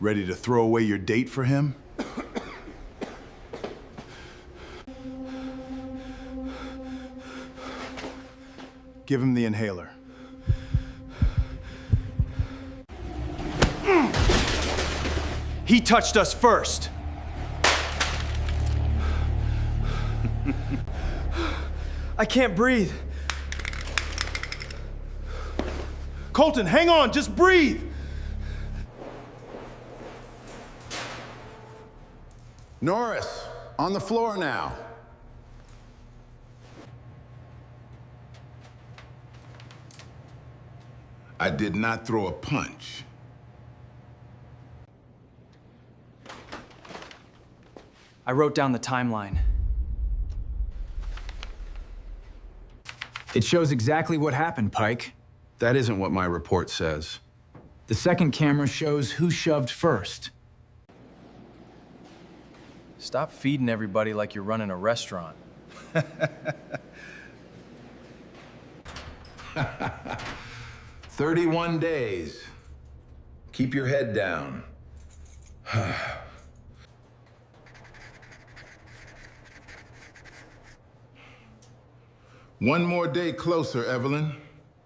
Ready to throw away your date for him? Give him the inhaler. He touched us first. I can't breathe. Colton, hang on, just breathe! Norris, on the floor now. I did not throw a punch. I wrote down the timeline. It shows exactly what happened, Pike. That isn't what my report says. The second camera shows who shoved first. Stop feeding everybody like you're running a restaurant. 31 days. Keep your head down. One more day closer, Evelyn.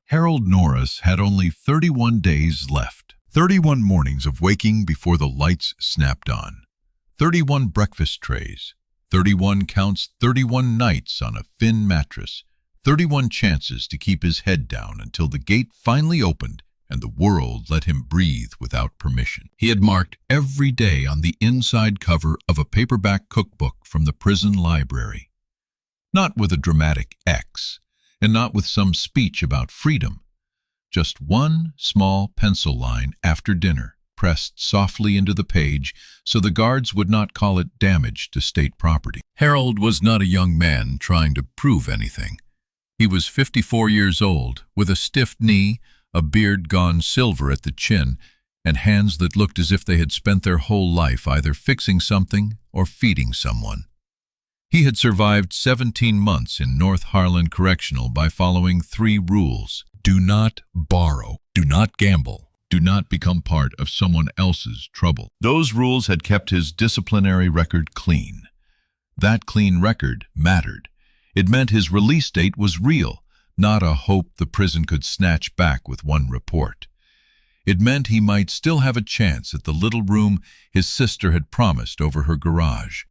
Harold Norris had only 31 days left. 31 mornings of waking before the lights snapped on. 31 breakfast trays. 31 counts, 31 nights on a thin mattress. 31 chances to keep his head down until the gate finally opened and the world let him breathe without permission. He had marked every day on the inside cover of a paperback cookbook from the prison library. Not with a dramatic X, and not with some speech about freedom. Just one small pencil line after dinner, pressed softly into the page so the guards would not call it damage to state property. Harold was not a young man trying to prove anything. He was 54 years old, with a stiff knee, a beard gone silver at the chin, and hands that looked as if they had spent their whole life either fixing something or feeding someone. He had survived 17 months in North Harlan Correctional by following 3 rules. Do not borrow. Do not gamble. Do not become part of someone else's trouble. Those rules had kept his disciplinary record clean. That clean record mattered. It meant his release date was real, not a hope the prison could snatch back with one report. It meant he might still have a chance at the little room his sister had promised over her garage.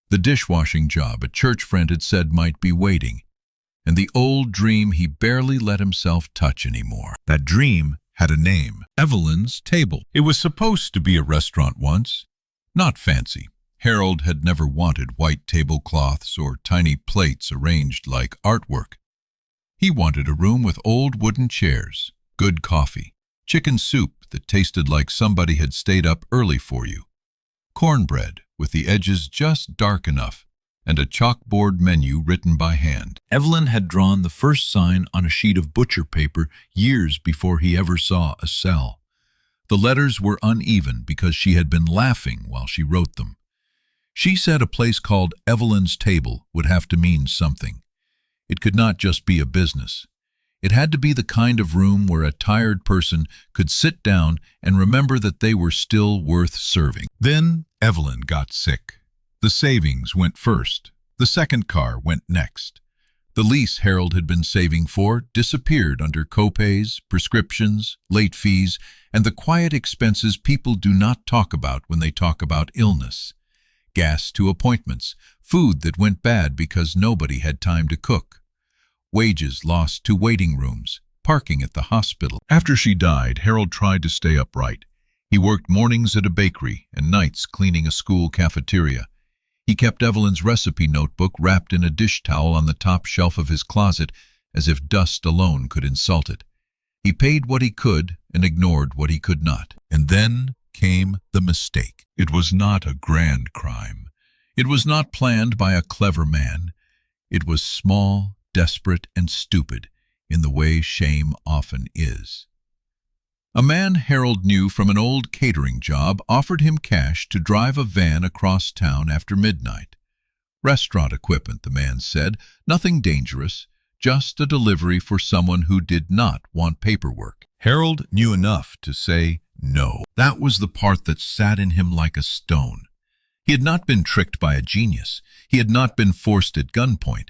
The dishwashing job a church friend had said might be waiting, and the old dream he barely let himself touch anymore. That dream had a name, Evelyn's Table. It was supposed to be a restaurant once, not fancy. Harold had never wanted white tablecloths or tiny plates arranged like artwork. He wanted a room with old wooden chairs, good coffee, chicken soup that tasted like somebody had stayed up early for you, cornbread with the edges just dark enough, and a chalkboard menu written by hand. Evelyn had drawn the first sign on a sheet of butcher paper years before he ever saw a cell. The letters were uneven because she had been laughing while she wrote them. She said a place called Evelyn's Table would have to mean something. It could not just be a business. It had to be the kind of room where a tired person could sit down and remember that they were still worth serving. Then Evelyn got sick. The savings went first. The second car went next. The lease Harold had been saving for disappeared under copays, prescriptions, late fees, and the quiet expenses people do not talk about when they talk about illness. Gas to appointments, food that went bad because nobody had time to cook, wages lost to waiting rooms, parking at the hospital. After she died, Harold tried to stay upright. He worked mornings at a bakery and nights cleaning a school cafeteria. He kept Evelyn's recipe notebook wrapped in a dish towel on the top shelf of his closet, as if dust alone could insult it. He paid what he could and ignored what he could not. And then came the mistake. It was not a grand crime. It was not planned by a clever man. It was small, desperate, and stupid, in the way shame often is. A man Harold knew from an old catering job offered him cash to drive a van across town after midnight. Restaurant equipment, the man said, nothing dangerous, just a delivery for someone who did not want paperwork. Harold knew enough to say No, that was the part that sat in him like a stone. He had not been tricked by a genius. He had not been forced at gunpoint.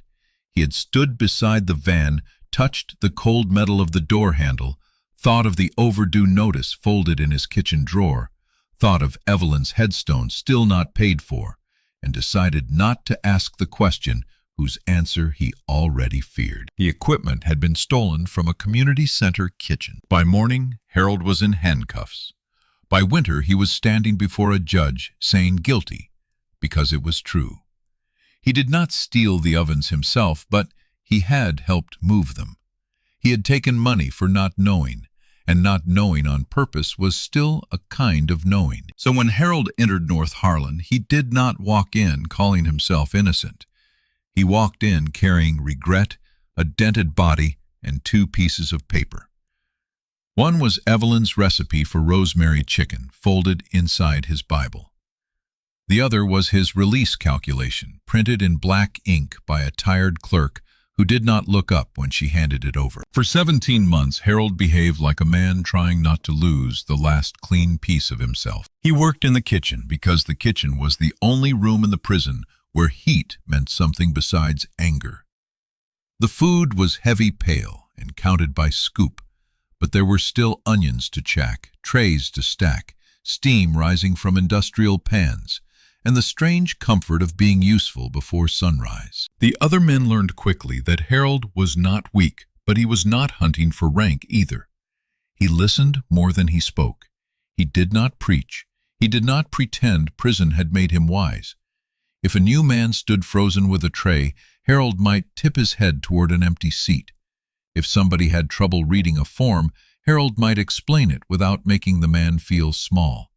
He had stood beside the van, touched the cold metal of the door handle, thought of the overdue notice folded in his kitchen drawer, thought of Evelyn's headstone still not paid for, and decided not to ask the question whose answer he already feared. The equipment had been stolen from a community center kitchen. By morning, Harold was in handcuffs. By winter, he was standing before a judge saying guilty, because it was true. He did not steal the ovens himself, but he had helped move them. He had taken money for not knowing, and not knowing on purpose was still a kind of knowing. So when Harold entered North Harlan, he did not walk in calling himself innocent. He walked in carrying regret, a dented body, and 2 pieces of paper. One was Evelyn's recipe for rosemary chicken, folded inside his Bible. The other was his release calculation, printed in black ink by a tired clerk who did not look up when she handed it over. For 17 months, Harold behaved like a man trying not to lose the last clean piece of himself. He worked in the kitchen because the kitchen was the only room in the prison where heat meant something besides anger. The food was heavy pale and counted by scoop, but there were still onions to chack, trays to stack, steam rising from industrial pans, and the strange comfort of being useful before sunrise. The other men learned quickly that Harold was not weak, but he was not hunting for rank either. He listened more than he spoke. He did not preach. He did not pretend prison had made him wise. If a new man stood frozen with a tray, Harold might tip his head toward an empty seat. If somebody had trouble reading a form, Harold might explain it without making the man feel small.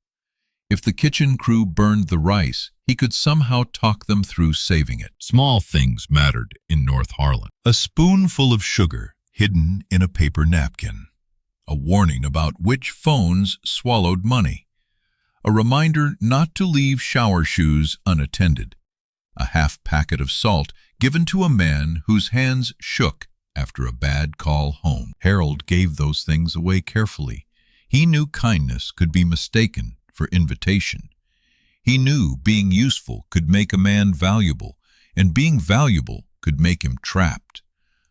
If the kitchen crew burned the rice, he could somehow talk them through saving it. Small things mattered in North Harlan. A spoonful of sugar hidden in a paper napkin. A warning about which phones swallowed money. A reminder not to leave shower shoes unattended. A half packet of salt given to a man whose hands shook after a bad call home. Harold gave those things away carefully. He knew kindness could be mistaken for invitation. He knew being useful could make a man valuable, and being valuable could make him trapped.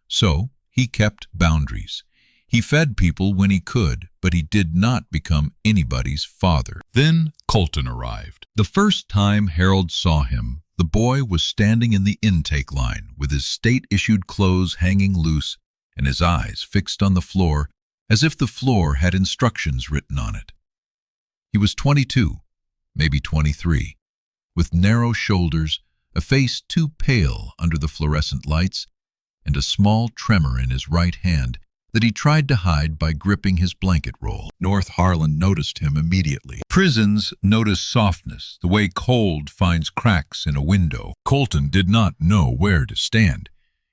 So he kept boundaries. He fed people when he could, but he did not become anybody's father. Then Colton arrived. The first time Harold saw him, the boy was standing in the intake line with his state-issued clothes hanging loose and his eyes fixed on the floor as if the floor had instructions written on it. He was 22, maybe 23, with narrow shoulders, a face too pale under the fluorescent lights, and a small tremor in his right hand that he tried to hide by gripping his blanket roll. North Harlan noticed him immediately. Prisons notice softness, the way cold finds cracks in a window. Colton did not know where to stand.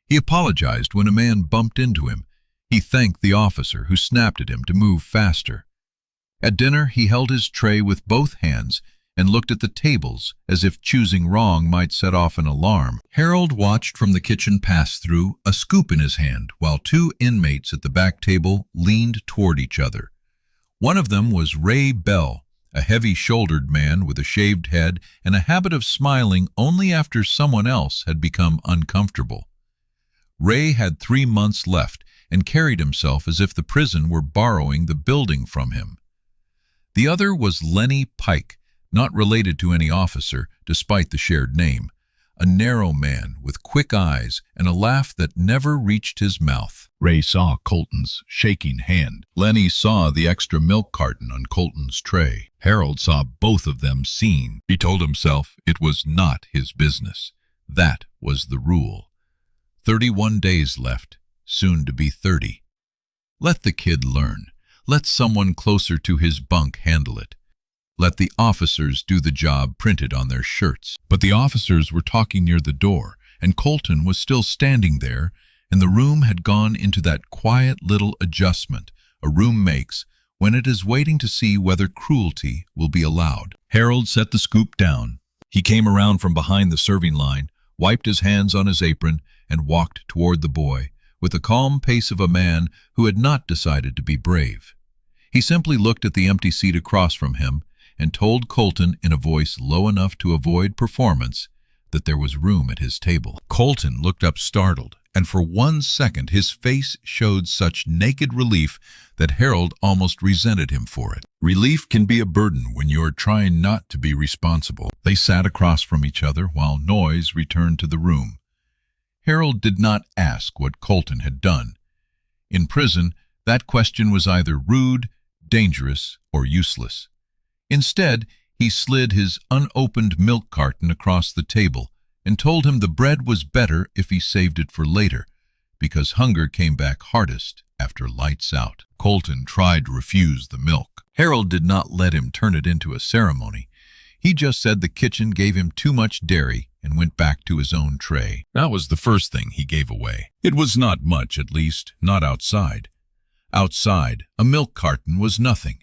He apologized when a man bumped into him. He thanked the officer who snapped at him to move faster. At dinner, he held his tray with both hands and looked at the tables as if choosing wrong might set off an alarm. Harold watched from the kitchen pass-through, a scoop in his hand, while 2 inmates at the back table leaned toward each other. One of them was Ray Bell, a heavy-shouldered man with a shaved head and a habit of smiling only after someone else had become uncomfortable. Ray had 3 months left and carried himself as if the prison were borrowing the building from him. The other was Lenny Pike, not related to any officer, despite the shared name, a narrow man with quick eyes and a laugh that never reached his mouth. Ray saw Colton's shaking hand. Lenny saw the extra milk carton on Colton's tray. Harold saw both of them seen. He told himself it was not his business. That was the rule. 31 days left, soon to be 30. Let the kid learn. Let someone closer to his bunk handle it. Let the officers do the job printed on their shirts. But the officers were talking near the door, and Colton was still standing there, and the room had gone into that quiet little adjustment a room makes when it is waiting to see whether cruelty will be allowed. Harold set the scoop down. He came around from behind the serving line, wiped his hands on his apron, and walked toward the boy, with the calm pace of a man who had not decided to be brave. He simply looked at the empty seat across from him and told Colton in a voice low enough to avoid performance that there was room at his table. Colton looked up startled, and for 1 second his face showed such naked relief that Harold almost resented him for it. Relief can be a burden when you're trying not to be responsible. They sat across from each other while noise returned to the room. Harold did not ask what Colton had done. In prison, that question was either rude, dangerous, or useless. Instead, he slid his unopened milk carton across the table and told him the bread was better if he saved it for later, because hunger came back hardest after lights out. Colton tried to refuse the milk. Harold did not let him turn it into a ceremony. He just said the kitchen gave him too much dairy and went back to his own tray. That was the first thing he gave away. It was not much, at least, not outside. Outside, a milk carton was nothing.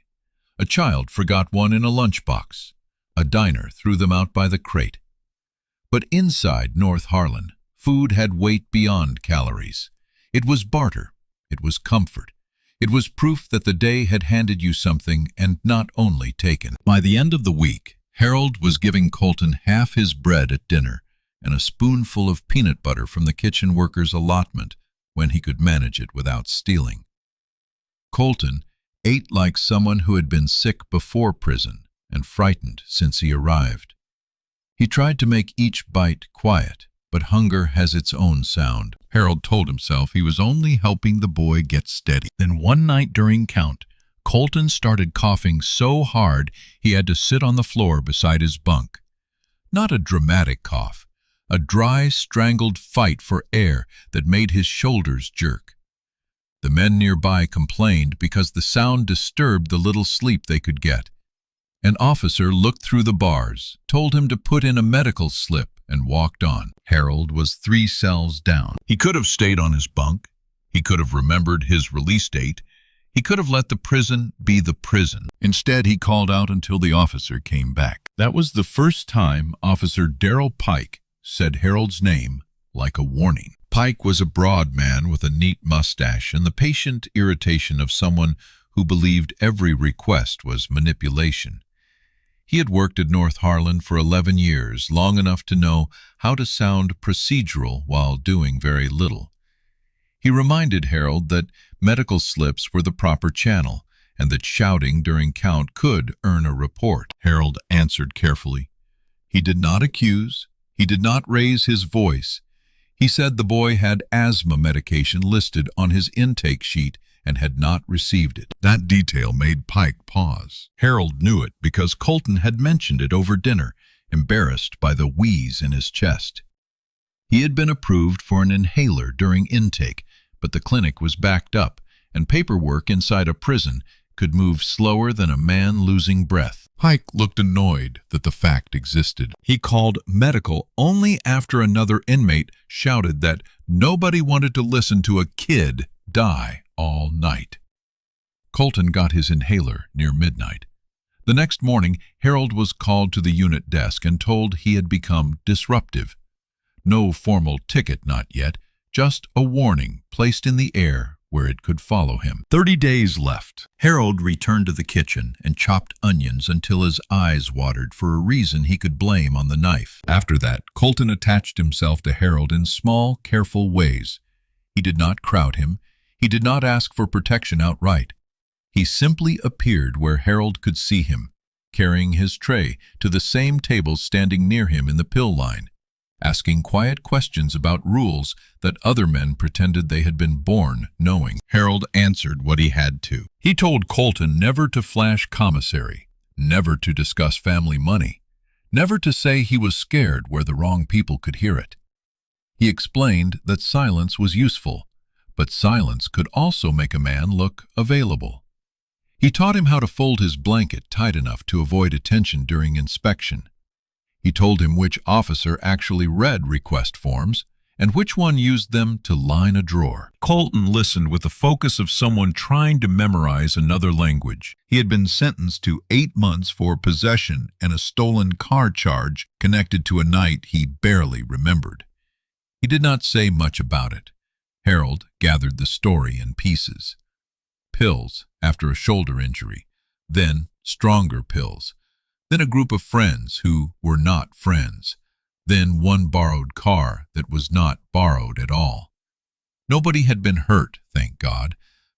A child forgot one in a lunchbox. A diner threw them out by the crate. But inside North Harlan, food had weight beyond calories. It was barter. It was comfort. It was proof that the day had handed you something and not only taken. By the end of the week, Harold was giving Colton half his bread at dinner and a spoonful of peanut butter from the kitchen worker's allotment when he could manage it without stealing. Colton ate like someone who had been sick before prison and frightened since he arrived. He tried to make each bite quiet, but hunger has its own sound. Harold told himself he was only helping the boy get steady. Then one night during count, Colton started coughing so hard he had to sit on the floor beside his bunk. Not a dramatic cough, a dry, strangled fight for air that made his shoulders jerk. The men nearby complained because the sound disturbed the little sleep they could get. An officer looked through the bars, told him to put in a medical slip, and walked on. Harold was 3 cells down. He could have stayed on his bunk. He could have remembered his release date. He could have let the prison be the prison. Instead, he called out until the officer came back. That was the first time Officer Darrell Pike said Harold's name like a warning. Pike was a broad man with a neat mustache and the patient irritation of someone who believed every request was manipulation. He had worked at North Harlan for 11 years, long enough to know how to sound procedural while doing very little. He reminded Harold that medical slips were the proper channel and that shouting during count could earn a report. Harold answered carefully. He did not accuse. He did not raise his voice. He said the boy had asthma medication listed on his intake sheet and had not received it. That detail made Pike pause. Harold knew it because Colton had mentioned it over dinner, embarrassed by the wheeze in his chest. He had been approved for an inhaler during intake, but the clinic was backed up, and paperwork inside a prison could move slower than a man losing breath. Pike looked annoyed that the fact existed. He called medical only after another inmate shouted that nobody wanted to listen to a kid die all night. Colton got his inhaler near midnight. The next morning, Harold was called to the unit desk and told he had become disruptive. No formal ticket, not yet, just a warning placed in the air where it could follow him. 30 days left. Harold returned to the kitchen and chopped onions until his eyes watered for a reason he could blame on the knife. After that, Colton attached himself to Harold in small, careful ways. He did not crowd him. He did not ask for protection outright. He simply appeared where Harold could see him, carrying his tray to the same table standing near him in the pill line, asking quiet questions about rules that other men pretended they had been born knowing. Harold answered what he had to. He told Colton never to flash commissary, never to discuss family money, never to say he was scared where the wrong people could hear it. He explained that silence was useful, but silence could also make a man look available. He taught him how to fold his blanket tight enough to avoid attention during inspection. He told him which officer actually read request forms and which one used them to line a drawer. Colton listened with the focus of someone trying to memorize another language. He had been sentenced to 8 months for possession and a stolen car charge connected to a night he barely remembered. He did not say much about it. Harold gathered the story in pieces. pills after a shoulder injury, then stronger pills, then a group of friends who were not friends, then one borrowed car that was not borrowed at all. Nobody had been hurt, thank God,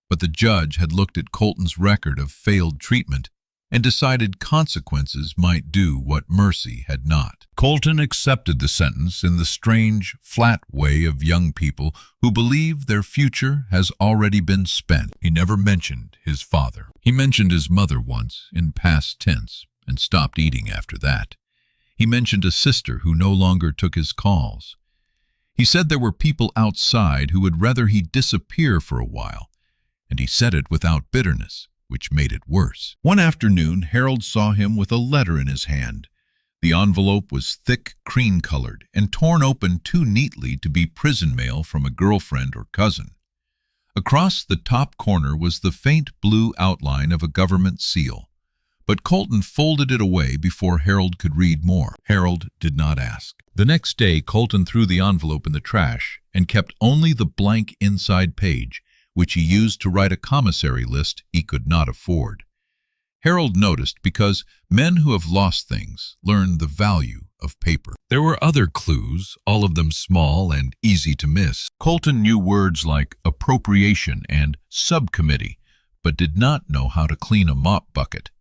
but the judge had looked at Colton's record of failed treatment and decided consequences might do what mercy had not. Colton accepted the sentence in the strange, flat way of young people who believe their future has already been spent. He never mentioned his father. He mentioned his mother once, in past tense, and stopped eating after that. He mentioned a sister who no longer took his calls. He said there were people outside who would rather he disappear for a while, and he said it without bitterness, which made it worse. One afternoon, Harold saw him with a letter in his hand. The envelope was thick, cream-colored, and torn open too neatly to be prison mail from a girlfriend or cousin. Across the top corner was the faint blue outline of a government seal, but Colton folded it away before Harold could read more. Harold did not ask. The next day, Colton threw the envelope in the trash and kept only the blank inside page, which he used to write a commissary list he could not afford. Harold noticed because men who have lost things learn the value of paper. There were other clues, all of them small and easy to miss. Colton knew words like appropriation and subcommittee, but did not know how to clean a mop bucket.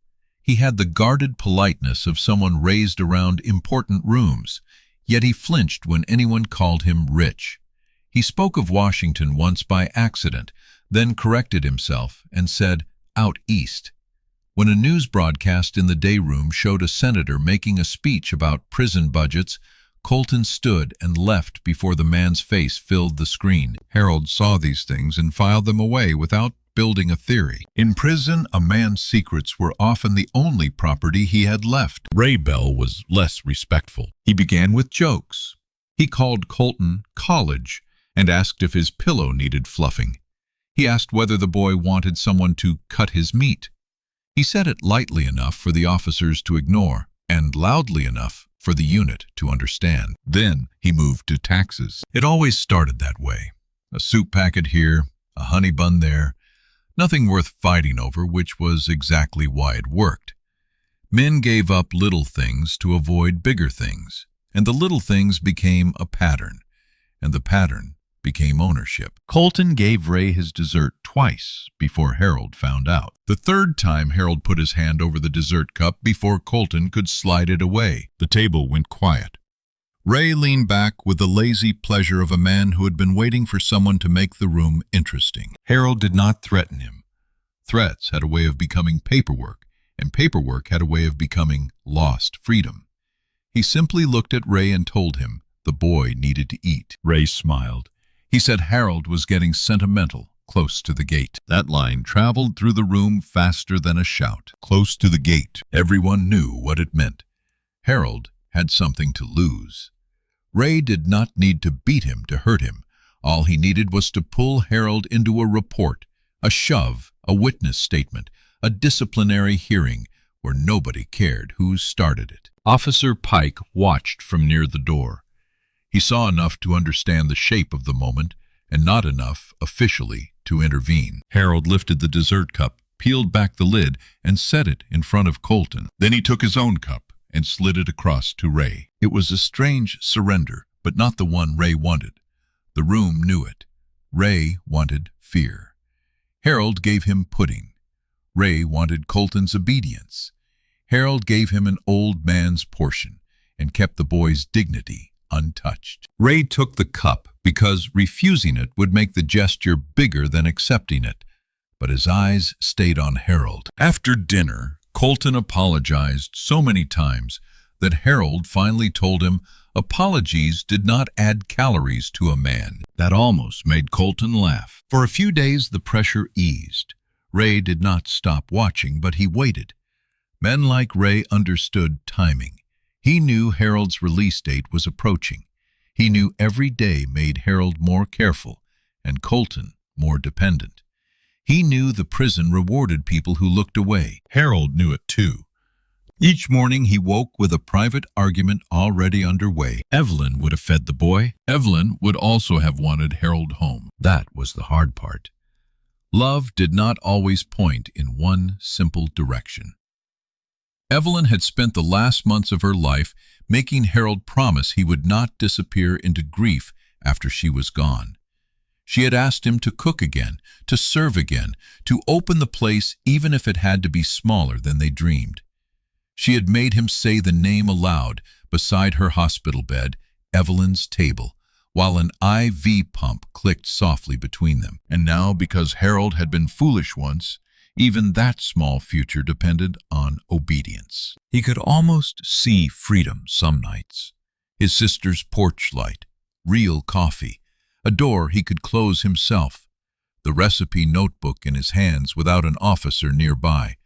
He had the guarded politeness of someone raised around important rooms, yet he flinched when anyone called him rich. He spoke of Washington once by accident, then corrected himself and said, "Out east." When a news broadcast in the day room showed a senator making a speech about prison budgets, Colton stood and left before the man's face filled the screen. Harold saw these things and filed them away without building a theory. In prison, a man's secrets were often the only property he had left. Ray Bell was less respectful. He began with jokes. He called Colton college and asked if his pillow needed fluffing. He asked whether the boy wanted someone to cut his meat. He said it lightly enough for the officers to ignore, and loudly enough for the unit to understand. Then he moved to taxes. It always started that way. A soup packet here, a honey bun there, nothing worth fighting over, which was exactly why it worked. Men gave up little things to avoid bigger things, and the little things became a pattern, and the pattern became ownership. Colton gave Ray his dessert twice before Harold found out. The third time, Harold put his hand over the dessert cup before Colton could slide it away. The table went quiet. Ray leaned back with the lazy pleasure of a man who had been waiting for someone to make the room interesting. Harold did not threaten him. Threats had a way of becoming paperwork, and paperwork had a way of becoming lost freedom. He simply looked at Ray and told him the boy needed to eat. Ray smiled. He said Harold was getting sentimental close to the gate. That line traveled through the room faster than a shout. Close to the gate. Everyone knew what it meant. Harold had something to lose. Ray did not need to beat him to hurt him. All he needed was to pull Harold into a report, a shove, a witness statement, a disciplinary hearing where nobody cared who started it. Officer Pike watched from near the door. He saw enough to understand the shape of the moment and not enough officially to intervene. Harold lifted the dessert cup, peeled back the lid, and set it in front of Colton. Then he took his own cup and slid it across to Ray. It was a strange surrender, but not the one Ray wanted. The room knew it. Ray wanted fear. Harold gave him pudding. Ray wanted Colton's obedience. Harold gave him an old man's portion and kept the boy's dignity untouched. Ray took the cup because refusing it would make the gesture bigger than accepting it, but his eyes stayed on Harold. After dinner, Colton apologized so many times that Harold finally told him apologies did not add calories to a man. That almost made Colton laugh. For a few days, the pressure eased. Ray did not stop watching, but he waited. Men like Ray understood timing. He knew Harold's release date was approaching. He knew every day made Harold more careful and Colton more dependent. He knew the prison rewarded people who looked away. Harold knew it too. Each morning he woke with a private argument already underway. Evelyn would have fed the boy. Evelyn would also have wanted Harold home. That was the hard part. Love did not always point in one simple direction. Evelyn had spent the last months of her life making Harold promise he would not disappear into grief after she was gone. She had asked him to cook again, to serve again, to open the place even if it had to be smaller than they dreamed. She had made him say the name aloud beside her hospital bed, Evelyn's table, while an IV pump clicked softly between them. And now, because Harold had been foolish once, even that small future depended on obedience. He could almost see freedom some nights. His sister's porch light, real coffee, a door he could close himself, the recipe notebook in his hands without an officer nearby,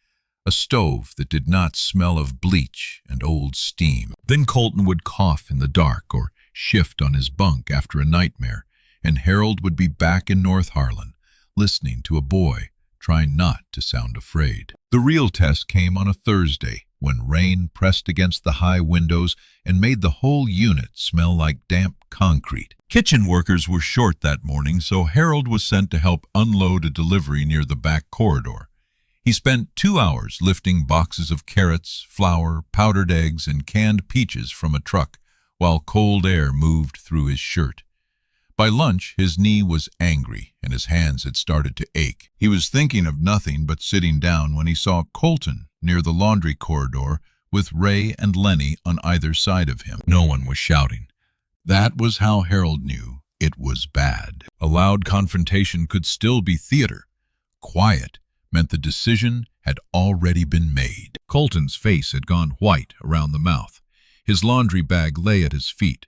a stove that did not smell of bleach and old steam. Then Colton would cough in the dark or shift on his bunk after a nightmare, and Harold would be back in North Harlan, listening to a boy trying not to sound afraid. The real test came on a Thursday, when rain pressed against the high windows and made the whole unit smell like damp concrete. Kitchen workers were short that morning, so Harold was sent to help unload a delivery near the back corridor. He spent 2 hours lifting boxes of carrots, flour, powdered eggs, and canned peaches from a truck, while cold air moved through his shirt. By lunch, his knee was angry and his hands had started to ache. He was thinking of nothing but sitting down when he saw Colton near the laundry corridor with Ray and Lenny on either side of him. No one was shouting. That was how Harold knew it was bad. A loud confrontation could still be theater. Quiet meant the decision had already been made. Colton's face had gone white around the mouth. His laundry bag lay at his feet.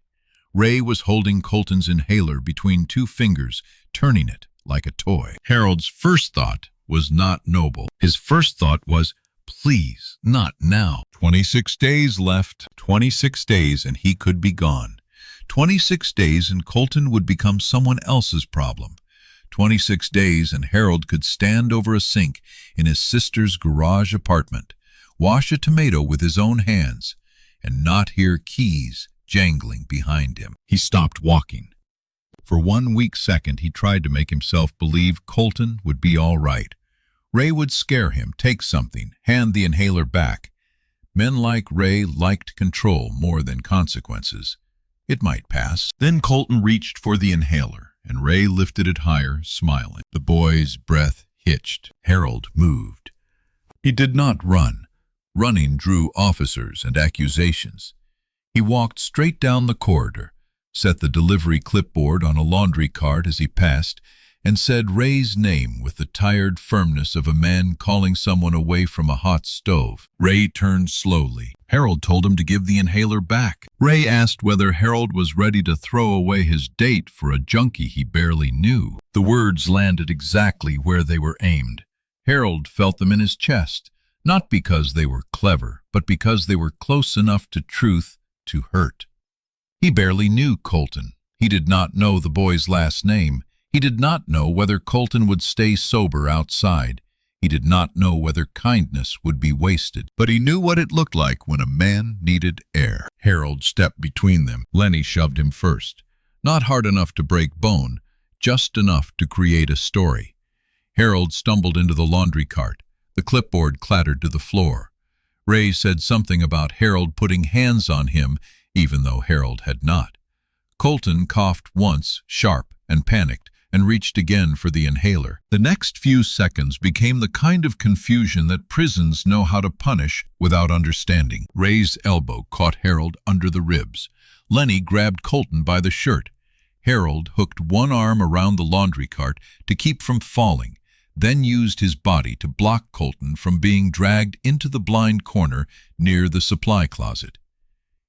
Ray was holding Colton's inhaler between 2 fingers, turning it like a toy. Harold's first thought was not noble. His first thought was, please, not now. 26 days left. 26 days and he could be gone. 26 days and Colton would become someone else's problem. 26 days and Harold could stand over a sink in his sister's garage apartment, wash a tomato with his own hands, and not hear keys jangling behind him. He stopped walking. For 1 weak second, he tried to make himself believe Colton would be all right. Ray would scare him, take something, hand the inhaler back. Men like Ray liked control more than consequences. It might pass. Then Colton reached for the inhaler, and Ray lifted it higher, smiling. The boy's breath hitched. Harold moved. He did not run. Running drew officers and accusations. He walked straight down the corridor, set the delivery clipboard on a laundry cart as he passed, and said Ray's name with the tired firmness of a man calling someone away from a hot stove. Ray turned slowly. Harold told him to give the inhaler back. Ray asked whether Harold was ready to throw away his date for a junkie he barely knew. The words landed exactly where they were aimed. Harold felt them in his chest, not because they were clever, but because they were close enough to truth to hurt. He barely knew Colton. He did not know the boy's last name. He did not know whether Colton would stay sober outside. He did not know whether kindness would be wasted. But he knew what it looked like when a man needed air. Harold stepped between them. Lenny shoved him first. Not hard enough to break bone, just enough to create a story. Harold stumbled into the laundry cart. The clipboard clattered to the floor. Ray said something about Harold putting hands on him, even though Harold had not. Colton coughed once, sharp and panicked, and reached again for the inhaler. The next few seconds became the kind of confusion that prisons know how to punish without understanding. Ray's elbow caught Harold under the ribs. Lenny grabbed Colton by the shirt. Harold hooked one arm around the laundry cart to keep from falling, then used his body to block Colton from being dragged into the blind corner near the supply closet.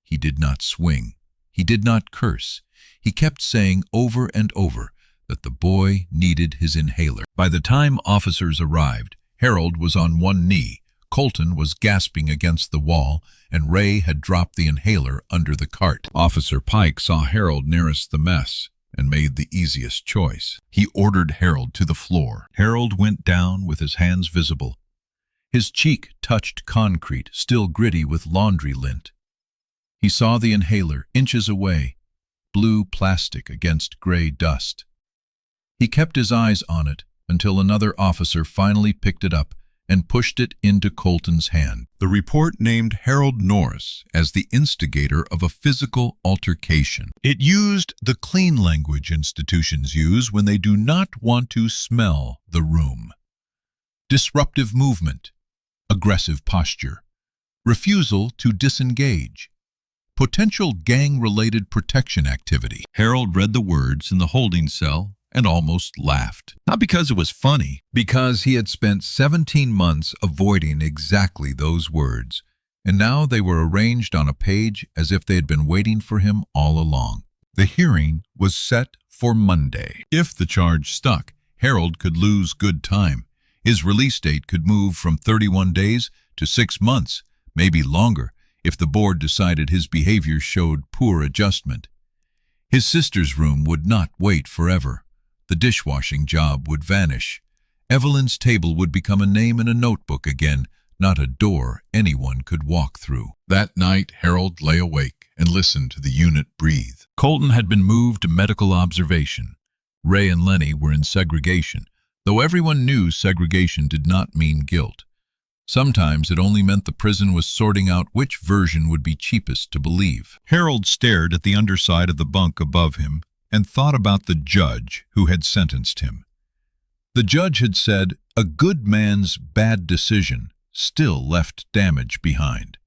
He did not swing. He did not curse. He kept saying over and over that the boy needed his inhaler. By the time officers arrived, Harold was on one knee, Colton was gasping against the wall, and Ray had dropped the inhaler under the cart. Officer Pike saw Harold nearest the mess and made the easiest choice. He ordered Harold to the floor. Harold went down with his hands visible. His cheek touched concrete, still gritty with laundry lint. He saw the inhaler inches away, blue plastic against gray dust. He kept his eyes on it until another officer finally picked it up and pushed it into Colton's hand. The report named Harold Norris as the instigator of a physical altercation. It used the clean language institutions use when they do not want to smell the room. Disruptive movement, aggressive posture, refusal to disengage, potential gang-related protection activity. Harold read the words in the holding cell and almost laughed. Not because it was funny, because he had spent 17 months avoiding exactly those words, and now they were arranged on a page as if they had been waiting for him all along. The hearing was set for Monday. If the charge stuck, Harold could lose good time. His release date could move from 31 days to 6 months, maybe longer, if the board decided his behavior showed poor adjustment. His sister's room would not wait forever. The dishwashing job would vanish. Evelyn's table would become a name in a notebook again, not a door anyone could walk through. That night, Harold lay awake and listened to the unit breathe. Colton had been moved to medical observation. Ray and Lenny were in segregation, though everyone knew segregation did not mean guilt. Sometimes it only meant the prison was sorting out which version would be cheapest to believe. Harold stared at the underside of the bunk above him and thought about the judge who had sentenced him. The judge had said, "A good man's bad decision still left damage behind."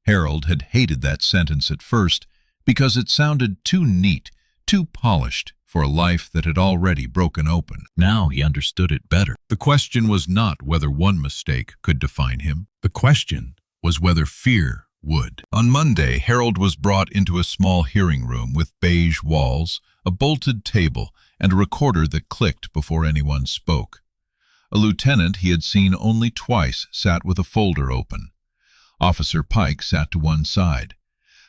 Harold had hated that sentence at first because it sounded too neat, too polished for a life that had already broken open. Now he understood it better. The question was not whether one mistake could define him. The question was whether fear would. On Monday, Harold was brought into a small hearing room with beige walls, a bolted table, and a recorder that clicked before anyone spoke. A lieutenant he had seen only twice sat with a folder open. Officer Pike sat to one side.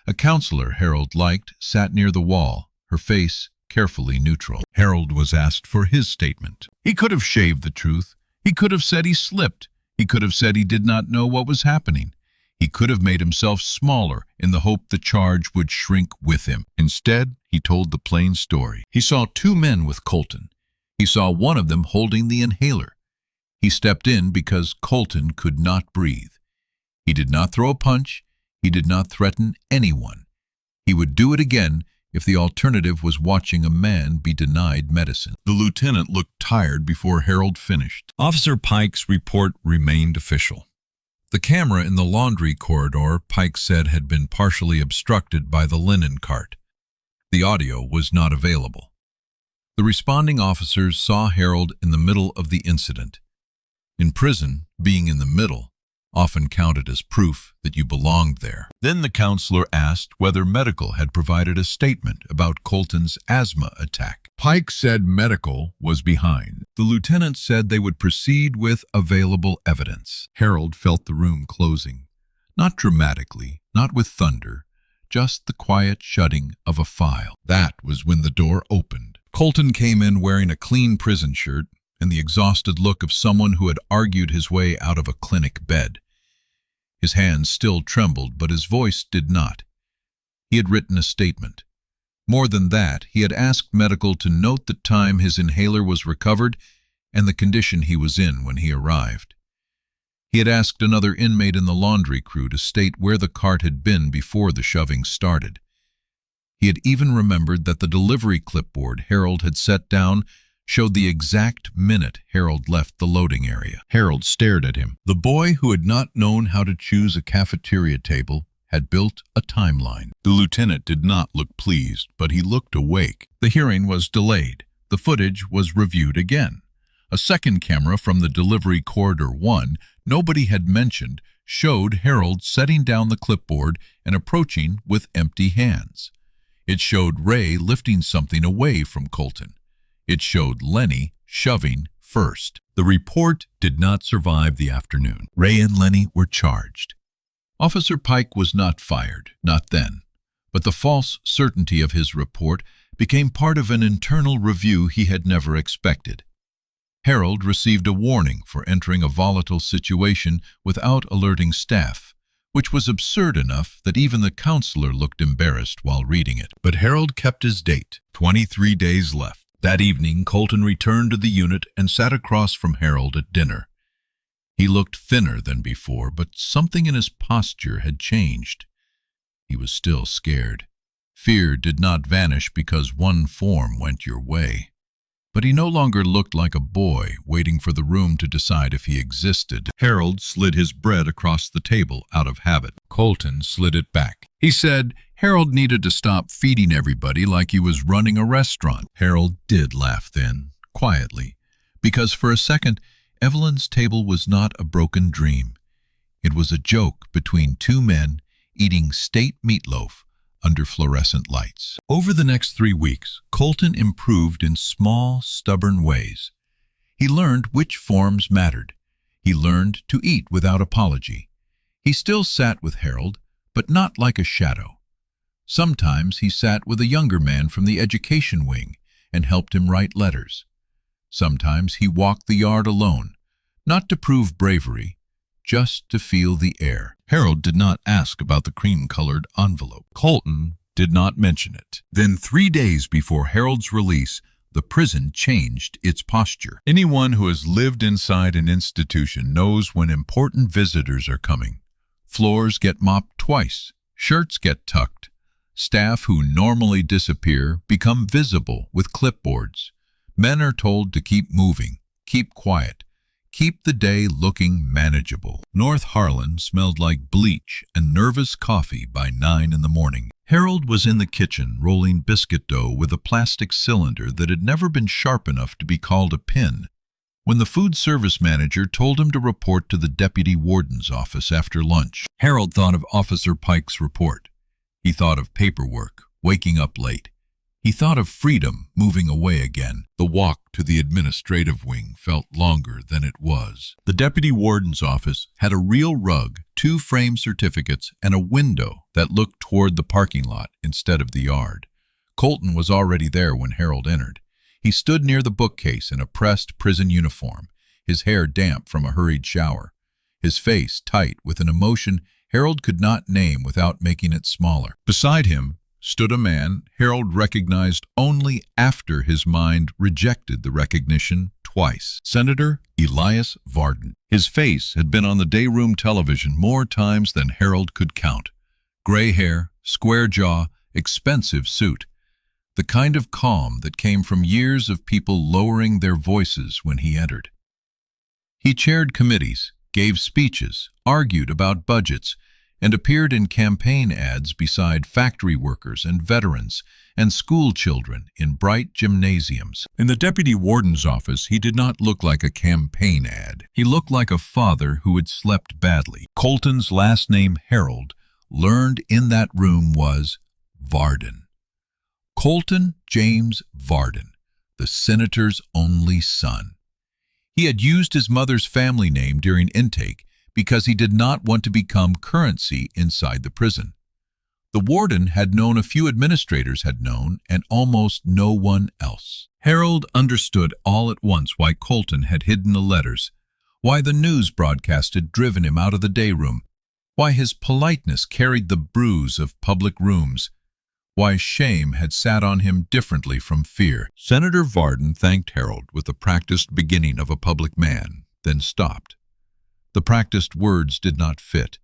A counselor Harold liked sat near the wall, her face carefully neutral. Harold was asked for his statement. He could have shaved the truth. He could have said he slipped. He could have said he did not know what was happening. He could have made himself smaller in the hope the charge would shrink with him. Instead, he told the plain story. He saw 2 men with Colton. He saw one of them holding the inhaler. He stepped in because Colton could not breathe. He did not throw a punch. He did not threaten anyone. He would do it again if the alternative was watching a man be denied medicine. The lieutenant looked tired before Harold finished. Officer Pike's report remained official. The camera in the laundry corridor, Pike said, had been partially obstructed by the linen cart. The audio was not available. The responding officers saw Harold in the middle of the incident. In prison, being in the middle often counted as proof that you belonged there. Then the counselor asked whether medical had provided a statement about Colton's asthma attack. Pike said medical was behind. The lieutenant said they would proceed with available evidence. Harold felt the room closing. Not dramatically, not with thunder, just the quiet shutting of a file. That was when the door opened. Colton came in wearing a clean prison shirt and the exhausted look of someone who had argued his way out of a clinic bed. His hands still trembled, but his voice did not. He had written a statement. More than that, he had asked medical to note the time his inhaler was recovered and the condition he was in when he arrived. He had asked another inmate in the laundry crew to state where the cart had been before the shoving started. He had even remembered that the delivery clipboard Harold had set down showed the exact minute Harold left the loading area. Harold stared at him. The boy who had not known how to choose a cafeteria table had built a timeline. The lieutenant did not look pleased, but he looked awake. The hearing was delayed. The footage was reviewed again. A second camera from the delivery corridor 1 nobody had mentioned showed Harold setting down the clipboard and approaching with empty hands. It showed Ray lifting something away from Colton. It showed Lenny shoving first. The report did not survive the afternoon. Ray and Lenny were charged. Officer Pike was not fired, not then, but the false certainty of his report became part of an internal review he had never expected. Harold received a warning for entering a volatile situation without alerting staff, which was absurd enough that even the counselor looked embarrassed while reading it. But Harold kept his date, 23 days left. That evening, Colton returned to the unit and sat across from Harold at dinner. He looked thinner than before, but something in his posture had changed. He was still scared. Fear did not vanish because one form went your way. But he no longer looked like a boy waiting for the room to decide if he existed. Harold slid his bread across the table out of habit. Colton slid it back. He said Harold needed to stop feeding everybody like he was running a restaurant. Harold did laugh then, quietly, because for a second, Evelyn's table was not a broken dream. It was a joke between two men eating state meatloaf under fluorescent lights. Over the next 3 weeks, Colton improved in small, stubborn ways. He learned which forms mattered. He learned to eat without apology. He still sat with Harold, but not like a shadow. Sometimes he sat with a younger man from the education wing and helped him write letters. Sometimes he walked the yard alone, not to prove bravery, just to feel the air. Harold did not ask about the cream-colored envelope. Colton did not mention it. Then 3 days before Harold's release, the prison changed its posture. Anyone who has lived inside an institution knows when important visitors are coming. Floors get mopped twice, shirts get tucked. Staff who normally disappear become visible with clipboards. Men are told to keep moving, keep quiet, keep the day looking manageable. North Harlan smelled like bleach and nervous coffee by 9 in the morning. Harold was in the kitchen rolling biscuit dough with a plastic cylinder that had never been sharp enough to be called a pin, when the food service manager told him to report to the deputy warden's office after lunch. Harold thought of Officer Pike's report. He thought of paperwork, waking up late. He thought of freedom moving away again. The walk to the administrative wing felt longer than it was. The deputy warden's office had a real rug, 2 framed certificates, and a window that looked toward the parking lot instead of the yard. Colton was already there when Harold entered. He stood near the bookcase in a pressed prison uniform, his hair damp from a hurried shower, his face tight with an emotion Harold could not name without making it smaller. Beside him stood a man Harold recognized only after his mind rejected the recognition twice. Senator Elias Varden. His face had been on the dayroom television more times than Harold could count. Gray hair, square jaw, expensive suit. The kind of calm that came from years of people lowering their voices when he entered. He chaired committees, gave speeches, argued about budgets, and appeared in campaign ads beside factory workers and veterans and school children in bright gymnasiums. In the deputy warden's office, he did not look like a campaign ad. He looked like a father who had slept badly. Colton's last name, Harold, learned in that room was Varden. Colton James Varden, the senator's only son. He had used his mother's family name during intake because he did not want to become currency inside the prison. The warden had known a few administrators had known, and almost no one else. Harold understood all at once why Colton had hidden the letters, why the news broadcast had driven him out of the day room, why his politeness carried the bruise of public rooms, why shame had sat on him differently from fear. Senator Varden thanked Harold with the practiced beginning of a public man, then stopped. The practiced words did not fit.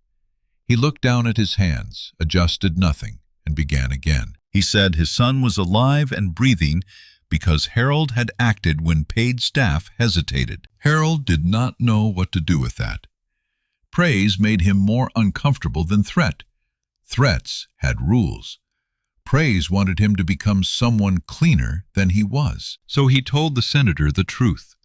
He looked down at his hands, adjusted nothing, and began again. He said his son was alive and breathing because Harold had acted when paid staff hesitated. Harold did not know what to do with that. Praise made him more uncomfortable than threat. Threats had rules. Praise wanted him to become someone cleaner than he was. So he told the senator the truth.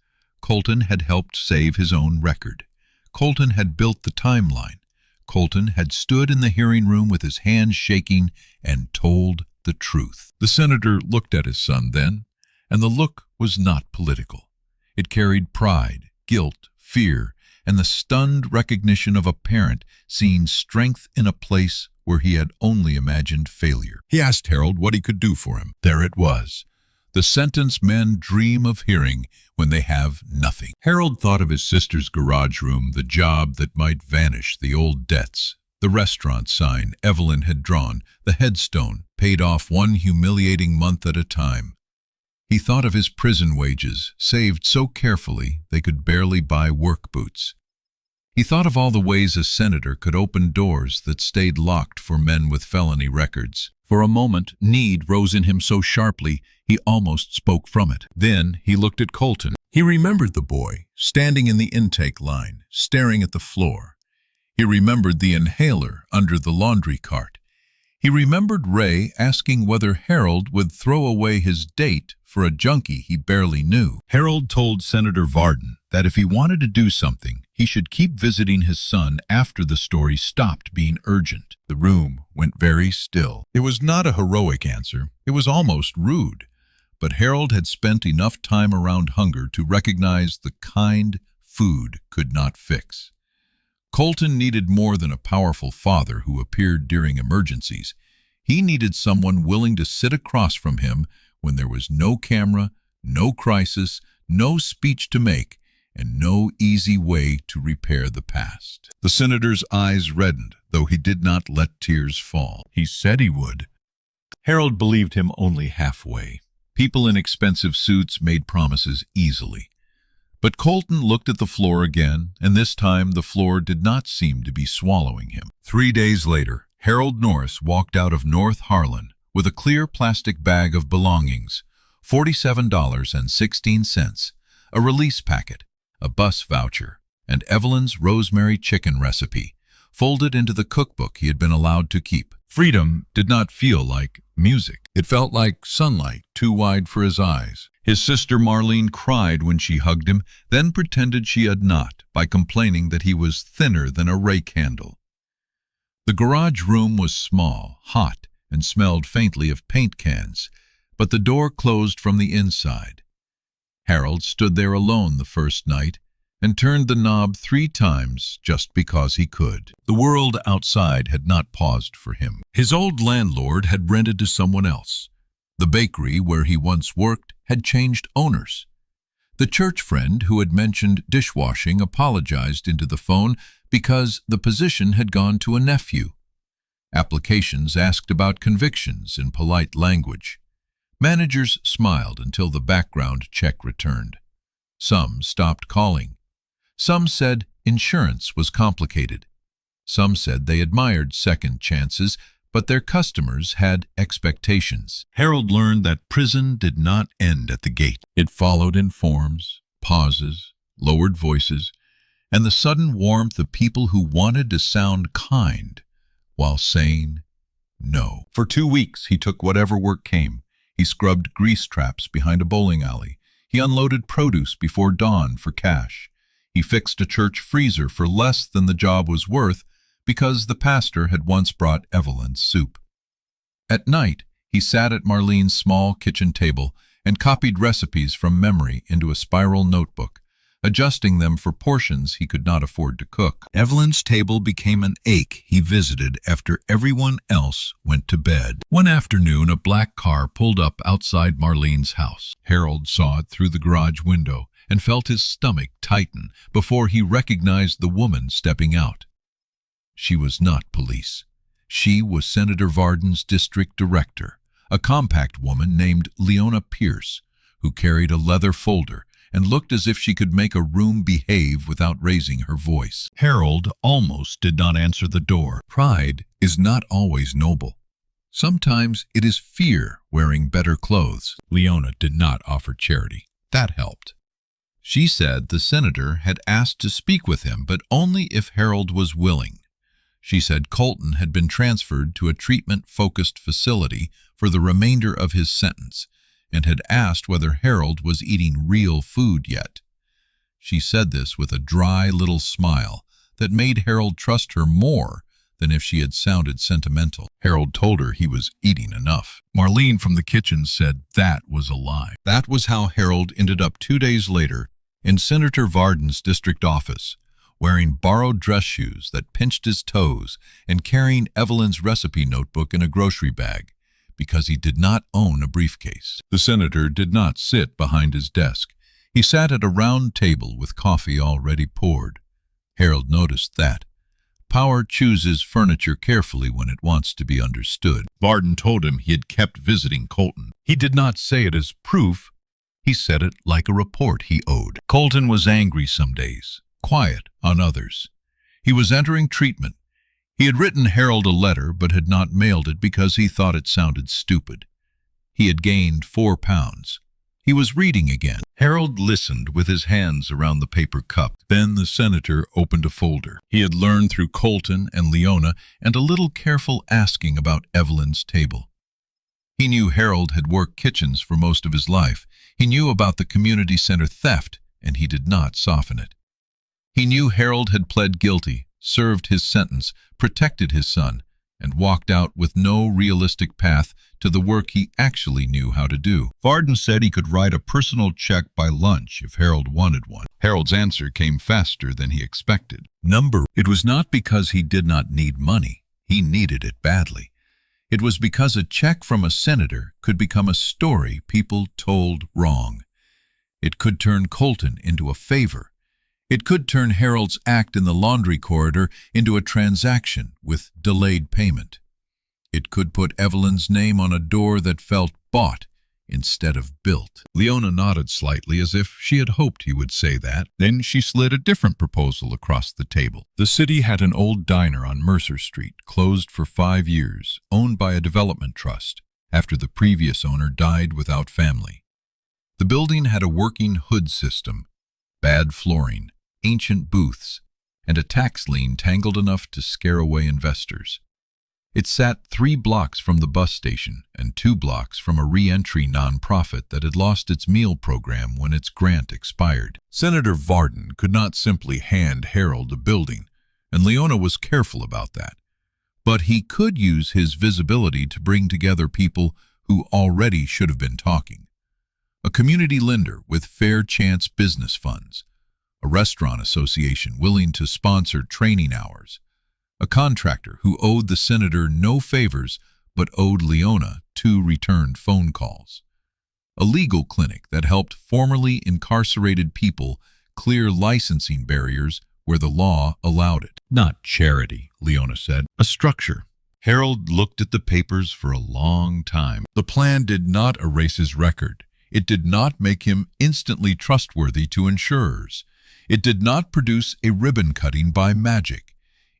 Colton had helped save his own record. Colton had built the timeline. Colton had stood in the hearing room with his hands shaking and told the truth. The senator looked at his son then, and the look was not political. It carried pride, guilt, fear, and the stunned recognition of a parent seeing strength in a place where he had only imagined failure. He asked Harold what he could do for him. There it was. The sentence men dream of hearing when they have nothing. Harold thought of his sister's garage room, the job that might vanish, the old debts, the restaurant sign Evelyn had drawn, the headstone paid off one humiliating month at a time. He thought of his prison wages, saved so carefully they could barely buy work boots. He thought of all the ways a senator could open doors that stayed locked for men with felony records. For a moment, need rose in him so sharply he almost spoke from it. Then he looked at Colton. He remembered the boy, standing in the intake line, staring at the floor. He remembered the inhaler under the laundry cart. He remembered Ray asking whether Harold would throw away his date for a junkie he barely knew. Harold told Senator Varden that if he wanted to do something, he should keep visiting his son after the story stopped being urgent. The room went very still. It was not a heroic answer. It was almost rude. But Harold had spent enough time around hunger to recognize the kind food could not fix. Colton needed more than a powerful father who appeared during emergencies. He needed someone willing to sit across from him when there was no camera, no crisis, no speech to make, and no easy way to repair the past. The senator's eyes reddened, though he did not let tears fall. He said he would. Harold believed him only halfway. People in expensive suits made promises easily. But Colton looked at the floor again, and this time the floor did not seem to be swallowing him. 3 days later, Harold Norris walked out of North Harlan with a clear plastic bag of belongings, $47.16, a release packet, a bus voucher, and Evelyn's rosemary chicken recipe, folded into the cookbook he had been allowed to keep. Freedom did not feel like music. It felt like sunlight too wide for his eyes. His sister Marlene cried when she hugged him, then pretended she had not by complaining that he was thinner than a rake handle. The garage room was small, hot, and smelled faintly of paint cans, but the door closed from the inside. Harold stood there alone the first night and turned the knob 3 times just because he could. The world outside had not paused for him. His old landlord had rented to someone else. The bakery where he once worked had changed owners. The church friend who had mentioned dishwashing apologized into the phone because the position had gone to a nephew. Applications asked about convictions in polite language. Managers smiled until the background check returned. Some stopped calling. Some said insurance was complicated. Some said they admired second chances, but their customers had expectations. Harold learned that prison did not end at the gate. It followed in forms, pauses, lowered voices, and the sudden warmth of people who wanted to sound kind while saying no. For 2 weeks, he took whatever work came. He scrubbed grease traps behind a bowling alley. He unloaded produce before dawn for cash. He fixed a church freezer for less than the job was worth because the pastor had once brought Evelyn's soup. At night, he sat at Marlene's small kitchen table and copied recipes from memory into a spiral notebook, adjusting them for portions he could not afford to cook. Evelyn's table became an ache he visited after everyone else went to bed. One afternoon, a black car pulled up outside Marlene's house. Harold saw it through the garage window and felt his stomach tighten before he recognized the woman stepping out. She was not police. She was Senator Varden's district director, a compact woman named Leona Pierce, who carried a leather folder and looked as if she could make a room behave without raising her voice. Harold almost did not answer the door. Pride is not always noble. Sometimes it is fear wearing better clothes. Leona did not offer charity. That helped. She said the senator had asked to speak with him, but only if Harold was willing. She said Colton had been transferred to a treatment-focused facility for the remainder of his sentence and had asked whether Harold was eating real food yet. She said this with a dry little smile that made Harold trust her more than if she had sounded sentimental. Harold told her he was eating enough. Marlene from the kitchen said that was a lie. That was how Harold ended up 2 days later in Senator Varden's district office, wearing borrowed dress shoes that pinched his toes and carrying Evelyn's recipe notebook in a grocery bag, because he did not own a briefcase. The senator did not sit behind his desk. He sat at a round table with coffee already poured. Harold noticed that. Power chooses furniture carefully when it wants to be understood. Varden told him he had kept visiting Colton. He did not say it as proof, He said it like a report he owed. Colton was angry some days, quiet on others. He was entering treatment. He had written Harold a letter but had not mailed it because he thought it sounded stupid. He had gained 4 pounds. He was reading again. Harold listened with his hands around the paper cup. Then the senator opened a folder. He had learned through Colton and Leona and a little careful asking about Evelyn's table. He knew Harold had worked kitchens for most of his life. He knew about the community center theft, and he did not soften it. He knew Harold had pled guilty, served his sentence, protected his son, and walked out with no realistic path to the work he actually knew how to do. Varden said he could write a personal check by lunch if Harold wanted one. Harold's answer came faster than he expected. It was not because he did not need money. He needed it badly. It was because a check from a senator could become a story people told wrong. It could turn Colton into a favor. It could turn Harold's act in the laundry corridor into a transaction with delayed payment. It could put Evelyn's name on a door that felt bought instead of built. Leona nodded slightly as if she had hoped he would say that. Then she slid a different proposal across the table. The city had an old diner on Mercer Street, closed for 5 years, owned by a development trust, after the previous owner died without family. The building had a working hood system, bad flooring, ancient booths, and a tax lien tangled enough to scare away investors. It sat 3 blocks from the bus station and 2 blocks from a re-entry nonprofit that had lost its meal program when its grant expired. Senator Varden could not simply hand Harold a building, and Leona was careful about that. But he could use his visibility to bring together people who already should have been talking. A community lender with fair chance business funds, a restaurant association willing to sponsor training hours, a contractor who owed the senator no favors but owed Leona 2 returned phone calls, a legal clinic that helped formerly incarcerated people clear licensing barriers where the law allowed it. Not charity, Leona said, a structure. Harold looked at the papers for a long time. The plan did not erase his record. It did not make him instantly trustworthy to insurers. It did not produce a ribbon cutting by magic.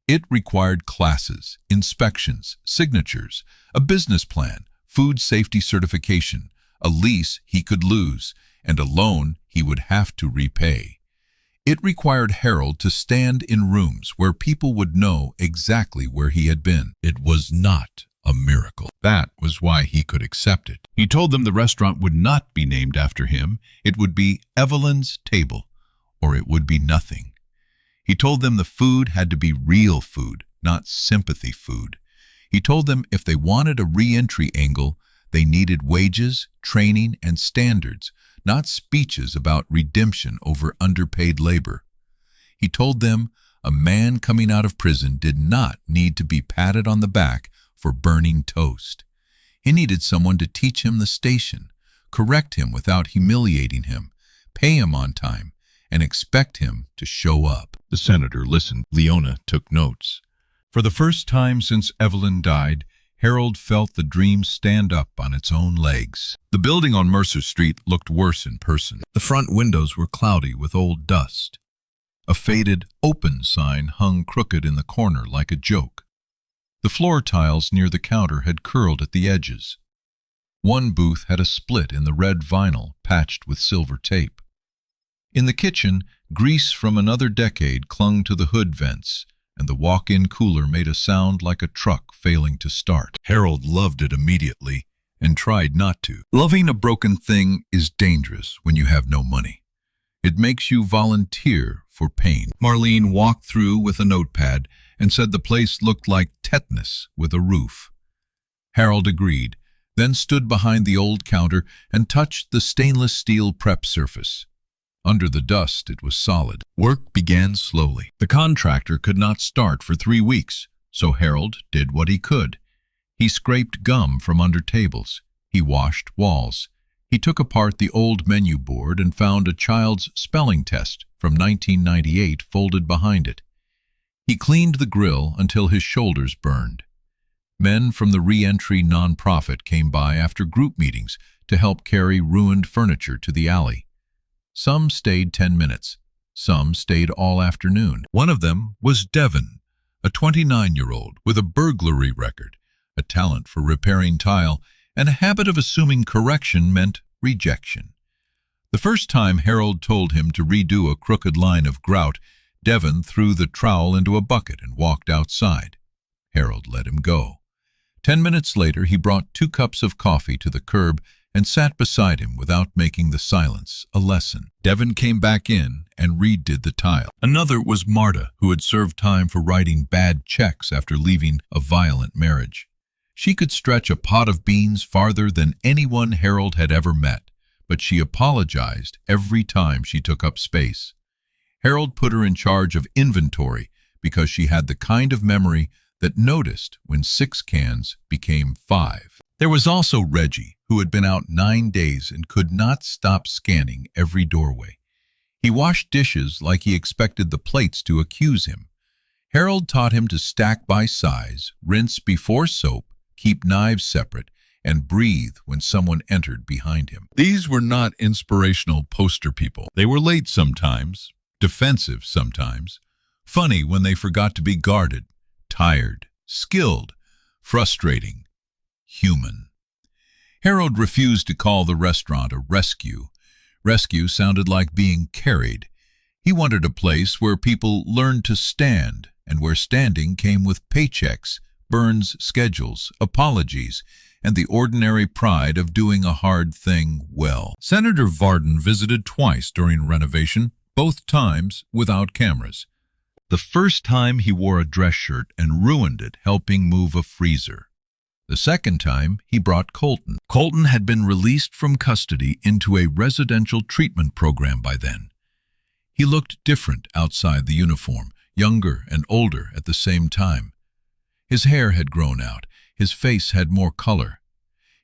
It required classes, inspections, signatures, a business plan, food safety certification, a lease he could lose, and a loan he would have to repay. It required Harold to stand in rooms where people would know exactly where he had been. It was not a miracle. That was why he could accept it. He told them the restaurant would not be named after him. It would be Evelyn's Table, or it would be nothing. He told them the food had to be real food, not sympathy food. He told them if they wanted a re-entry angle, they needed wages, training, and standards, not speeches about redemption over underpaid labor. He told them a man coming out of prison did not need to be patted on the back for burning toast. He needed someone to teach him the station, correct him without humiliating him, pay him on time, and expect him to show up. The senator listened. Leona took notes. For the first time since Evelyn died, Harold felt the dream stand up on its own legs. The building on Mercer Street looked worse in person. The front windows were cloudy with old dust. A faded "open" sign hung crooked in the corner like a joke. The floor tiles near the counter had curled at the edges. One booth had a split in the red vinyl patched with silver tape. In the kitchen, grease from another decade clung to the hood vents, and the walk-in cooler made a sound like a truck failing to start. Harold loved it immediately and tried not to. Loving a broken thing is dangerous when you have no money. It makes you volunteer for pain. Marlene walked through with a notepad and said the place looked like tetanus with a roof. Harold agreed, then stood behind the old counter and touched the stainless steel prep surface. Under the dust, it was solid. Work began slowly. The contractor could not start for 3 weeks, so Harold did what he could. He scraped gum from under tables. He washed walls. He took apart the old menu board and found a child's spelling test from 1998 folded behind it. He cleaned the grill until his shoulders burned. Men from the re-entry nonprofit came by after group meetings to help carry ruined furniture to the alley. Some stayed 10 minutes. Some stayed all afternoon. One of them was Devon, a 29-year-old with a burglary record, a talent for repairing tile, and a habit of assuming correction meant rejection. The first time Harold told him to redo a crooked line of grout, Devon threw the trowel into a bucket and walked outside. Harold let him go. 10 minutes later, he brought 2 cups of coffee to the curb and sat beside him without making the silence a lesson. Devon came back in and redid the tile. Another was Marta, who had served time for writing bad checks after leaving a violent marriage. She could stretch a pot of beans farther than anyone Harold had ever met, but she apologized every time she took up space. Harold put her in charge of inventory because she had the kind of memory that noticed when 6 cans became 5. There was also Reggie, who had been out 9 days and could not stop scanning every doorway. He washed dishes like he expected the plates to accuse him. Harold taught him to stack by size, rinse before soap, keep knives separate, and breathe when someone entered behind him. These were not inspirational poster people. They were late sometimes, defensive sometimes, funny when they forgot to be guarded, tired, skilled, frustrating, human. Harold refused to call the restaurant a rescue. Rescue sounded like being carried. He wanted a place where people learned to stand, and where standing came with paychecks, burns schedules, apologies, and the ordinary pride of doing a hard thing well. Senator Varden visited twice during renovation, both times without cameras. The first time he wore a dress shirt and ruined it helping move a freezer. The second time, he brought Colton. Colton had been released from custody into a residential treatment program by then. He looked different outside the uniform, younger and older at the same time. His hair had grown out. His face had more color.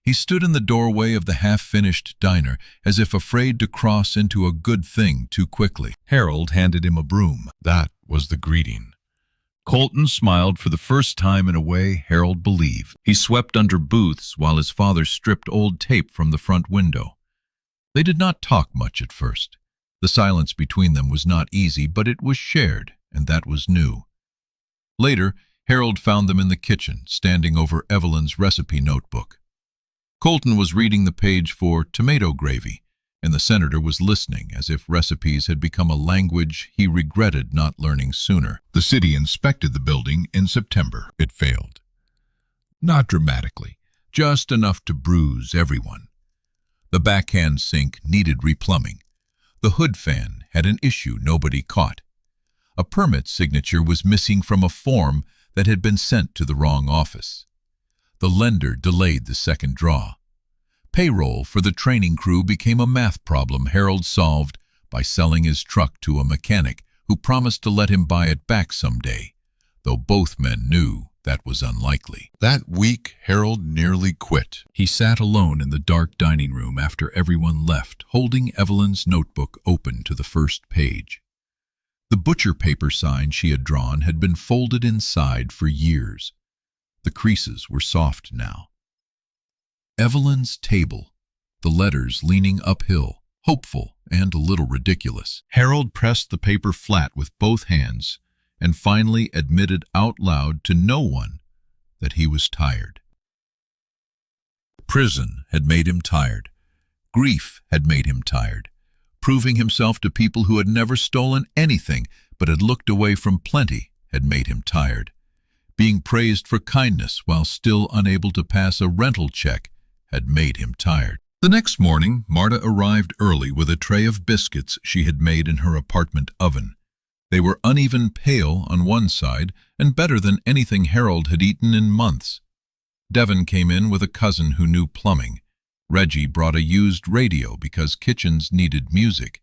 He stood in the doorway of the half-finished diner as if afraid to cross into a good thing too quickly. Harold handed him a broom. That was the greeting. Colton smiled for the first time in a way Harold believed. He swept under booths while his father stripped old tape from the front window. They did not talk much at first. The silence between them was not easy, but it was shared, and that was new. Later, Harold found them in the kitchen, standing over Evelyn's recipe notebook. Colton was reading the page for tomato gravy, and the senator was listening as if recipes had become a language he regretted not learning sooner. The city inspected the building in September. It failed. Not dramatically, just enough to bruise everyone. The backhand sink needed replumbing. The hood fan had an issue nobody caught. A permit signature was missing from a form that had been sent to the wrong office. The lender delayed the second draw. Payroll for the training crew became a math problem Harold solved by selling his truck to a mechanic who promised to let him buy it back someday, though both men knew that was unlikely. That week, Harold nearly quit. He sat alone in the dark dining room after everyone left, holding Evelyn's notebook open to the first page. The butcher paper sign she had drawn had been folded inside for years. The creases were soft now. Evelyn's table, the letters leaning uphill, hopeful and a little ridiculous. Harold pressed the paper flat with both hands and finally admitted out loud to no one that he was tired. Prison had made him tired. Grief had made him tired. Proving himself to people who had never stolen anything but had looked away from plenty had made him tired. Being praised for kindness while still unable to pass a rental check had made him tired. The next morning, Marta arrived early with a tray of biscuits she had made in her apartment oven. They were uneven pale on one side and better than anything Harold had eaten in months. Devon came in with a cousin who knew plumbing. Reggie brought a used radio because kitchens needed music.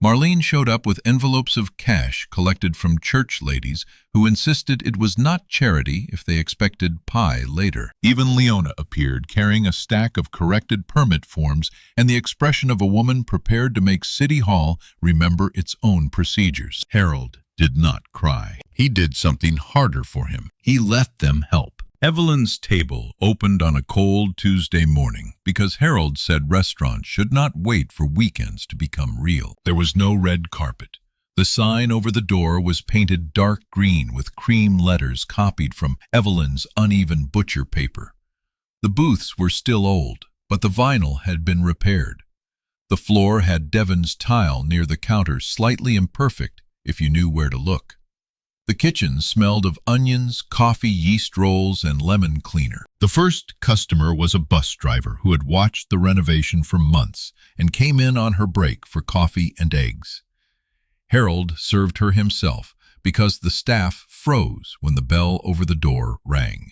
Marlene showed up with envelopes of cash collected from church ladies who insisted it was not charity if they expected pie later. Even Leona appeared carrying a stack of corrected permit forms and the expression of a woman prepared to make City Hall remember its own procedures. Harold did not cry. He did something harder for him. He let them help. Evelyn's table opened on a cold Tuesday morning because Harold said restaurants should not wait for weekends to become real. There was no red carpet. The sign over the door was painted dark green with cream letters copied from Evelyn's uneven butcher paper. The booths were still old, but the vinyl had been repaired. The floor had Devon's tile near the counter, slightly imperfect if you knew where to look. The kitchen smelled of onions, coffee, yeast rolls, and lemon cleaner. The first customer was a bus driver who had watched the renovation for months and came in on her break for coffee and eggs. Harold served her himself because the staff froze when the bell over the door rang.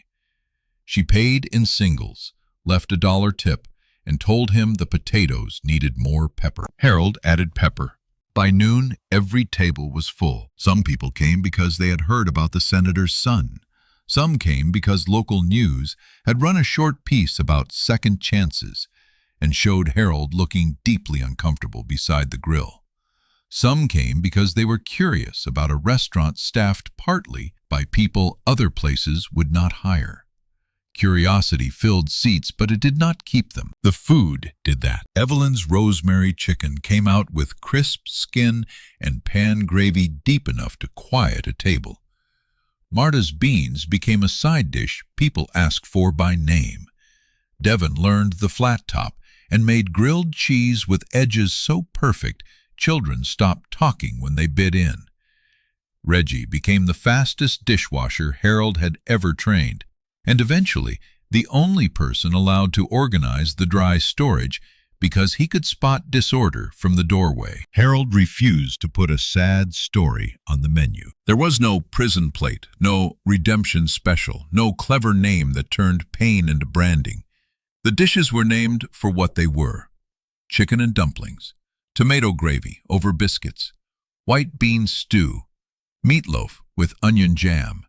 She paid in singles, left a $1 tip, and told him the potatoes needed more pepper. Harold added pepper. By noon, every table was full. Some people came because they had heard about the senator's son. Some came because local news had run a short piece about second chances and showed Harold looking deeply uncomfortable beside the grill. Some came because they were curious about a restaurant staffed partly by people other places would not hire. Curiosity filled seats, but it did not keep them. The food did that. Evelyn's rosemary chicken came out with crisp skin and pan gravy deep enough to quiet a table. Marta's beans became a side dish people asked for by name. Devon learned the flat top and made grilled cheese with edges so perfect children stopped talking when they bit in. Reggie became the fastest dishwasher Harold had ever trained, and eventually the only person allowed to organize the dry storage because he could spot disorder from the doorway. Harold refused to put a sad story on the menu. There was no prison plate, no redemption special, no clever name that turned pain into branding. The dishes were named for what they were: chicken and dumplings, tomato gravy over biscuits, white bean stew, meatloaf with onion jam,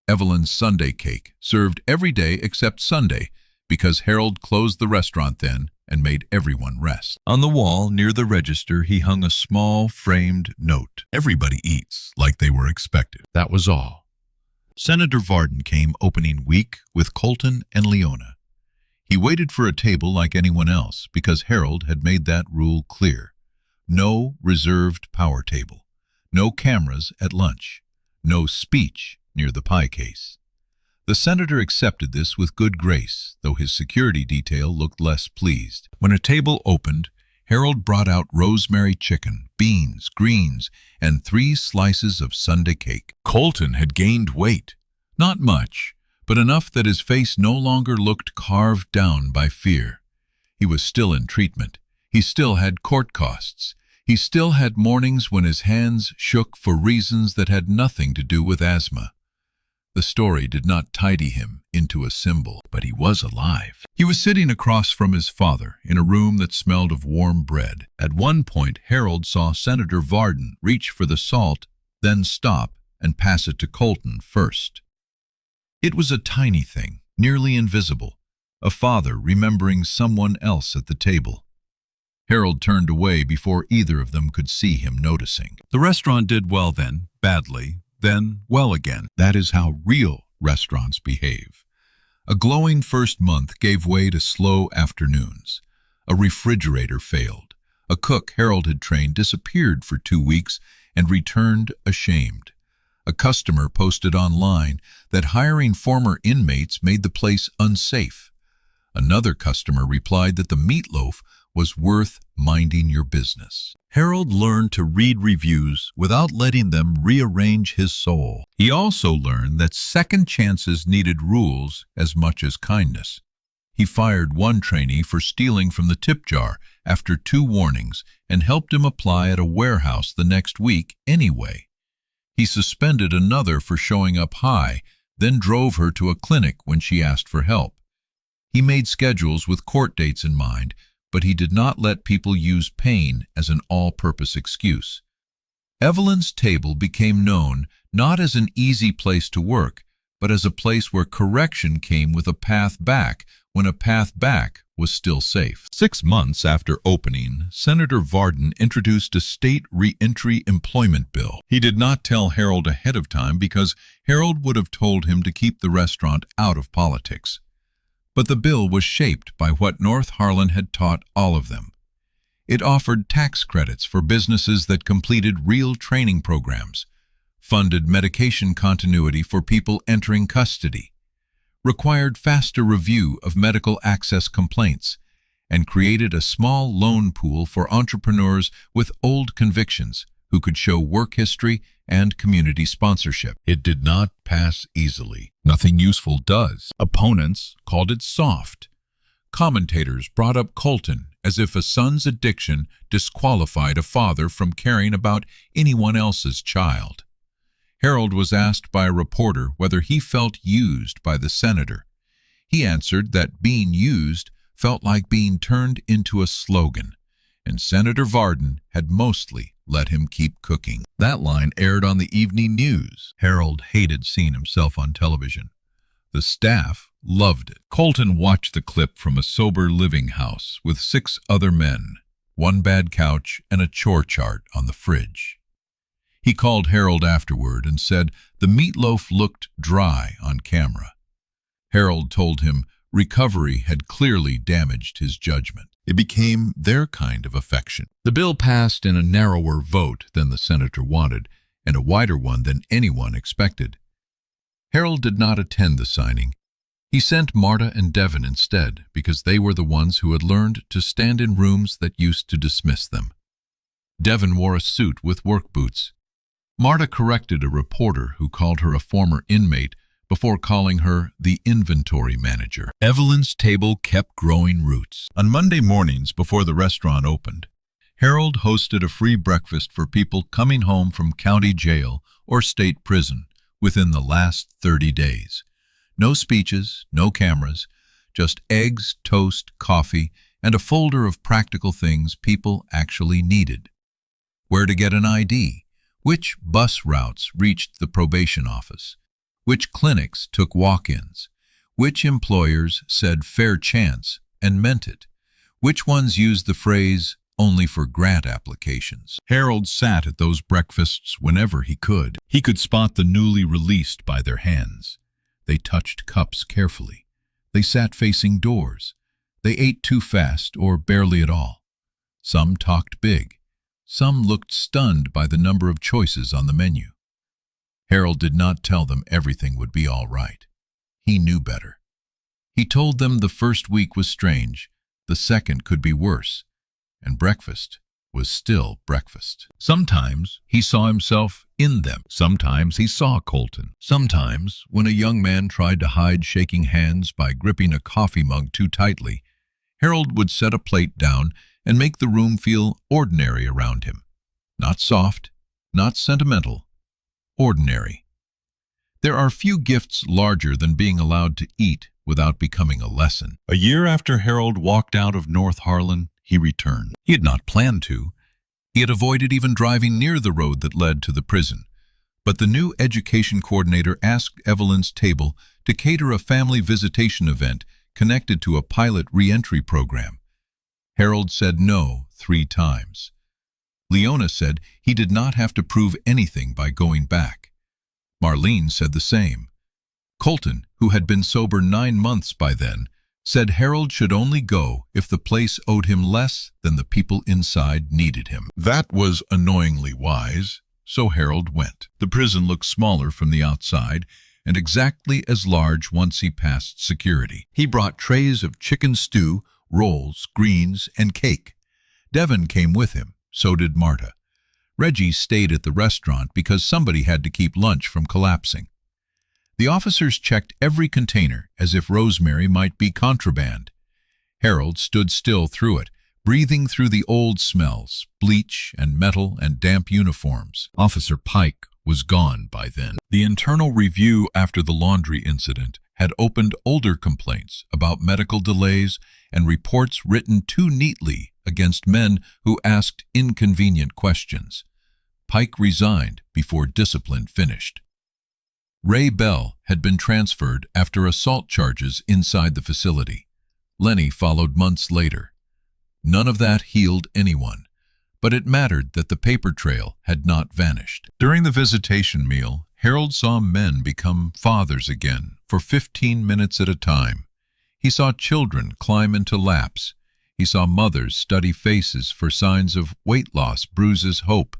Evelyn's Sunday cake, served every day except Sunday because Harold closed the restaurant then and made everyone rest. On the wall near the register, he hung a small framed note. Everybody eats like they were expected. That was all. Senator Varden came opening week with Colton and Leona. He waited for a table like anyone else because Harold had made that rule clear. No reserved power table. No cameras at lunch. No speech near the pie case. The senator accepted this with good grace, though his security detail looked less pleased. When a table opened, Harold brought out rosemary chicken, beans, greens, and 3 slices of Sunday cake. Colton had gained weight. Not much, but enough that his face no longer looked carved down by fear. He was still in treatment. He still had court costs. He still had mornings when his hands shook for reasons that had nothing to do with asthma. The story did not tidy him into a symbol, but he was alive. He was sitting across from his father in a room that smelled of warm bread. At one point, Harold saw Senator Varden reach for the salt, then stop and pass it to Colton first. It was a tiny thing, nearly invisible, a father remembering someone else at the table. Harold turned away before either of them could see him noticing. The restaurant did well then, badly, then well again. That is how real restaurants behave. A glowing first month gave way to slow afternoons. A refrigerator failed. A cook Harold had trained disappeared for 2 weeks and returned ashamed. A customer posted online that hiring former inmates made the place unsafe. Another customer replied that the meatloaf was worth minding your business. Harold learned to read reviews without letting them rearrange his soul. He also learned that second chances needed rules as much as kindness. He fired one trainee for stealing from the tip jar after 2 warnings and helped him apply at a warehouse the next week anyway. He suspended another for showing up high, then drove her to a clinic when she asked for help. He made schedules with court dates in mind, but he did not let people use pain as an all-purpose excuse. Evelyn's table became known not as an easy place to work, but as a place where correction came with a path back, when a path back was still safe. 6 months after opening, Senator Varden introduced a state re-entry employment bill. He did not tell Harold ahead of time because Harold would have told him to keep the restaurant out of politics. But the bill was shaped by what North Harlan had taught all of them. It offered tax credits for businesses that completed real training programs, funded medication continuity for people entering custody, required faster review of medical access complaints, and created a small loan pool for entrepreneurs with old convictions who could show work history and community sponsorship. It did not pass easily. Nothing useful does. Opponents called it soft. Commentators brought up Colton as if a son's addiction disqualified a father from caring about anyone else's child. Harold was asked by a reporter whether he felt used by the senator. He answered that being used felt like being turned into a slogan, and Senator Varden had mostly let him keep cooking. That line aired on the evening news. Harold hated seeing himself on television. The staff loved it. Colton watched the clip from a sober living house with 6 other men, 1 bad couch, and a chore chart on the fridge. He called Harold afterward and said the meatloaf looked dry on camera. Harold told him recovery had clearly damaged his judgment. It became their kind of affection. The bill passed in a narrower vote than the senator wanted, and a wider one than anyone expected. Harold did not attend the signing. He sent Marta and Devin instead because they were the ones who had learned to stand in rooms that used to dismiss them. Devin wore a suit with work boots. Marta corrected a reporter who called her a former inmate before calling her the inventory manager. Evelyn's table kept growing roots. On Monday mornings before the restaurant opened, Harold hosted a free breakfast for people coming home from county jail or state prison within the last 30 days. No speeches, no cameras, just eggs, toast, coffee, and a folder of practical things people actually needed. Where to get an ID, which bus routes reached the probation office, which clinics took walk-ins, which employers said fair chance and meant it, which ones used the phrase only for grant applications. Harold sat at those breakfasts whenever he could. He could spot the newly released by their hands. They touched cups carefully. They sat facing doors. They ate too fast or barely at all. Some talked big. Some looked stunned by the number of choices on the menu. Harold did not tell them everything would be all right. He knew better. He told them the first week was strange, the second could be worse, and breakfast was still breakfast. Sometimes he saw himself in them. Sometimes he saw Colton. Sometimes, when a young man tried to hide shaking hands by gripping a coffee mug too tightly, Harold would set a plate down and make the room feel ordinary around him. Not soft, not sentimental, ordinary. There are few gifts larger than being allowed to eat without becoming a lesson. A year after Harold walked out of North Harlan, he returned. He had not planned to. He had avoided even driving near the road that led to the prison. But the new education coordinator asked Evelyn's table to cater a family visitation event connected to a pilot re-entry program. Harold said no 3 times. Leona said he did not have to prove anything by going back. Marlene said the same. Colton, who had been sober 9 months by then, said Harold should only go if the place owed him less than the people inside needed him. That was annoyingly wise, so Harold went. The prison looked smaller from the outside and exactly as large once he passed security. He brought trays of chicken stew, rolls, greens, and cake. Devin came with him, so did Marta. Reggie stayed at the restaurant because somebody had to keep lunch from collapsing. The officers checked every container as if rosemary might be contraband. Harold stood still through it, breathing through the old smells, bleach and metal and damp uniforms. Officer Pike was gone by then. The internal review after the laundry incident had opened older complaints about medical delays and reports written too neatly against men who asked inconvenient questions. Pike resigned before discipline finished. Ray Bell had been transferred after assault charges inside the facility. Lenny followed months later. None of that healed anyone, but it mattered that the paper trail had not vanished. During the visitation meal, Harold saw men become fathers again for 15 minutes at a time. He saw children climb into laps. He saw mothers study faces for signs of weight loss, bruises, hope.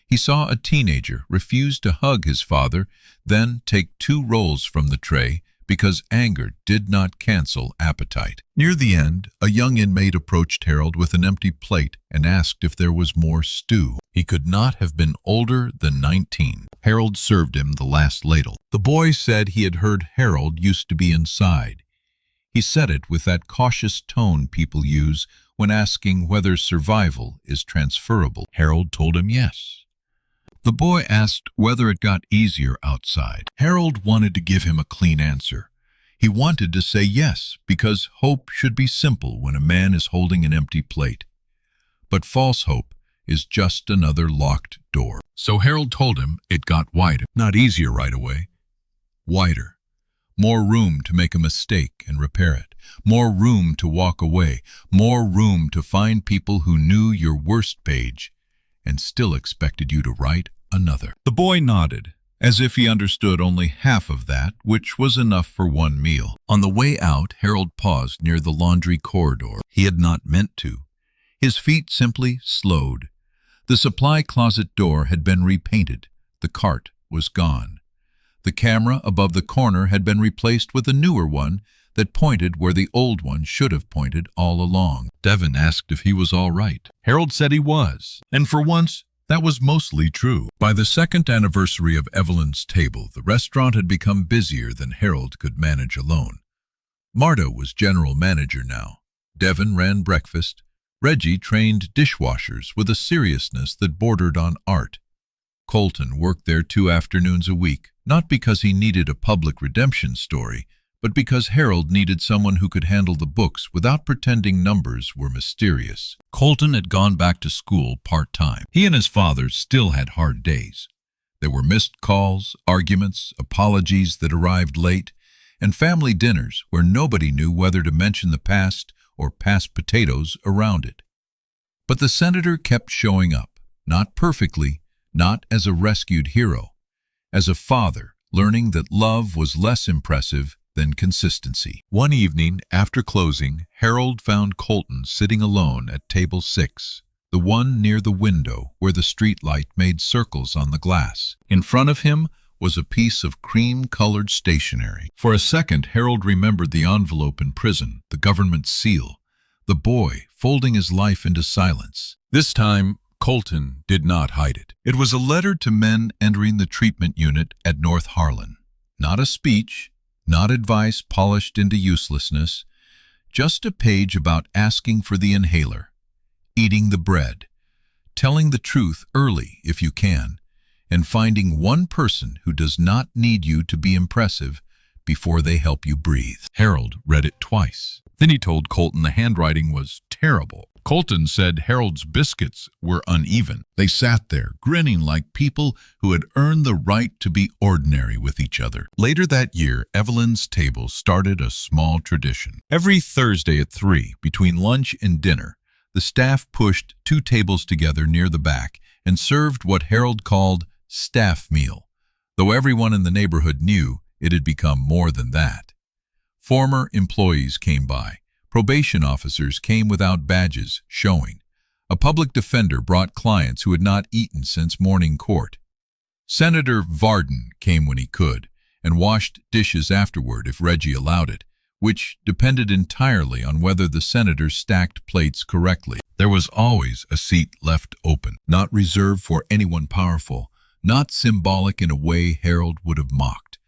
He saw a teenager refuse to hug his father, then take 2 rolls from the tray because anger did not cancel appetite. Near the end, a young inmate approached Harold with an empty plate and asked if there was more stew. He could not have been older than 19. Harold served him the last ladle. The boy said he had heard Harold used to be inside. He said it with that cautious tone people use when asking whether survival is transferable. Harold told him yes. The boy asked whether it got easier outside. Harold wanted to give him a clean answer. He wanted to say yes, because hope should be simple when a man is holding an empty plate. But false hope is just another locked door. So Harold told him it got wider. Not easier right away. Wider. More room to make a mistake and repair it. More room to walk away. More room to find people who knew your worst page and still expected you to write another. The boy nodded, as if he understood only half of that, which was enough for one meal. On the way out, Harold paused near the laundry corridor. He had not meant to. His feet simply slowed. The supply closet door had been repainted. The cart was gone. The camera above the corner had been replaced with a newer one that pointed where the old one should have pointed all along. Devin asked if he was all right. Harold said he was, and for once, that was mostly true. By the 2nd anniversary of Evelyn's table, the restaurant had become busier than Harold could manage alone. Marta was general manager now. Devin ran breakfast. Reggie trained dishwashers with a seriousness that bordered on art. Colton worked there 2 afternoons a week, not because he needed a public redemption story, but because Harold needed someone who could handle the books without pretending numbers were mysterious. Colton had gone back to school part-time. He and his father still had hard days. There were missed calls, arguments, apologies that arrived late, and family dinners where nobody knew whether to mention the past or pass potatoes around it. But the senator kept showing up, not perfectly, not as a rescued hero, as a father learning that love was less impressive than consistency. One evening, after closing, Harold found Colton sitting alone at table 6, the one near the window where the streetlight made circles on the glass. In front of him was a piece of cream-colored stationery. For a second, Harold remembered the envelope in prison, the government seal, the boy folding his life into silence. This time, Colton did not hide it. It was a letter to men entering the treatment unit at North Harlan. Not a speech, not advice polished into uselessness, just a page about asking for the inhaler, eating the bread, telling the truth early if you can, and finding one person who does not need you to be impressive before they help you breathe. Harold read it twice. Then he told Colton the handwriting was terrible. Colton said Harold's biscuits were uneven. They sat there, grinning like people who had earned the right to be ordinary with each other. Later that year, Evelyn's table started a small tradition. Every Thursday at 3, between lunch and dinner, the staff pushed 2 tables together near the back and served what Harold called staff meal, though everyone in the neighborhood knew it had become more than that. Former employees came by. Probation officers came without badges, showing. A public defender brought clients who had not eaten since morning court. Senator Varden came when he could, and washed dishes afterward if Reggie allowed it, which depended entirely on whether the senator stacked plates correctly. There was always a seat left open, not reserved for anyone powerful, not symbolic in a way Harold would have mocked,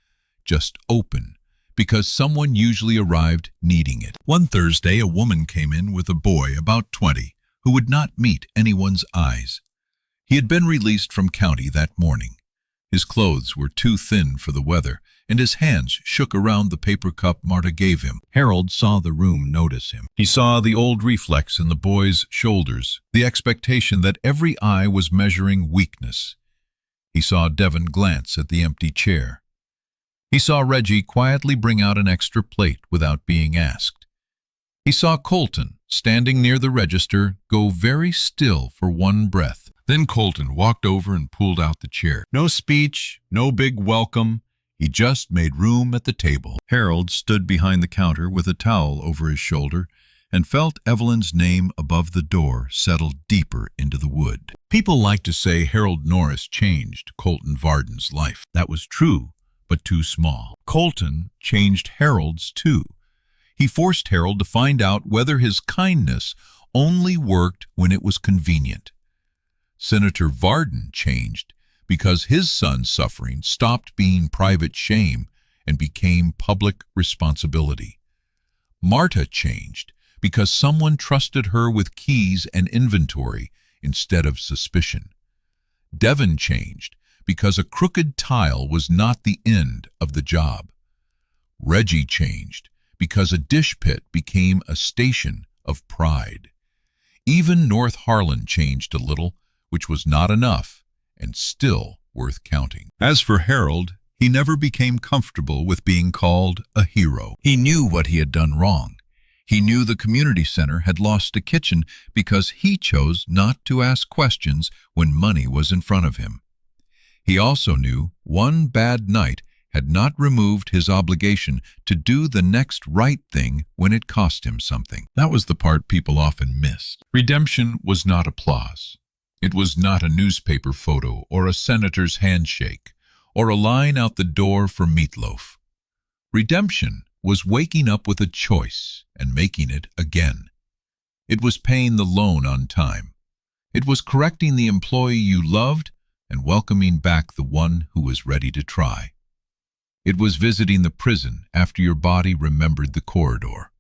just open, because someone usually arrived needing it. One Thursday, a woman came in with a boy about 20 who would not meet anyone's eyes. He had been released from county that morning. His clothes were too thin for the weather, and his hands shook around the paper cup Marta gave him. Harold saw the room notice him. He saw the old reflex in the boy's shoulders, the expectation that every eye was measuring weakness. He saw Devin glance at the empty chair. He saw Reggie quietly bring out an extra plate without being asked. He saw Colton, standing near the register, go very still for one breath. Then Colton walked over and pulled out the chair. No speech, no big welcome. He just made room at the table. Harold stood behind the counter with a towel over his shoulder and felt Evelyn's name above the door settle deeper into the wood. People like to say Harold Norris changed Colton Varden's life. That was true, but too small. Colton changed Harold's too. He forced Harold to find out whether his kindness only worked when it was convenient. Senator Varden changed because his son's suffering stopped being private shame and became public responsibility. Marta changed because someone trusted her with keys and inventory instead of suspicion. Devon changed because a crooked tile was not the end of the job. Reggie changed because a dish pit became a station of pride. Even North Harlan changed a little, which was not enough and still worth counting. As for Harold, he never became comfortable with being called a hero. He knew what he had done wrong. He knew the community center had lost a kitchen because he chose not to ask questions when money was in front of him. He also knew one bad night had not removed his obligation to do the next right thing when it cost him something. That was the part people often missed. Redemption was not applause. It was not a newspaper photo or a senator's handshake or a line out the door for meatloaf. Redemption was waking up with a choice and making it again. It was paying the loan on time. It was correcting the employee you loved and welcoming back the one who was ready to try. It was visiting the prison after your body remembered the corridor.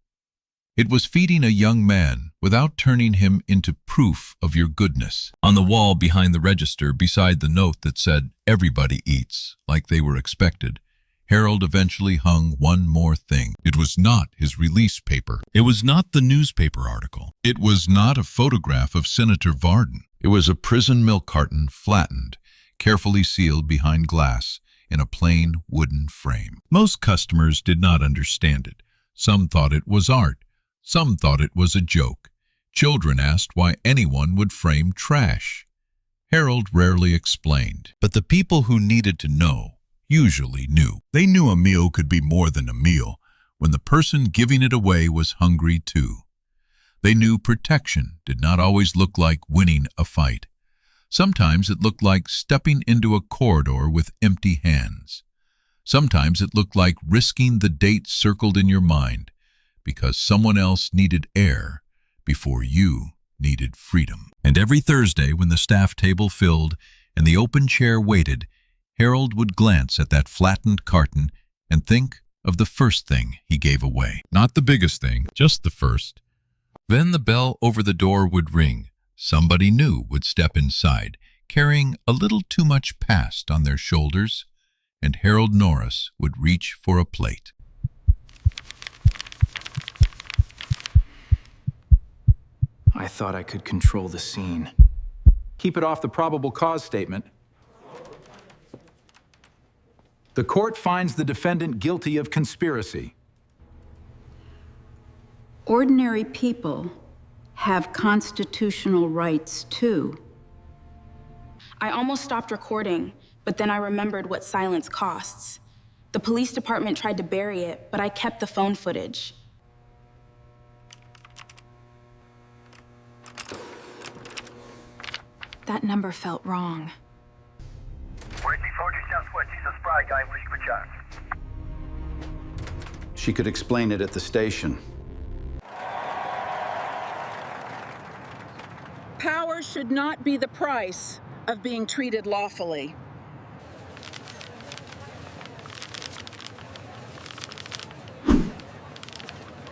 It was feeding a young man without turning him into proof of your goodness. On the wall behind the register, beside the note that said, "Everybody eats," like they were expected, Harold eventually hung one more thing. It was not his release paper. It was not the newspaper article. It was not a photograph of Senator Varden. It was a prison milk carton, flattened, carefully sealed behind glass in a plain wooden frame. Most customers did not understand it. Some thought it was art. Some thought it was a joke. Children asked why anyone would frame trash. Harold rarely explained, but the people who needed to know usually knew. They knew a meal could be more than a meal when the person giving it away was hungry too. They knew protection did not always look like winning a fight. Sometimes it looked like stepping into a corridor with empty hands. Sometimes it looked like risking the date circled in your mind because someone else needed air before you needed freedom. And every Thursday when the staff table filled and the open chair waited, Harold would glance at that flattened carton and think of the first thing he gave away. Not the biggest thing, just the first. Then the bell over the door would ring. Somebody new would step inside, carrying a little too much past on their shoulders, and Harold Norris would reach for a plate. I thought I could control the scene. Keep it off the probable cause statement. The court finds the defendant guilty of conspiracy. Ordinary people have constitutional rights too. I almost stopped recording, but then I remembered what silence costs. The police department tried to bury it, but I kept the phone footage. That number felt wrong. She could explain it at the station. Power should not be the price of being treated lawfully.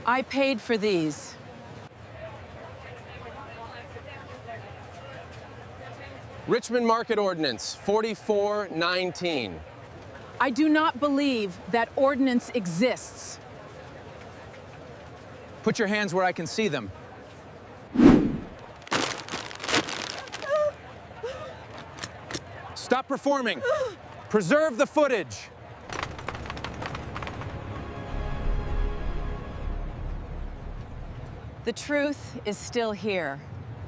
I paid for these. Richmond Market Ordinance 4419. I do not believe that ordinance exists. Put your hands where I can see them. Stop performing. Preserve the footage. The truth is still here.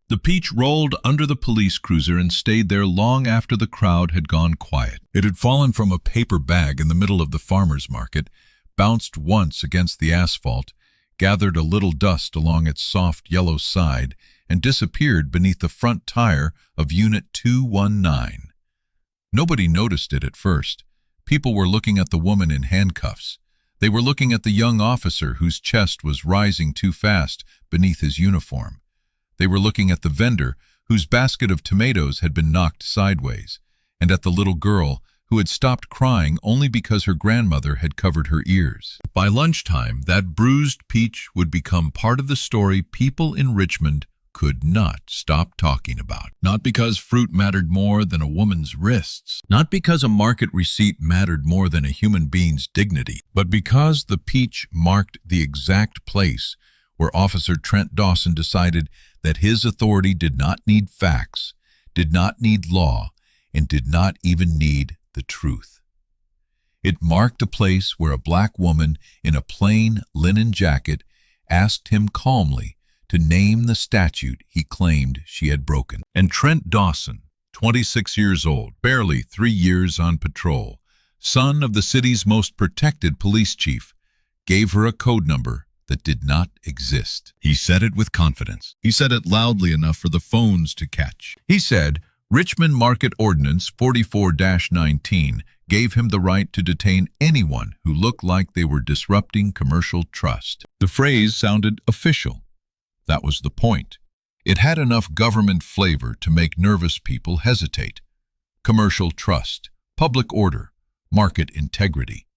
The Peach rolled under the police cruiser and stayed there long after the crowd had gone quiet. It had fallen from a paper bag in the middle of the farmer's market, bounced once against the asphalt, gathered a little dust along its soft yellow side, and disappeared beneath the front tire of Unit 219. Nobody noticed it at first. People were looking at the woman in handcuffs. They were looking at the young officer whose chest was rising too fast beneath his uniform. They were looking at the vendor whose basket of tomatoes had been knocked sideways, and at the little girl who had stopped crying only because her grandmother had covered her ears. By lunchtime, that bruised Peach would become part of the story people in Richmond could not stop talking about. Not because fruit mattered more than a woman's wrists, not because a market receipt mattered more than a human being's dignity, but because the Peach marked the exact place where Officer Trent Dawson decided that his authority did not need facts, did not need law, and did not even need the truth. It marked a place where a black woman in a plain linen jacket asked him calmly to name the statute he claimed she had broken. And Trent Dawson, 26 years old, barely 3 years on patrol, son of the city's most protected police chief, gave her a code number that did not exist. He said it with confidence. He said it loudly enough for the phones to catch. He said, Richmond Market Ordinance 44-19 gave him the right to detain anyone who looked like they were disrupting commercial trust. The phrase sounded official. That was the point. It had enough government flavor to make nervous people hesitate. Commercial trust, public order, market integrity.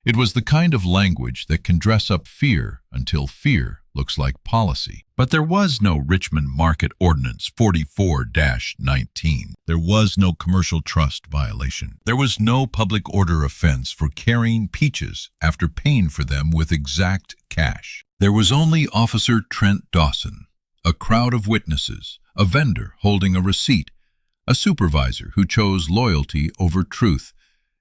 It was the kind of language that can dress up fear until fear looks like policy. But there was no Richmond Market Ordinance 44-19. There was no commercial trust violation. There was no public order offense for carrying peaches after paying for them with exact cash. There was only Officer Trent Dawson, a crowd of witnesses, a vendor holding a receipt, a supervisor who chose loyalty over truth,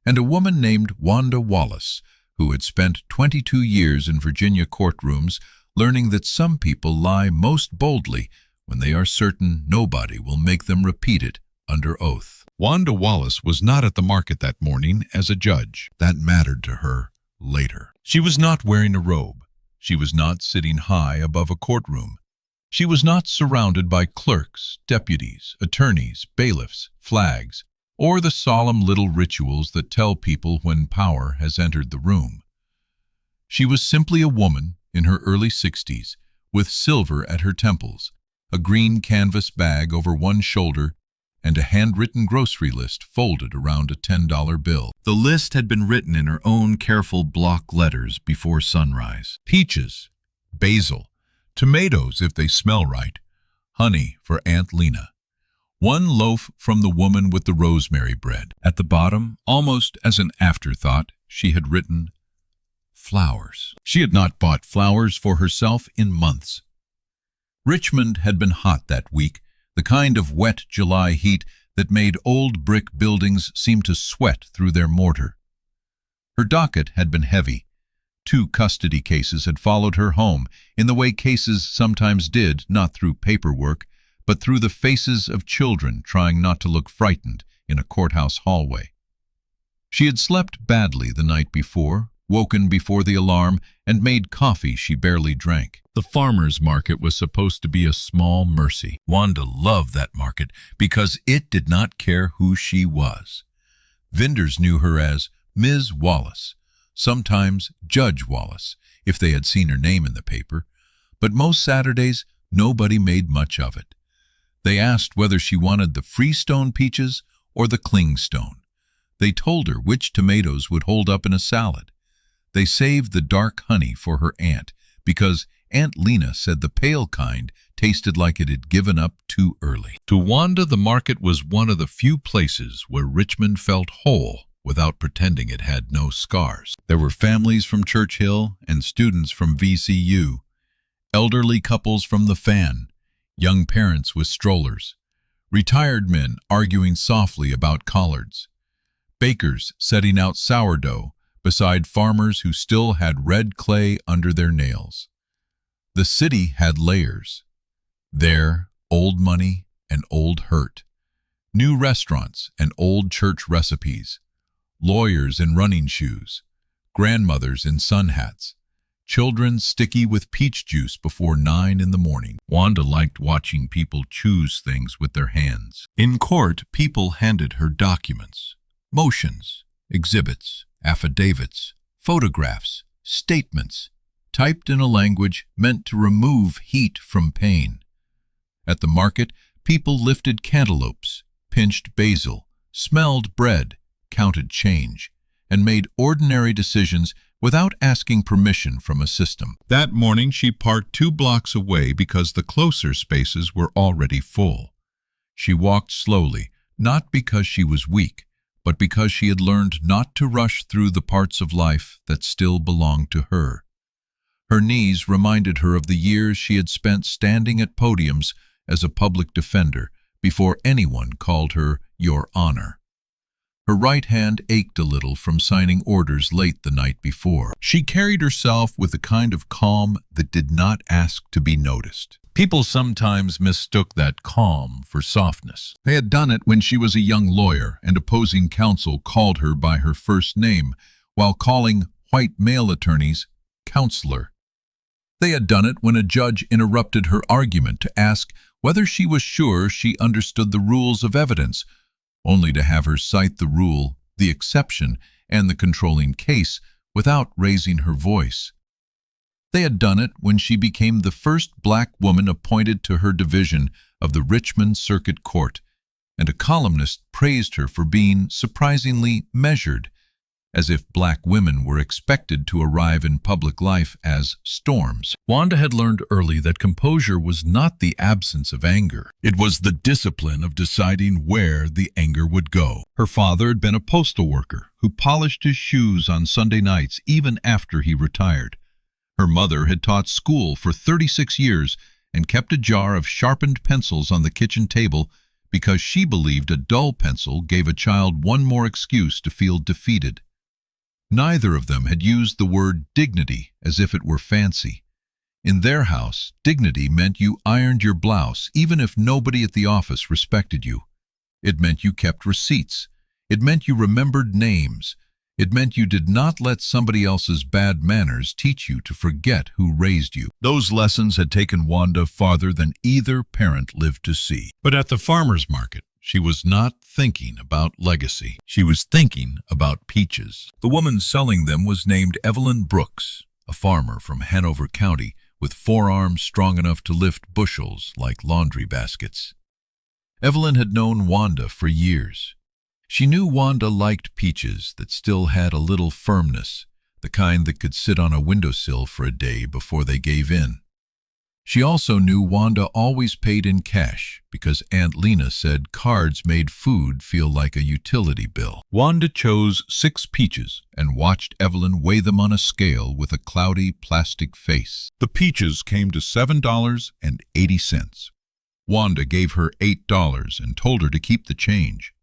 and a woman named Wanda Wallace, who had spent 22 years in Virginia courtrooms learning that some people lie most boldly when they are certain nobody will make them repeat it under oath. Wanda Wallace was not at the market that morning as a judge. That mattered to her later. She was not wearing a robe. She was not sitting high above a courtroom. She was not surrounded by clerks, deputies, attorneys, bailiffs, flags, or the solemn little rituals that tell people when power has entered the room. She was simply a woman in her early 60s, with silver at her temples, a green canvas bag over one shoulder, and a handwritten grocery list folded around a $10 bill. The list had been written in her own careful block letters before sunrise. Peaches, basil, tomatoes if they smell right, honey for Aunt Lena. One loaf from the woman with the rosemary bread. At the bottom, almost as an afterthought, she had written, flowers. She had not bought flowers for herself in months. Richmond had been hot that week, the kind of wet July heat that made old brick buildings seem to sweat through their mortar. Her docket had been heavy. 2 custody cases had followed her home, in the way cases sometimes did, not through paperwork, but through the faces of children trying not to look frightened in a courthouse hallway. She had slept badly the night before, woken before the alarm, and made coffee she barely drank. The farmer's market was supposed to be a small mercy. Wanda loved that market because it did not care who she was. Vendors knew her as Ms. Wallace, sometimes Judge Wallace, if they had seen her name in the paper, but most Saturdays nobody made much of it. They asked whether she wanted the freestone peaches or the clingstone. They told her which tomatoes would hold up in a salad. They saved the dark honey for her aunt because Aunt Lena said the pale kind tasted like it had given up too early. To Wanda, the market was one of the few places where Richmond felt whole without pretending it had no scars. There were families from Churchill and students from VCU, elderly couples from the Fan, young parents with strollers, retired men arguing softly about collards, bakers setting out sourdough beside farmers who still had red clay under their nails. The city had layers. There, old money and old hurt. New restaurants and old church recipes. Lawyers in running shoes. Grandmothers in sun hats. Children sticky with peach juice before 9 in the morning. Wanda liked watching people choose things with their hands. In court, people handed her documents, motions, exhibits, affidavits, photographs, statements, typed in a language meant to remove heat from pain. At the market, people lifted cantaloupes, pinched basil, smelled bread, counted change, and made ordinary decisions without asking permission from a system. That morning, she parked 2 blocks away because the closer spaces were already full. She walked slowly, not because she was weak, but because she had learned not to rush through the parts of life that still belonged to her. Her knees reminded her of the years she had spent standing at podiums as a public defender before anyone called her Your Honor. Her right hand ached a little from signing orders late the night before. She carried herself with a kind of calm that did not ask to be noticed. People sometimes mistook that calm for softness. They had done it when she was a young lawyer and opposing counsel called her by her first name, while calling white male attorneys counselor. They had done it when a judge interrupted her argument to ask whether she was sure she understood the rules of evidence, only to have her cite the rule, the exception, and the controlling case without raising her voice. They had done it when she became the first black woman appointed to her division of the Richmond Circuit Court, and a columnist praised her for being surprisingly measured, as if black women were expected to arrive in public life as storms. Wanda had learned early that composure was not the absence of anger. It was the discipline of deciding where the anger would go. Her father had been a postal worker who polished his shoes on Sunday nights even after he retired. Her mother had taught school for 36 years and kept a jar of sharpened pencils on the kitchen table because she believed a dull pencil gave a child one more excuse to feel defeated. Neither of them had used the word dignity as if it were fancy. In their house, dignity meant you ironed your blouse even if nobody at the office respected you. It meant you kept receipts. It meant you remembered names. It meant you did not let somebody else's bad manners teach you to forget who raised you. Those lessons had taken Wanda farther than either parent lived to see. But at the farmer's market, she was not thinking about legacy. She was thinking about peaches. The woman selling them was named Evelyn Brooks, a farmer from Hanover County with forearms strong enough to lift bushels like laundry baskets. Evelyn had known Wanda for years. She knew Wanda liked peaches that still had a little firmness, the kind that could sit on a windowsill for a day before they gave in. She also knew Wanda always paid in cash because Aunt Lena said cards made food feel like a utility bill. Wanda chose 6 peaches and watched Evelyn weigh them on a scale with a cloudy plastic face. The peaches came to $7.80. Wanda gave her $8 and told her to keep the change.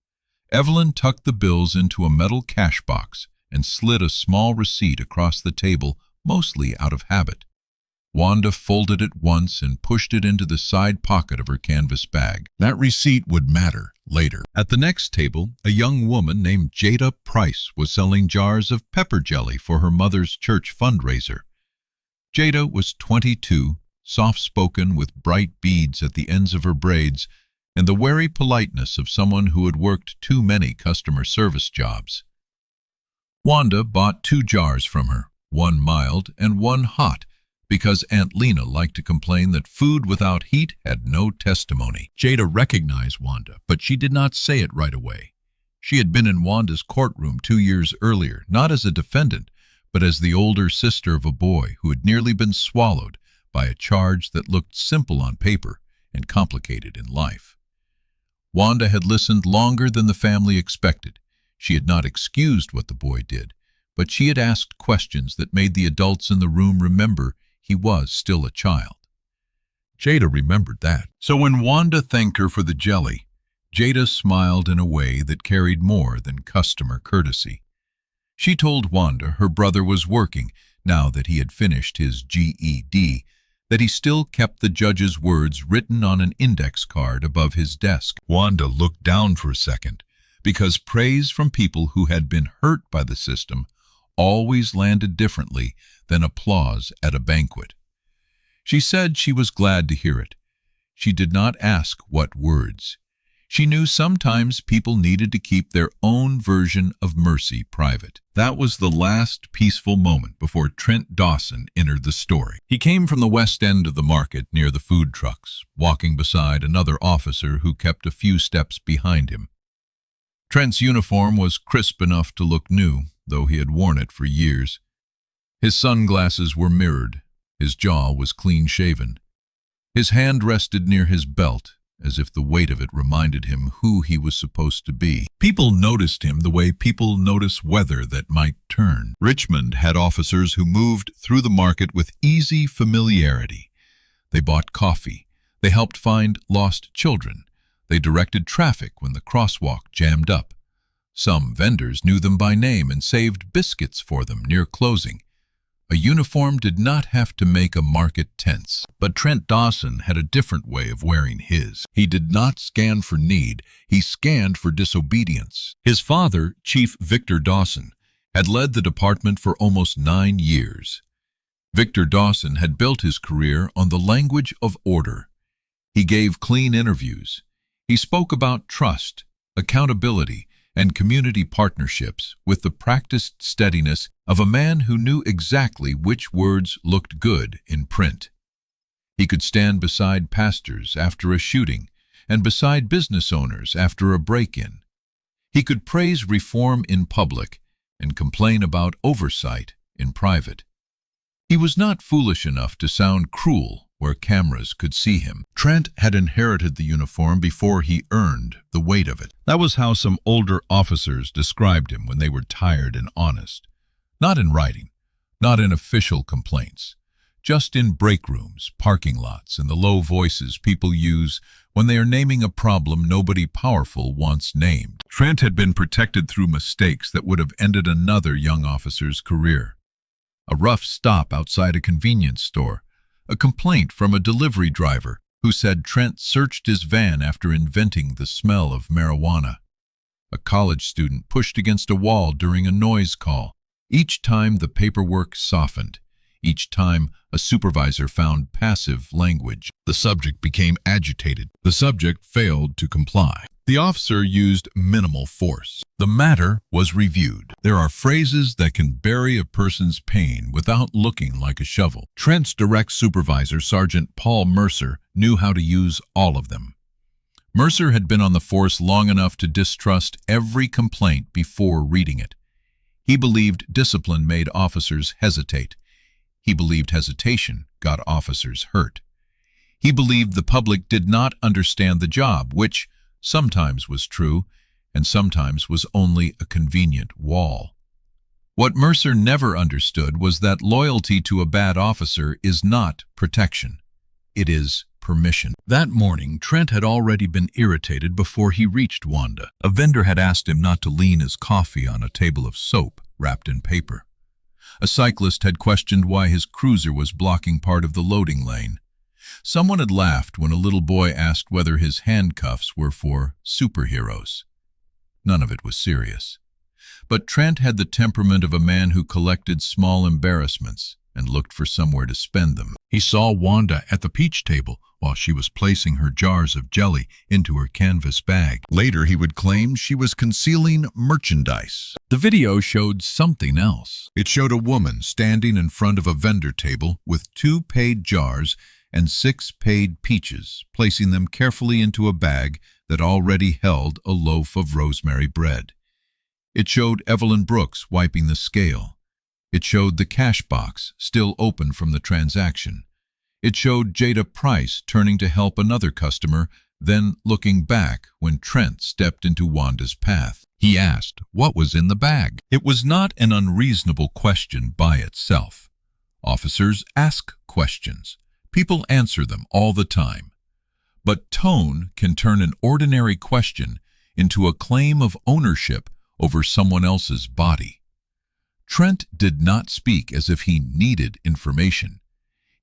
Evelyn tucked the bills into a metal cash box and slid a small receipt across the table, mostly out of habit. Wanda folded it once and pushed it into the side pocket of her canvas bag. That receipt would matter later. At the next table, a young woman named Jada Price was selling jars of pepper jelly for her mother's church fundraiser. Jada was 22, soft-spoken with bright beads at the ends of her braids, and the wary politeness of someone who had worked too many customer service jobs. Wanda bought 2 jars from her, one mild and one hot, because Aunt Lena liked to complain that food without heat had no testimony. Jada recognized Wanda, but she did not say it right away. She had been in Wanda's courtroom 2 years earlier, not as a defendant, but as the older sister of a boy who had nearly been swallowed by a charge that looked simple on paper and complicated in life. Wanda had listened longer than the family expected. She had not excused what the boy did, but she had asked questions that made the adults in the room remember he was still a child. Jada remembered that. So when Wanda thanked her for the jelly, Jada smiled in a way that carried more than customer courtesy. She told Wanda her brother was working, now that he had finished his GED, that he still kept the judge's words written on an index card above his desk. Wanda looked down for a second, because praise from people who had been hurt by the system always landed differently than applause at a banquet. She said she was glad to hear it. She did not ask what words. She knew sometimes people needed to keep their own version of mercy private. That was the last peaceful moment before Trent Dawson entered the story. He came from the west end of the market near the food trucks, walking beside another officer who kept a few steps behind him. Trent's uniform was crisp enough to look new, though he had worn it for years. His sunglasses were mirrored. His jaw was clean-shaven. His hand rested near his belt, as if the weight of it reminded him who he was supposed to be. People noticed him the way people notice weather that might turn. Richmond had officers who moved through the market with easy familiarity. They bought coffee. They helped find lost children. They directed traffic when the crosswalk jammed up. Some vendors knew them by name and saved biscuits for them near closing. A uniform did not have to make a market tense, but Trent Dawson had a different way of wearing his. He did not scan for need, he scanned for disobedience. His father, Chief Victor Dawson, had led the department for almost 9 years. Victor Dawson had built his career on the language of order. He gave clean interviews. He spoke about trust, accountability, and community partnerships with the practiced steadiness of a man who knew exactly which words looked good in print. He could stand beside pastors after a shooting and beside business owners after a break-in. He could praise reform in public and complain about oversight in private. He was not foolish enough to sound cruel where cameras could see him. Trent had inherited the uniform before he earned the weight of it. That was how some older officers described him when they were tired and honest. Not in writing, not in official complaints, just in break rooms, parking lots, and the low voices people use when they are naming a problem nobody powerful once named. Trent had been protected through mistakes that would have ended another young officer's career. A rough stop outside a convenience store, a complaint from a delivery driver who said Trent searched his van after inventing the smell of marijuana. A college student pushed against a wall during a noise call. Each time the paperwork softened. Each time a supervisor found passive language. The subject became agitated. The subject failed to comply. The officer used minimal force. The matter was reviewed. There are phrases that can bury a person's pain without looking like a shovel. Trent's direct supervisor, Sergeant Paul Mercer, knew how to use all of them. Mercer had been on the force long enough to distrust every complaint before reading it. He believed discipline made officers hesitate. He believed hesitation got officers hurt. He believed the public did not understand the job, which sometimes was true, and sometimes was only a convenient wall. What Mercer never understood was that loyalty to a bad officer is not protection. It is permission. That morning, Trent had already been irritated before he reached Wanda. A vendor had asked him not to lean his coffee on a table of soap wrapped in paper. A cyclist had questioned why his cruiser was blocking part of the loading lane. Someone had laughed when a little boy asked whether his handcuffs were for superheroes. None of it was serious. But Trent had the temperament of a man who collected small embarrassments and looked for somewhere to spend them. He saw Wanda at the peach table while she was placing her jars of jelly into her canvas bag. Later, he would claim she was concealing merchandise. The video showed something else. It showed a woman standing in front of a vendor table with 2 paid jars and 6 paid peaches, placing them carefully into a bag that already held a loaf of rosemary bread. It showed Evelyn Brooks wiping the scale. It showed the cash box still open from the transaction. It showed Jada Price turning to help another customer, then looking back when Trent stepped into Wanda's path. He asked what was in the bag. It was not an unreasonable question by itself. Officers ask questions. People answer them all the time. But tone can turn an ordinary question into a claim of ownership over someone else's body. Trent did not speak as if he needed information.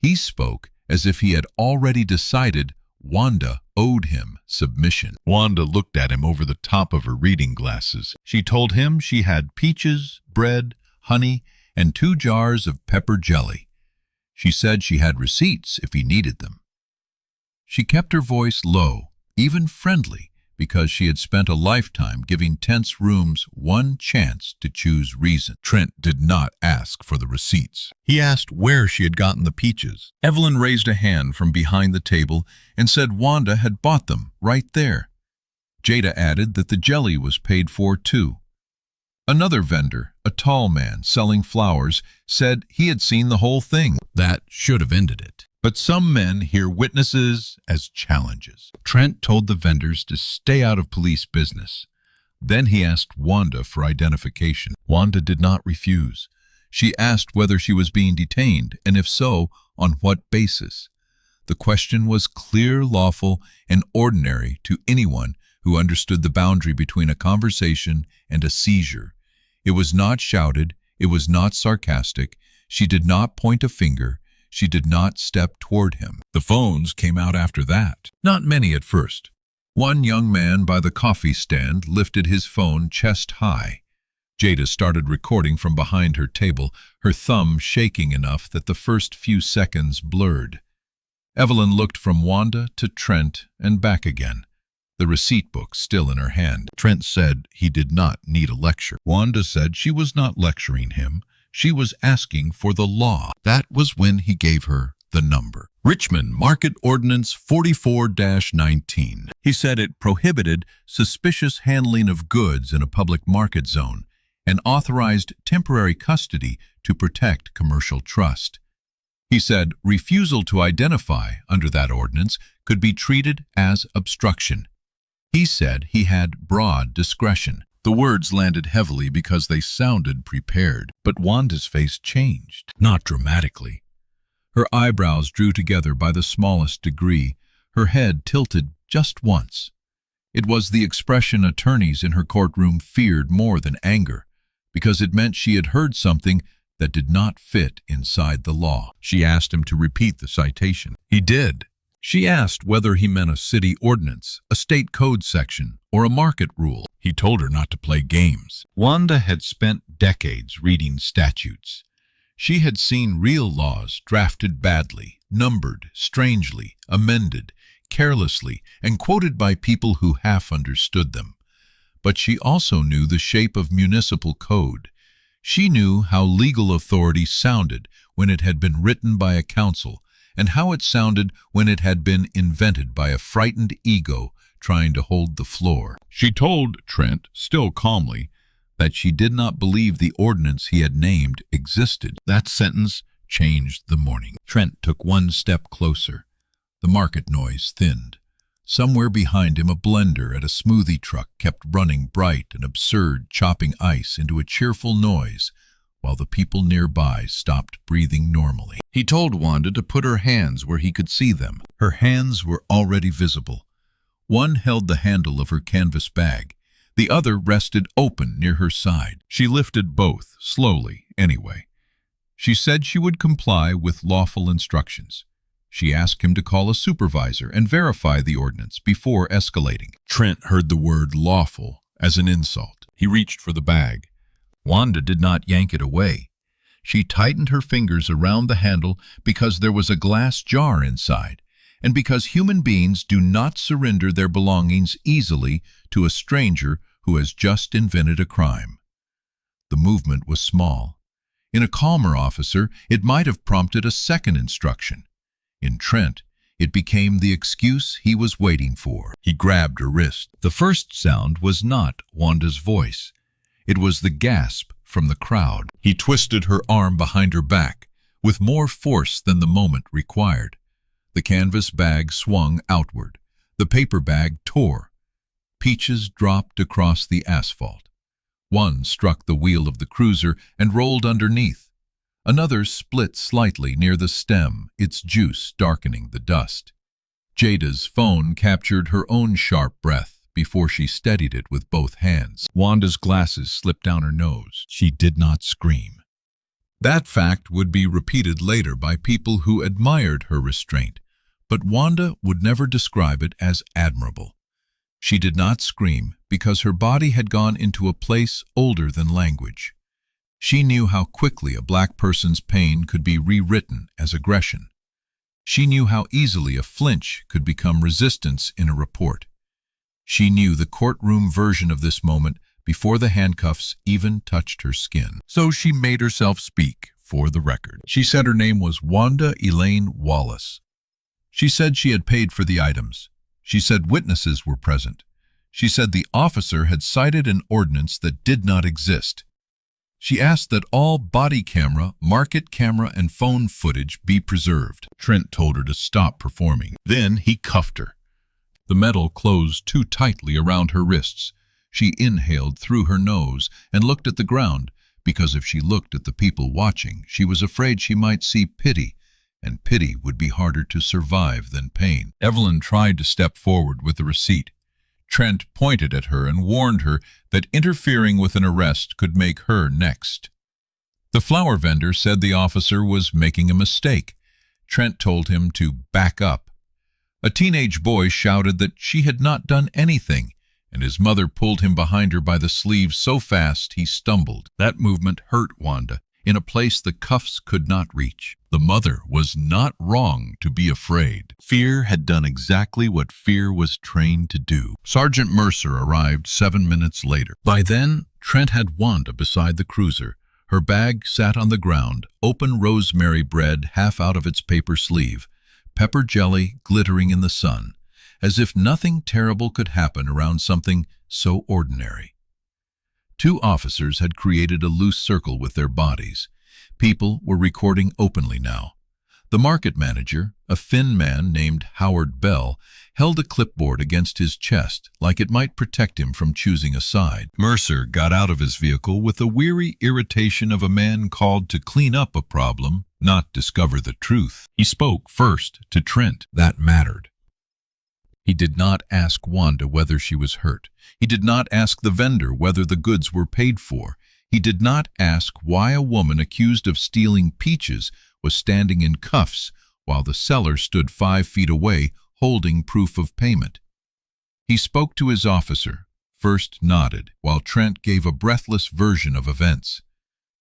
He spoke as if he had already decided Wanda owed him submission. Wanda looked at him over the top of her reading glasses. She told him she had peaches, bread, honey, and 2 jars of pepper jelly. She said she had receipts if he needed them. She kept her voice low, even friendly, because she had spent a lifetime giving tense rooms one chance to choose reason. Trent did not ask for the receipts. He asked where she had gotten the peaches. Evelyn raised a hand from behind the table and said Wanda had bought them right there. Jada added that the jelly was paid for too. Another vendor, a tall man selling flowers, said he had seen the whole thing. That should have ended it. But some men hear witnesses as challenges. Trent told the vendors to stay out of police business. Then he asked Wanda for identification. Wanda did not refuse. She asked whether she was being detained, and if so, on what basis. The question was clear, lawful, and ordinary to anyone who understood the boundary between a conversation and a seizure. It was not shouted. It was not sarcastic. She did not point a finger. She did not step toward him. The phones came out after that. Not many at first. One young man by the coffee stand lifted his phone chest high. Jada started recording from behind her table, her thumb shaking enough that the first few seconds blurred. Evelyn looked from Wanda to Trent and back again, the receipt book still in her hand. Trent said he did not need a lecture. Wanda said she was not lecturing him. She was asking for the law. That was when he gave her the number. Richmond Market Ordinance 44-19. He said it prohibited suspicious handling of goods in a public market zone and authorized temporary custody to protect commercial trust. He said refusal to identify under that ordinance could be treated as obstruction. He said he had broad discretion. The words landed heavily because they sounded prepared, but Wanda's face changed, not dramatically. Her eyebrows drew together by the smallest degree, her head tilted just once. It was the expression attorneys in her courtroom feared more than anger, because it meant she had heard something that did not fit inside the law. She asked him to repeat the citation. He did. She asked whether he meant a city ordinance, a state code section, or a market rule. He told her not to play games. Wanda had spent decades reading statutes. She had seen real laws drafted badly, numbered, strangely, amended, carelessly, and quoted by people who half understood them. But she also knew the shape of municipal code. She knew how legal authority sounded when it had been written by a council, and how it sounded when it had been invented by a frightened ego trying to hold the floor. She told Trent, still calmly, that she did not believe the ordinance he had named existed. That sentence changed the morning. Trent took one step closer. The market noise thinned. Somewhere behind him, a blender at a smoothie truck kept running bright and absurd, chopping ice into a cheerful noise, while the people nearby stopped breathing normally. He told Wanda to put her hands where he could see them. Her hands were already visible. One held the handle of her canvas bag. The other rested open near her side. She lifted both, slowly, anyway. She said she would comply with lawful instructions. She asked him to call a supervisor and verify the ordinance before escalating. Trent heard the word lawful as an insult. He reached for the bag. Wanda did not yank it away. She tightened her fingers around the handle because there was a glass jar inside, and because human beings do not surrender their belongings easily to a stranger who has just invented a crime. The movement was small. In a calmer officer, it might have prompted a second instruction. In Trent, it became the excuse he was waiting for. He grabbed her wrist. The first sound was not Wanda's voice. It was the gasp from the crowd. He twisted her arm behind her back, with more force than the moment required. The canvas bag swung outward. The paper bag tore. Peaches dropped across the asphalt. One struck the wheel of the cruiser and rolled underneath. Another split slightly near the stem, its juice darkening the dust. Jada's phone captured her own sharp breath before she steadied it with both hands. Wanda's glasses slipped down her nose. She did not scream. That fact would be repeated later by people who admired her restraint, but Wanda would never describe it as admirable. She did not scream because her body had gone into a place older than language. She knew how quickly a black person's pain could be rewritten as aggression. She knew how easily a flinch could become resistance in a report. She knew the courtroom version of this moment before the handcuffs even touched her skin. So she made herself speak for the record. She said her name was Wanda Elaine Wallace. She said she had paid for the items. She said witnesses were present. She said the officer had cited an ordinance that did not exist. She asked that all body camera, market camera, and phone footage be preserved. Trent told her to stop performing. Then he cuffed her. The metal closed too tightly around her wrists. She inhaled through her nose and looked at the ground, because if she looked at the people watching, she was afraid she might see pity, and pity would be harder to survive than pain. Evelyn tried to step forward with the receipt. Trent pointed at her and warned her that interfering with an arrest could make her next. The flower vendor said the officer was making a mistake. Trent told him to back up. A teenage boy shouted that she had not done anything, and his mother pulled him behind her by the sleeve so fast he stumbled. That movement hurt Wanda in a place the cuffs could not reach. The mother was not wrong to be afraid. Fear had done exactly what fear was trained to do. Sergeant Mercer arrived 7 minutes later. By then, Trent had Wanda beside the cruiser. Her bag sat on the ground, open rosemary bread half out of its paper sleeve, pepper jelly glittering in the sun, as if nothing terrible could happen around something so ordinary. 2 officers had created a loose circle with their bodies. People were recording openly now. The market manager, a thin man named Howard Bell, held a clipboard against his chest like it might protect him from choosing a side. Mercer got out of his vehicle with the weary irritation of a man called to clean up a problem, not discover the truth. He spoke first to Trent. That mattered. He did not ask Wanda whether she was hurt. He did not ask the vendor whether the goods were paid for. He did not ask why a woman accused of stealing peaches was standing in cuffs while the seller stood 5 feet away holding proof of payment. He spoke to his officer, first nodded, while Trent gave a breathless version of events,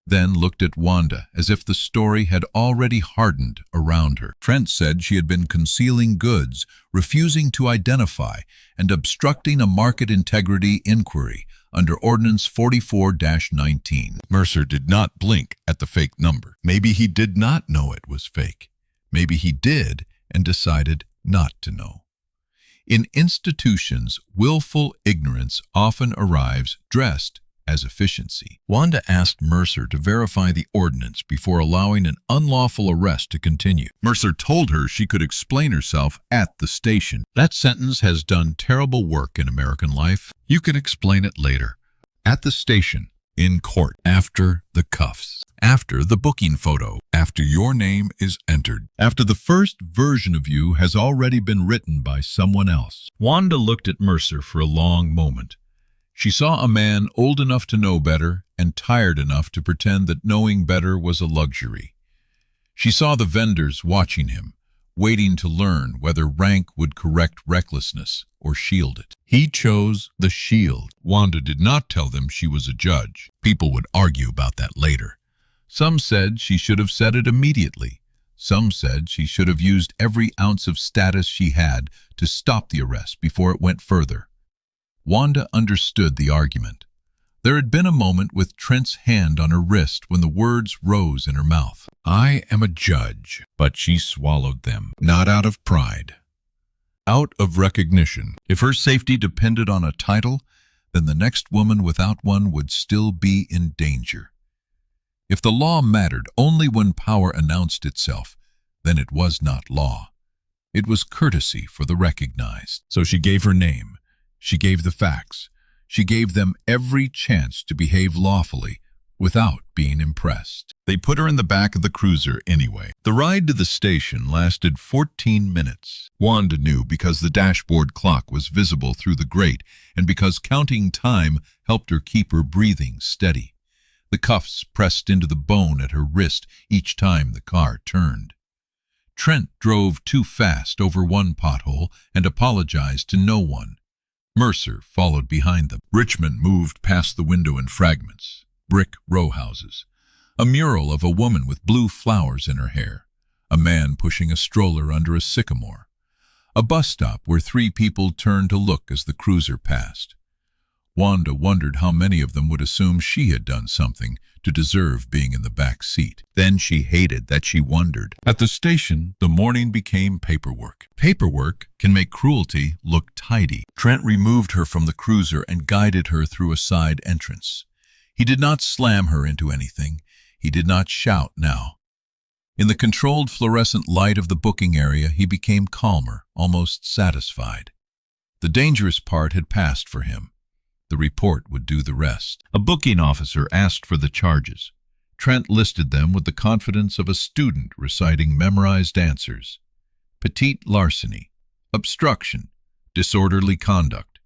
then looked at Wanda as if the story had already hardened around her. Trent said she had been concealing goods, refusing to identify, and obstructing a market integrity inquiry under Ordinance 44-19. Mercer did not blink at the fake number. Maybe he did not know it was fake. Maybe he did and decided not to know. In institutions, willful ignorance often arrives dressed as efficiency. Wanda asked Mercer to verify the ordinance before allowing an unlawful arrest to continue. Mercer told her she could explain herself at the station. That sentence has done terrible work in American life. You can explain it later. At the station, in court, after the cuffs, after the booking photo, after your name is entered, after the first version of you has already been written by someone else. Wanda looked at Mercer for a long moment. She saw a man old enough to know better and tired enough to pretend that knowing better was a luxury. She saw the vendors watching him, waiting to learn whether rank would correct recklessness or shield it. He chose the shield. Wanda did not tell them she was a judge. People would argue about that later. Some said she should have said it immediately. Some said she should have used every ounce of status she had to stop the arrest before it went further. Wanda understood the argument. There had been a moment with Trent's hand on her wrist when the words rose in her mouth. I am a judge, but she swallowed them, not out of pride, out of recognition. If her safety depended on a title, then the next woman without one would still be in danger. If the law mattered only when power announced itself, then it was not law. It was courtesy for the recognized. So she gave her name. She gave the facts. She gave them every chance to behave lawfully without being impressed. They put her in the back of the cruiser anyway. The ride to the station lasted 14 minutes. Wanda knew because the dashboard clock was visible through the grate and because counting time helped her keep her breathing steady. the cuffs pressed into the bone at her wrist each time the car turned. Trent drove too fast over one pothole and apologized to no one. Mercer followed behind them. Richmond moved past the window in fragments, brick row houses, a mural of a woman with blue flowers in her hair, a man pushing a stroller under a sycamore, a bus stop where 3 people turned to look as the cruiser passed. Wanda wondered how many of them would assume she had done something to deserve being in the back seat. Then she hated that she wondered. At the station, the morning became paperwork. Paperwork can make cruelty look tidy. Trent removed her from the cruiser and guided her through a side entrance. He did not slam her into anything. He did not shout now. In the controlled fluorescent light of the booking area, he became calmer, almost satisfied. The dangerous part had passed for him. The report would do the rest. A booking officer asked for the charges. Trent listed them with the confidence of a student reciting memorized answers. Petite larceny, obstruction, disorderly conduct,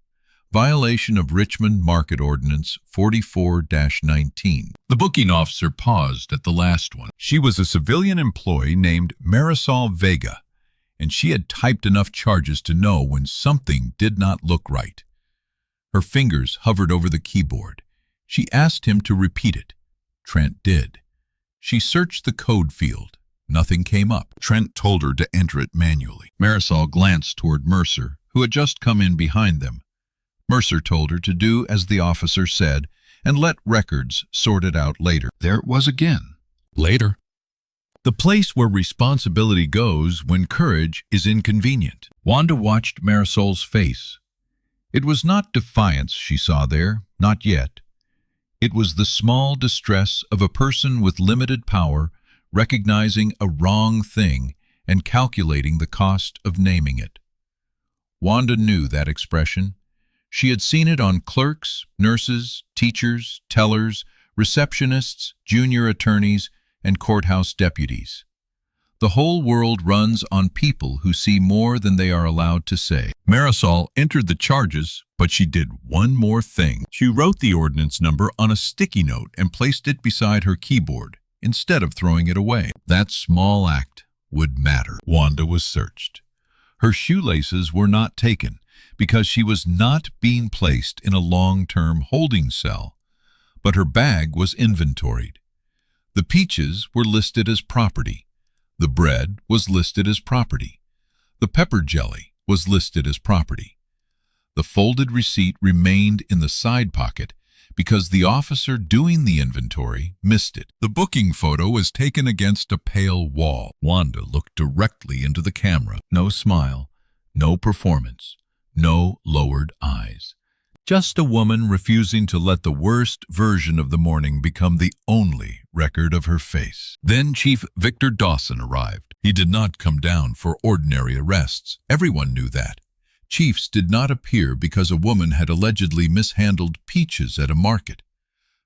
violation of Richmond Market Ordinance 44-19. The booking officer paused at the last one. She was a civilian employee named Marisol Vega, and she had typed enough charges to know when something did not look right. Her fingers hovered over the keyboard. She asked him to repeat it. Trent did. She searched the code field. Nothing came up. Trent told her to enter it manually. Marisol glanced toward Mercer, who had just come in behind them. Mercer told her to do as the officer said and let records sort it out later. There it was again. Later. The place where responsibility goes when courage is inconvenient. Wanda watched Marisol's face. It was not defiance she saw there, not yet. It was the small distress of a person with limited power recognizing a wrong thing and calculating the cost of naming it. Wanda knew that expression. She had seen it on clerks, nurses, teachers, tellers, receptionists, junior attorneys, and courthouse deputies. The whole world runs on people who see more than they are allowed to say. Marisol entered the charges, but she did one more thing. She wrote the ordinance number on a sticky note and placed it beside her keyboard, instead of throwing it away. That small act would matter. Wanda was searched. Her shoelaces were not taken because she was not being placed in a long-term holding cell, but her bag was inventoried. The peaches were listed as property. The bread was listed as property. The pepper jelly was listed as property. The folded receipt remained in the side pocket because the officer doing the inventory missed it. The booking photo was taken against a pale wall. Wanda looked directly into the camera. No smile, no performance, no lowered eyes. Just a woman refusing to let the worst version of the morning become the only record of her face. Then Chief Victor Dawson arrived. He did not come down for ordinary arrests. Everyone knew that. Chiefs did not appear because a woman had allegedly mishandled peaches at a market.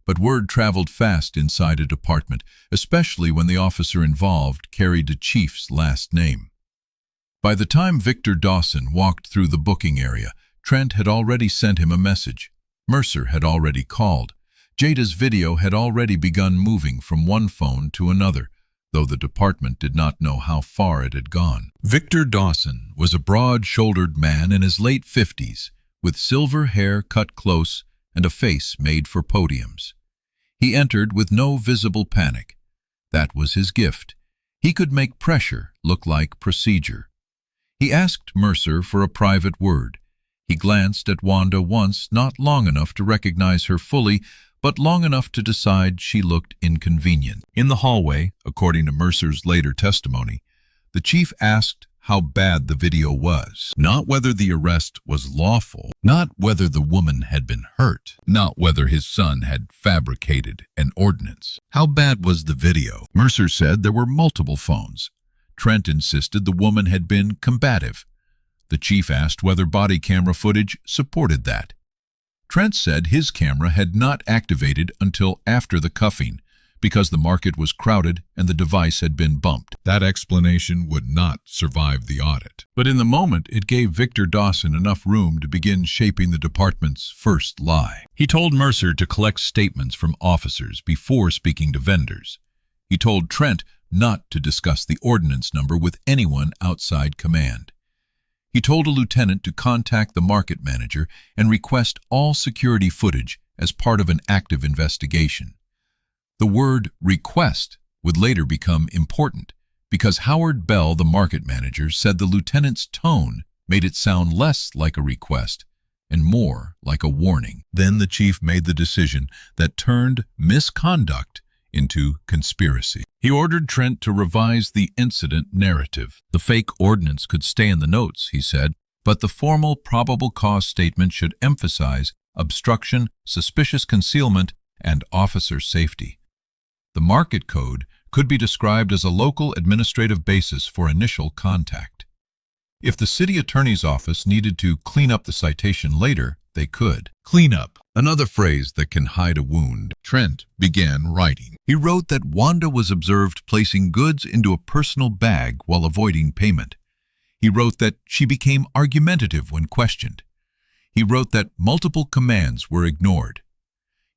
But word traveled fast inside a department, especially when the officer involved carried a chief's last name. By the time Victor Dawson walked through the booking area, Trent had already sent him a message. Mercer had already called. Jada's video had already begun moving from one phone to another, though the department did not know how far it had gone. Victor Dawson was a broad-shouldered man in his late 50s, with silver hair cut close and a face made for podiums. He entered with no visible panic. That was his gift. He could make pressure look like procedure. He asked Mercer for a private word. He glanced at Wanda once, not long enough to recognize her fully, but long enough to decide she looked inconvenient. In the hallway, according to Mercer's later testimony, the chief asked how bad the video was, not whether the arrest was lawful, not whether the woman had been hurt, not whether his son had fabricated an ordinance. How bad was the video? Mercer said there were multiple phones. Trent insisted the woman had been combative. The chief asked whether body camera footage supported that. Trent said his camera had not activated until after the cuffing, because the market was crowded and the device had been bumped. That explanation would not survive the audit. But in the moment, it gave Victor Dawson enough room to begin shaping the department's first lie. He told Mercer to collect statements from officers before speaking to vendors. He told Trent not to discuss the ordinance number with anyone outside command. He told a lieutenant to contact the market manager and request all security footage as part of an active investigation. The word request would later become important because Howard Bell, the market manager, said the lieutenant's tone made it sound less like a request and more like a warning. Then the chief made the decision that turned misconduct into conspiracy. He ordered Trent to revise the incident narrative. The fake ordinance could stay in the notes, he said, but the formal probable cause statement should emphasize obstruction, suspicious concealment, and officer safety. The market code could be described as a local administrative basis for initial contact. If the city attorney's office needed to clean up the citation later, they could. Clean up, another phrase that can hide a wound. Trent began writing. He wrote that Wanda was observed placing goods into a personal bag while avoiding payment. He wrote that she became argumentative when questioned. He wrote that multiple commands were ignored.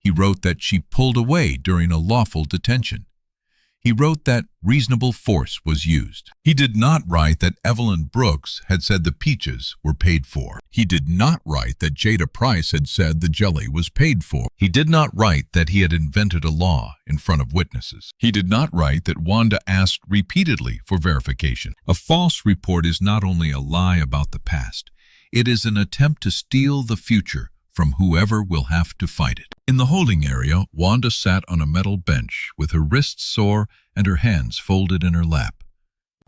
He wrote that she pulled away during a lawful detention. He wrote that reasonable force was used. He did not write that Evelyn Brooks had said the peaches were paid for. He did not write that Jada Price had said the jelly was paid for. He did not write that he had invented a law in front of witnesses. He did not write that Wanda asked repeatedly for verification. A false report is not only a lie about the past, it is an attempt to steal the future from whoever will have to fight it. In the holding area, Wanda sat on a metal bench with her wrists sore and her hands folded in her lap.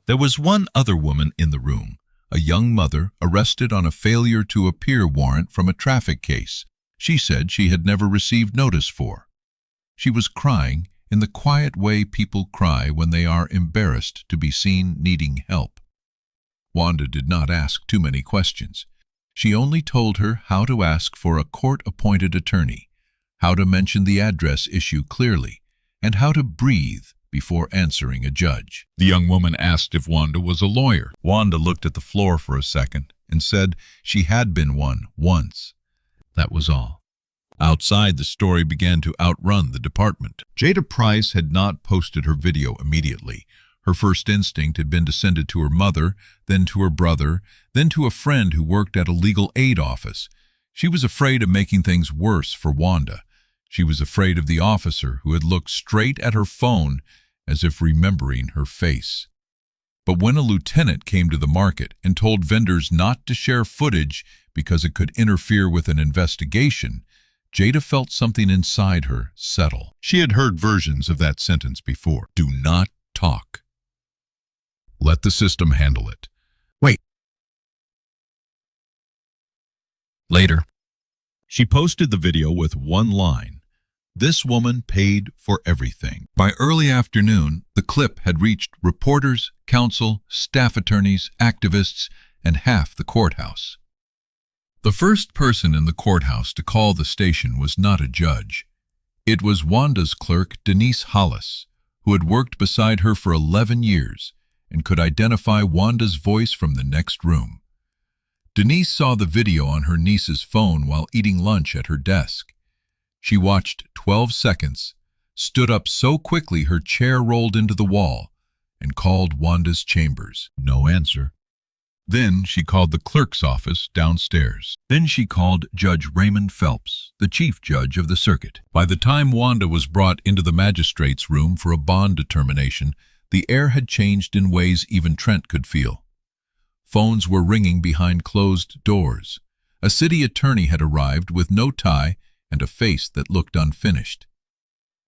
There was one other woman in the room, a young mother arrested on a failure to appear warrant from a traffic case she said she had never received notice for. She was crying in the quiet way people cry when they are embarrassed to be seen needing help. Wanda did not ask too many questions. She only told her how to ask for a court-appointed attorney, how to mention the address issue clearly, and how to breathe before answering a judge. The young woman asked if Wanda was a lawyer. Wanda looked at the floor for a second and said she had been one once. That was all. Outside, the story began to outrun the department. Jada Price had not posted her video immediately. Her first instinct had been to send it to her mother, then to her brother, then to a friend who worked at a legal aid office. She was afraid of making things worse for Wanda. She was afraid of the officer who had looked straight at her phone as if remembering her face. But when a lieutenant came to the market and told vendors not to share footage because it could interfere with an investigation, Jada felt something inside her settle. She had heard versions of that sentence before. Do not talk. Let the system handle it. Wait. Later, she posted the video with one line. This woman paid for everything. By early afternoon, the clip had reached reporters, counsel, staff attorneys, activists, and half the courthouse. The first person in the courthouse to call the station was not a judge. It was Wanda's clerk, Denise Hollis, who had worked beside her for 11 years and could identify Wanda's voice from the next room. Denise saw the video on her niece's phone while eating lunch at her desk. She watched 12 seconds, stood up so quickly her chair rolled into the wall, and called Wanda's chambers. No answer. Then she called the clerk's office downstairs. Then she called Judge Raymond Phelps, the chief judge of the circuit. By the time Wanda was brought into the magistrate's room for a bond determination, the air had changed in ways even Trent could feel. Phones were ringing behind closed doors. A city attorney had arrived with no tie and a face that looked unfinished.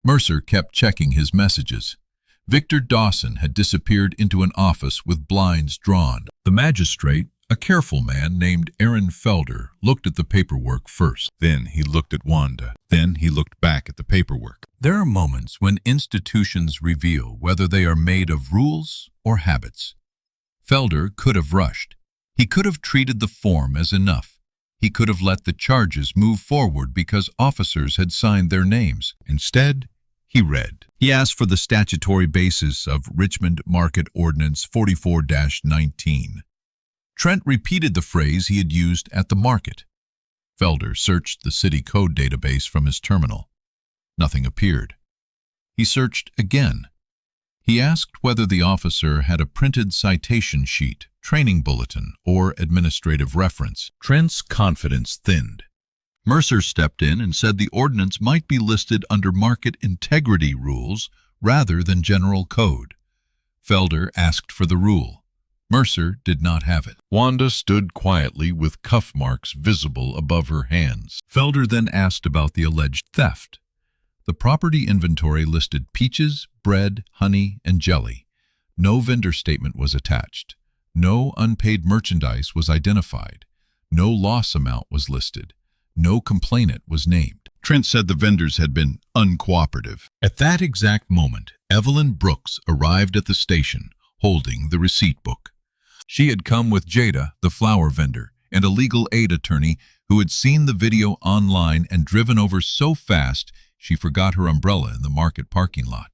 Mercer kept checking his messages. Victor Dawson had disappeared into an office with blinds drawn. The magistrate, a careful man named Aaron Felder, looked at the paperwork first. Then he looked at Wanda. Then he looked back at the paperwork. There are moments when institutions reveal whether they are made of rules or habits. Felder could have rushed. He could have treated the form as enough. He could have let the charges move forward because officers had signed their names. Instead, He read. He asked for the statutory basis of Richmond Market Ordinance 44-19. Trent repeated the phrase he had used at the market. Felder searched the city code database from his terminal. Nothing appeared. He searched again. He asked whether the officer had a printed citation sheet, training bulletin, or administrative reference. Trent's confidence thinned. Mercer stepped in and said the ordinance might be listed under market integrity rules rather than general code. Felder asked for the rule. Mercer did not have it. Wanda stood quietly with cuff marks visible above her hands. Felder then asked about the alleged theft. The property inventory listed peaches, bread, honey, and jelly. No vendor statement was attached. No unpaid merchandise was identified. No loss amount was listed. No complainant was named. Trent said the vendors had been uncooperative. At that exact moment, Evelyn Brooks arrived at the station, holding the receipt book. She had come with Jada, the flower vendor, and a legal aid attorney who had seen the video online and driven over so fast she forgot her umbrella in the market parking lot.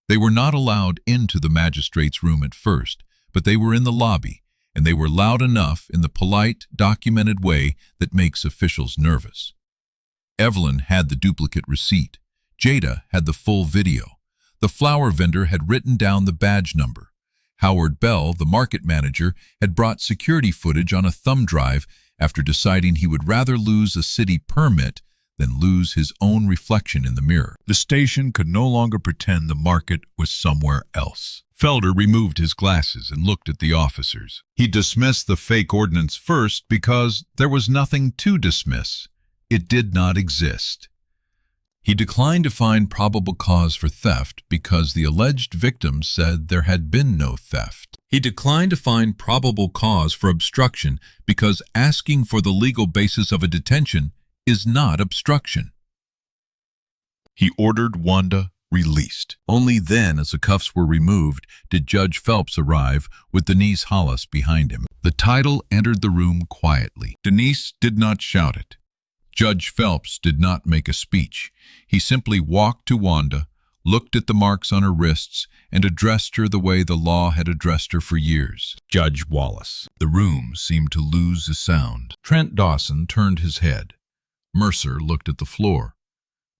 They were not allowed into the magistrate's room at first, but they were in the lobby, and they were loud enough in the polite, documented way that makes officials nervous. Evelyn had the duplicate receipt. Jada had the full video. The flower vendor had written down the badge number. Howard Bell, the market manager, had brought security footage on a thumb drive after deciding he would rather lose a city permit than lose his own reflection in the mirror. The station could no longer pretend the market was somewhere else. Felder removed his glasses and looked at the officers. He dismissed the fake ordinance first because there was nothing to dismiss. It did not exist. He declined to find probable cause for theft because the alleged victim said there had been no theft. He declined to find probable cause for obstruction because asking for the legal basis of a detention is not obstruction. He ordered Wanda released. Only then, as the cuffs were removed, did Judge Phelps arrive with Denise Hollis behind him. The title entered the room quietly. Denise did not shout it. Judge Phelps did not make a speech. He simply walked to Wanda, looked at the marks on her wrists, and addressed her the way the law had addressed her for years. Judge Wallace. The room seemed to lose a sound. Trent Dawson turned his head. Mercer looked at the floor.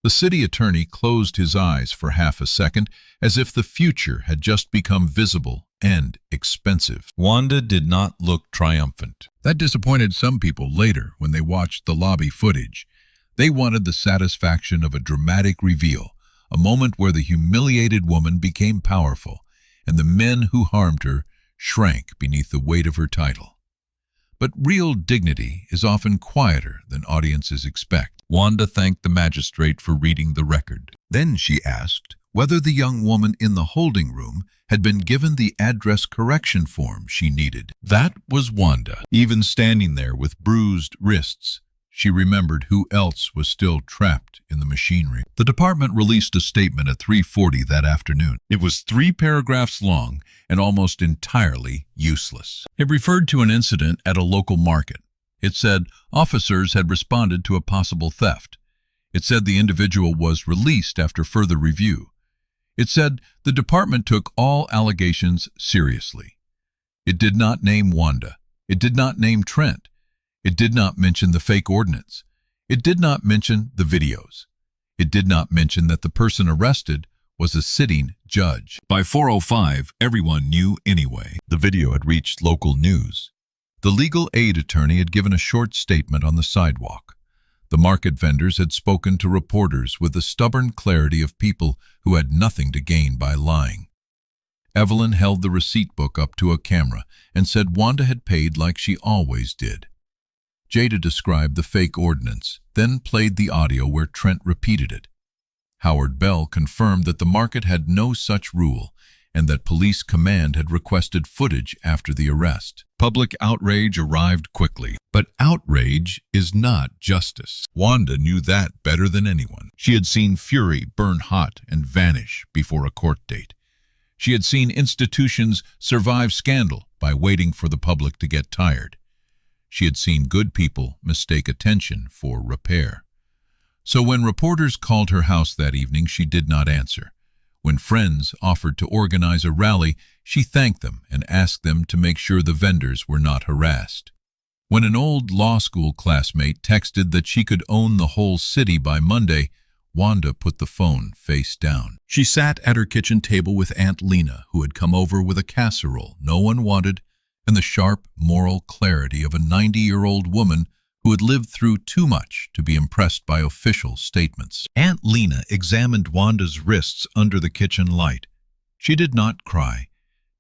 The city attorney closed his eyes for half a second, as if the future had just become visible and expensive. Wanda did not look triumphant. That disappointed some people later when they watched the lobby footage. They wanted the satisfaction of a dramatic reveal, a moment where the humiliated woman became powerful, and the men who harmed her shrank beneath the weight of her title. But real dignity is often quieter than audiences expect. Wanda thanked the magistrate for reading the record. Then she asked whether the young woman in the holding room had been given the address correction form she needed. That was Wanda. Even standing there with bruised wrists, she remembered who else was still trapped in the machinery. The department released a statement at 3:40 that afternoon. It was 3 paragraphs long and almost entirely useless. It referred to an incident at a local market. It said officers had responded to a possible theft. It said the individual was released after further review. It said the department took all allegations seriously. It did not name Wanda. It did not name Trent. It did not mention the fake ordinance. It did not mention the videos. It did not mention that the person arrested was a sitting judge. By 4:05, everyone knew anyway. The video had reached local news. The legal aid attorney had given a short statement on the sidewalk. The market vendors had spoken to reporters with the stubborn clarity of people who had nothing to gain by lying. Evelyn held the receipt book up to a camera and said Wanda had paid like she always did. Jada described the fake ordinance, then played the audio where Trent repeated it. Howard Bell confirmed that the market had no such rule and that police command had requested footage after the arrest. Public outrage arrived quickly, but outrage is not justice. Wanda knew that better than anyone. She had seen fury burn hot and vanish before a court date. She had seen institutions survive scandal by waiting for the public to get tired. She had seen good people mistake attention for repair. So when reporters called her house that evening, she did not answer. When friends offered to organize a rally, she thanked them and asked them to make sure the vendors were not harassed. When an old law school classmate texted that she could own the whole city by Monday, Wanda put the phone face down. She sat at her kitchen table with Aunt Lena, who had come over with a casserole no one wanted and the sharp moral clarity of a 90-year-old woman who had lived through too much to be impressed by official statements. Aunt Lena examined Wanda's wrists under the kitchen light. She did not cry.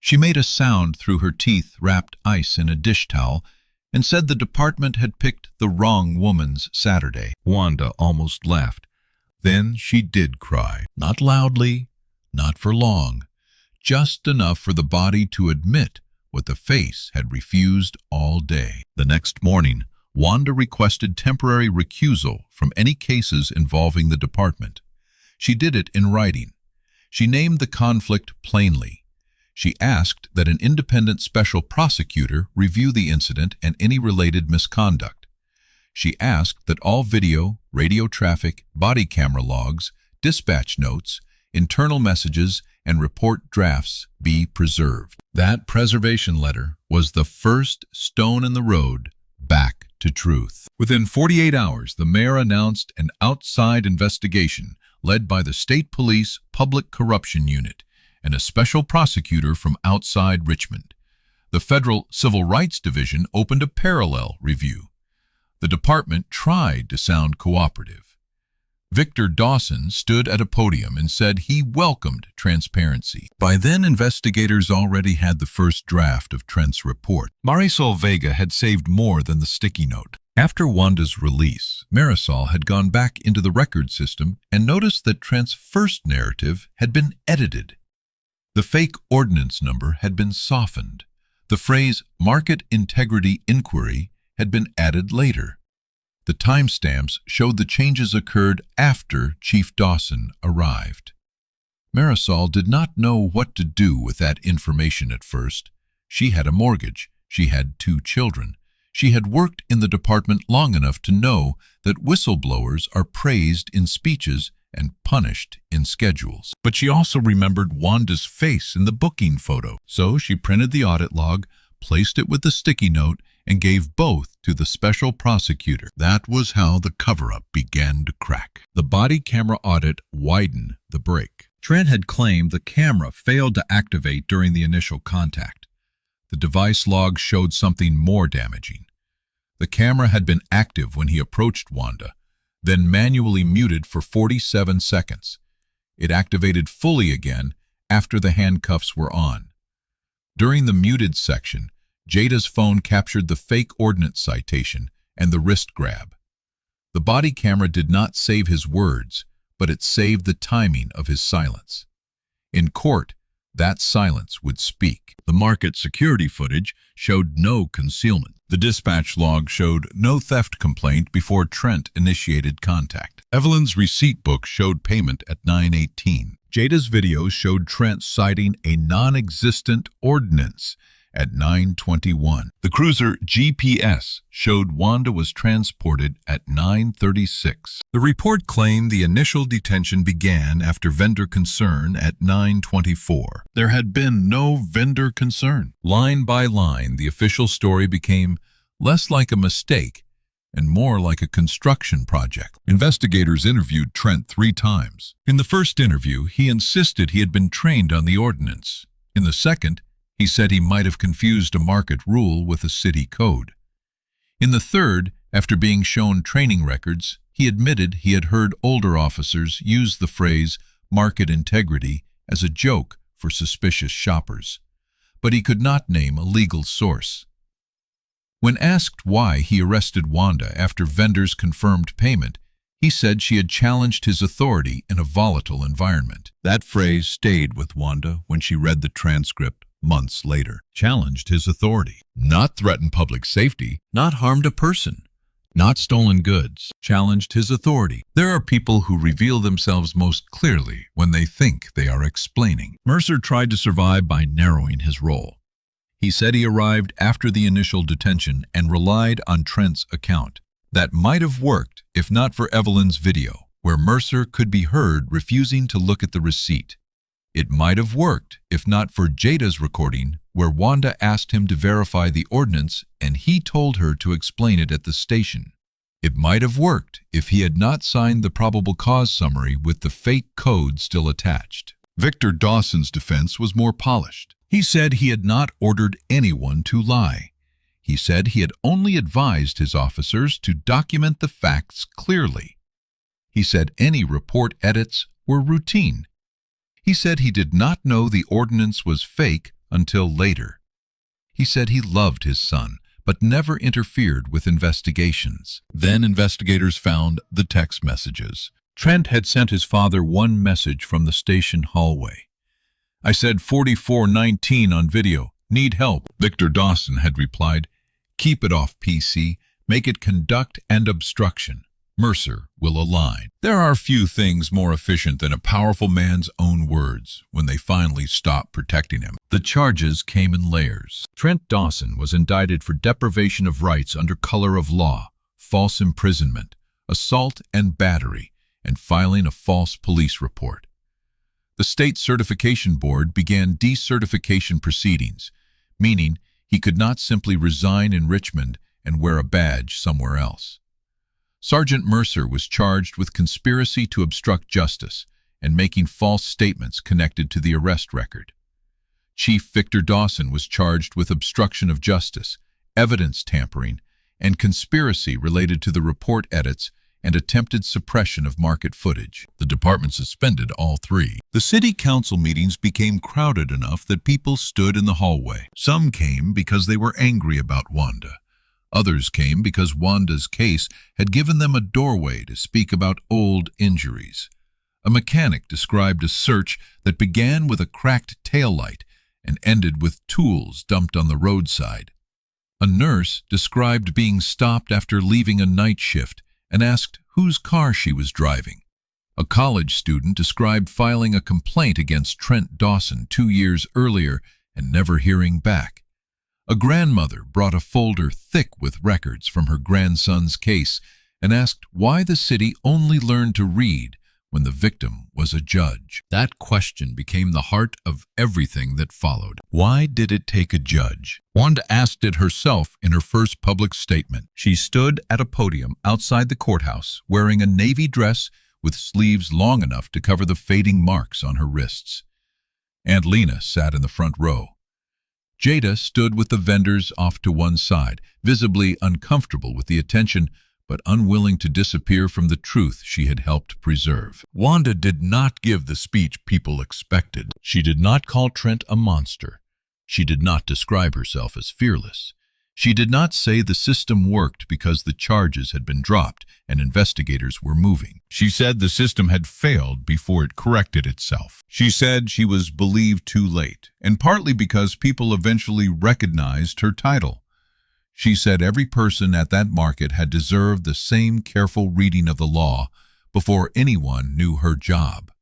She made a sound through her teeth, wrapped ice in a dish towel, and said the department had picked the wrong woman's Saturday. Wanda almost laughed. Then she did cry. Not loudly, not for long, just enough for the body to admit what the face had refused all day. The next morning, Wanda requested temporary recusal from any cases involving the department. She did it in writing. She named the conflict plainly. She asked that an independent special prosecutor review the incident and any related misconduct. She asked that all video, radio traffic, body camera logs, dispatch notes, internal messages, and report drafts be preserved. That preservation letter was the first stone in the road back to truth. Within 48 hours, the mayor announced an outside investigation led by the State Police Public Corruption Unit and a special prosecutor from outside Richmond. The Federal Civil Rights Division opened a parallel review. The department tried to sound cooperative. Victor Dawson stood at a podium and said he welcomed transparency. By then, investigators already had the first draft of Trent's report. Marisol Vega had saved more than the sticky note. After Wanda's release, Marisol had gone back into the record system and noticed that Trent's first narrative had been edited. The fake ordinance number had been softened. The phrase "market integrity inquiry" had been added later. The timestamps showed the changes occurred after Chief Dawson arrived. Marisol did not know what to do with that information at first. She had a mortgage. She had 2 children. She had worked in the department long enough to know that whistleblowers are praised in speeches and punished in schedules. But she also remembered Wanda's face in the booking photo. So she printed the audit log, placed it with the sticky note, and gave both to the special prosecutor. That was how the cover-up began to crack. The body camera audit widened the break. Trent had claimed the camera failed to activate during the initial contact. The device log showed something more damaging. The camera had been active when he approached Wanda, then manually muted for 47 seconds. It activated fully again after the handcuffs were on. During the muted section, Jada's phone captured the fake ordnance citation and the wrist grab. The body camera did not save his words, but it saved the timing of his silence. In court, that silence would speak. The market security footage showed no concealment. The dispatch log showed no theft complaint before Trent initiated contact. Evelyn's receipt book showed payment at 9:18. Jada's videos showed Trent citing a non-existent ordinance at 9:21. The cruiser GPS showed Wanda was transported at 9:36. The report claimed the initial detention began after vendor concern at 9:24. There had been no vendor concern. Line by line, the official story became less like a mistake and more like a construction project. Investigators interviewed Trent 3 times. In the first interview, he insisted he had been trained on the ordinance. In the second, he said he might have confused a market rule with a city code. In the third, after being shown training records, he admitted he had heard older officers use the phrase market integrity as a joke for suspicious shoppers, but he could not name a legal source. When asked why he arrested Wanda after vendors confirmed payment, he said she had challenged his authority in a volatile environment. That phrase stayed with Wanda when she read the transcript months later. Challenged his authority. Not threatened public safety, not harmed a person, not stolen goods. Challenged his authority. There are people who reveal themselves most clearly when they think they are explaining. Mercer tried to survive by narrowing his role. He said he arrived after the initial detention and relied on Trent's account. That might have worked if not for Evelyn's video, where Mercer could be heard refusing to look at the receipt. It might have worked if not for Jada's recording, where Wanda asked him to verify the ordinance and he told her to explain it at the station. It might have worked if he had not signed the probable cause summary with the fake code still attached. Victor Dawson's defense was more polished. He said he had not ordered anyone to lie. He said he had only advised his officers to document the facts clearly. He said any report edits were routine. He said he did not know the ordinance was fake until later. He said he loved his son, but never interfered with investigations. Then investigators found the text messages. Trent had sent his father one message from the station hallway. "I said 4419 on video. Need help." Victor Dawson had replied, "Keep it off PC. Make it conduct and obstruction. Mercer will align." There are few things more efficient than a powerful man's own words when they finally stop protecting him. The charges came in layers. Trent Dawson was indicted for deprivation of rights under color of law, false imprisonment, assault and battery, and filing a false police report. The state certification board began decertification proceedings, meaning he could not simply resign in Richmond and wear a badge somewhere else. Sergeant Mercer was charged with conspiracy to obstruct justice and making false statements connected to the arrest record. Chief Victor Dawson was charged with obstruction of justice, evidence tampering, and conspiracy related to the report edits and attempted suppression of market footage. The department suspended all three. The city council meetings became crowded enough that people stood in the hallway. Some came because they were angry about Wanda. Others came because Wanda's case had given them a doorway to speak about old injuries. A mechanic described a search that began with a cracked taillight and ended with tools dumped on the roadside. A nurse described being stopped after leaving a night shift and asked whose car she was driving. A college student described filing a complaint against Trent Dawson 2 years earlier and never hearing back. A grandmother brought a folder thick with records from her grandson's case and asked why the city only learned to read when the victim was a judge. That question became the heart of everything that followed. Why did it take a judge? Wanda asked it herself in her first public statement. She stood at a podium outside the courthouse wearing a navy dress with sleeves long enough to cover the fading marks on her wrists. Aunt Lena sat in the front row. Jada stood with the vendors off to one side, visibly uncomfortable with the attention, but unwilling to disappear from the truth she had helped preserve. Wanda did not give the speech people expected. She did not call Trent a monster. She did not describe herself as fearless. She did not say the system worked because the charges had been dropped and investigators were moving. She said the system had failed before it corrected itself. She said she was believed too late, and partly because people eventually recognized her title. She said every person at that market had deserved the same careful reading of the law before anyone knew her job.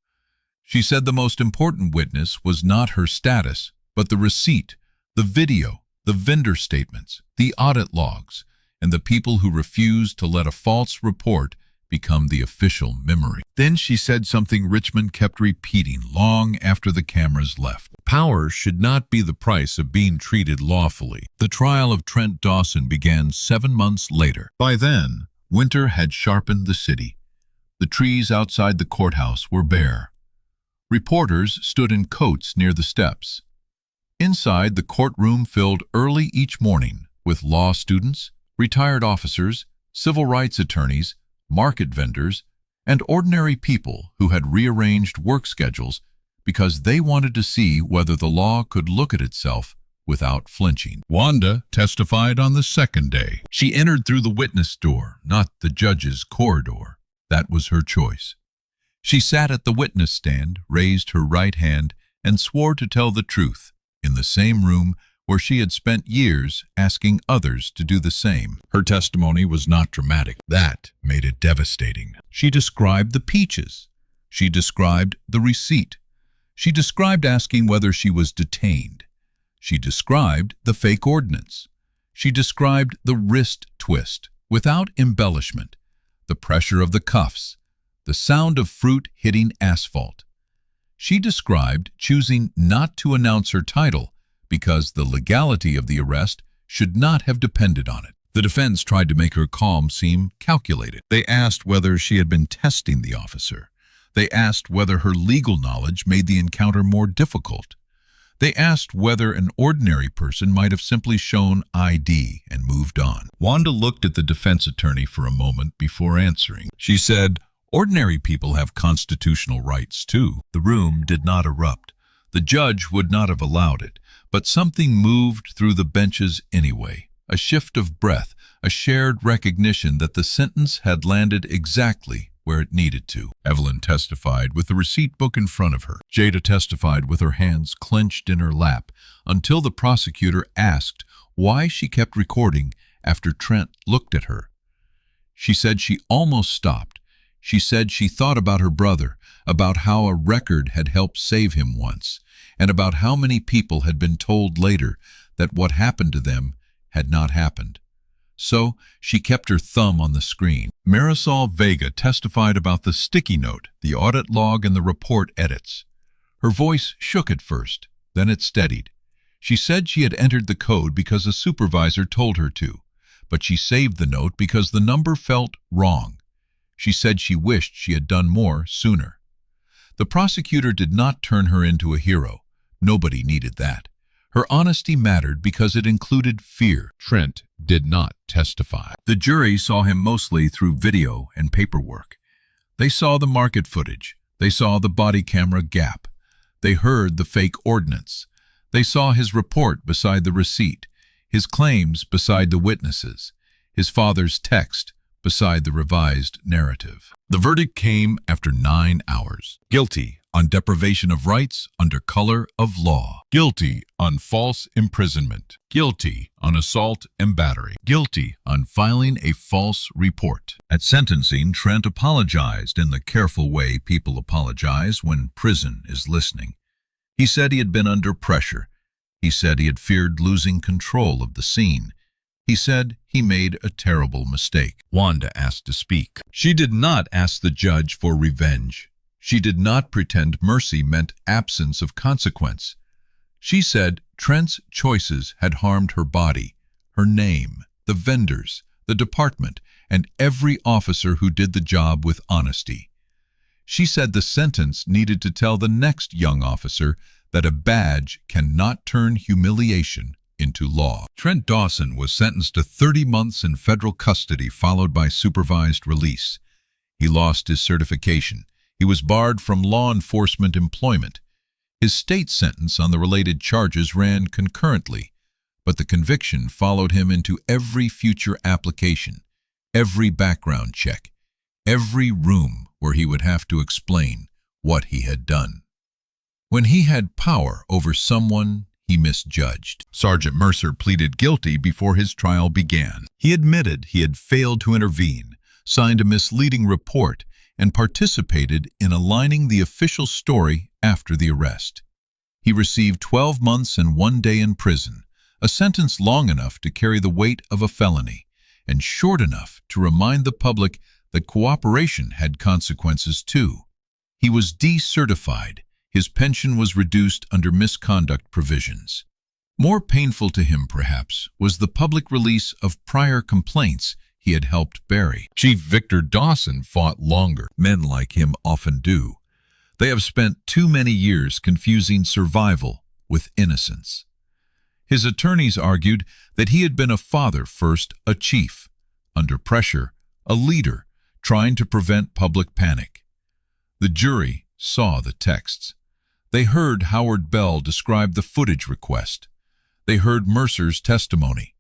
She said the most important witness was not her status, but the receipt, the video, the vendor statements, the audit logs, and the people who refused to let a false report become the official memory. Then she said something Richmond kept repeating long after the cameras left. Power should not be the price of being treated lawfully. The trial of Trent Dawson began 7 months later. By then, winter had sharpened the city. The trees outside the courthouse were bare. Reporters stood in coats near the steps. Inside, the courtroom filled early each morning with law students, retired officers, civil rights attorneys, market vendors, and ordinary people who had rearranged work schedules because they wanted to see whether the law could look at itself without flinching. Wanda testified on the second day. She entered through the witness door, not the judge's corridor. That was her choice. She sat at the witness stand, raised her right hand, and swore to tell the truth, in the same room where she had spent years asking others to do the same. Her testimony was not dramatic. That made it devastating. She described the peaches. She described the receipt. She described asking whether she was detained. She described the fake ordinance. She described the wrist twist, without embellishment, the pressure of the cuffs, the sound of fruit hitting asphalt. She described choosing not to announce her title because the legality of the arrest should not have depended on it. The defense tried to make her calm seem calculated. They asked whether she had been testing the officer. They asked whether her legal knowledge made the encounter more difficult. They asked whether an ordinary person might have simply shown ID and moved on. Wanda looked at the defense attorney for a moment before answering. She said, "Ordinary people have constitutional rights too." The room did not erupt. The judge would not have allowed it, but something moved through the benches anyway. A shift of breath, a shared recognition that the sentence had landed exactly where it needed to. Evelyn testified with the receipt book in front of her. Jada testified with her hands clenched in her lap until the prosecutor asked why she kept recording after Trent looked at her. She said she almost stopped. She said she thought about her brother, about how a record had helped save him once, and about how many people had been told later that what happened to them had not happened. So she kept her thumb on the screen. Marisol Vega testified about the sticky note, the audit log, and the report edits. Her voice shook at first, then it steadied. She said she had entered the code because a supervisor told her to, but she saved the note because the number felt wrong. She said she wished she had done more sooner. The prosecutor did not turn her into a hero. Nobody needed that. Her honesty mattered because it included fear. Trent did not testify. The jury saw him mostly through video and paperwork. They saw the market footage. They saw the body camera gap. They heard the fake ordinance. They saw his report beside the receipt, his claims beside the witnesses, his father's text beside the revised narrative. The verdict came after 9 hours. Guilty on deprivation of rights under color of law. Guilty on false imprisonment. Guilty on assault and battery. Guilty on filing a false report. At sentencing, Trent apologized in the careful way people apologize when prison is listening. He said he had been under pressure. He said he had feared losing control of the scene. He said he made a terrible mistake. Wanda asked to speak. She did not ask the judge for revenge. She did not pretend mercy meant absence of consequence. She said Trent's choices had harmed her body, her name, the vendors, the department, and every officer who did the job with honesty. She said the sentence needed to tell the next young officer that a badge cannot turn humiliation into law. Trent Dawson was sentenced to 30 months in federal custody followed by supervised release. He lost his certification. He was barred from law enforcement employment. His state sentence on the related charges ran concurrently, but the conviction followed him into every future application, every background check, every room where he would have to explain what he had done. When he had power over someone, he misjudged. Sergeant Mercer pleaded guilty before his trial began. He admitted he had failed to intervene, signed a misleading report, and participated in aligning the official story after the arrest. He received 12 months and 1 day in prison, a sentence long enough to carry the weight of a felony, and short enough to remind the public that cooperation had consequences too. He was decertified. His pension was reduced under misconduct provisions. More painful to him, perhaps, was the public release of prior complaints he had helped bury. Chief Victor Dawson fought longer. Men like him often do. They have spent too many years confusing survival with innocence. His attorneys argued that he had been a father first, a chief, under pressure, a leader, trying to prevent public panic. The jury saw the texts. They heard Howard Bell describe the footage request. They heard Mercer's testimony.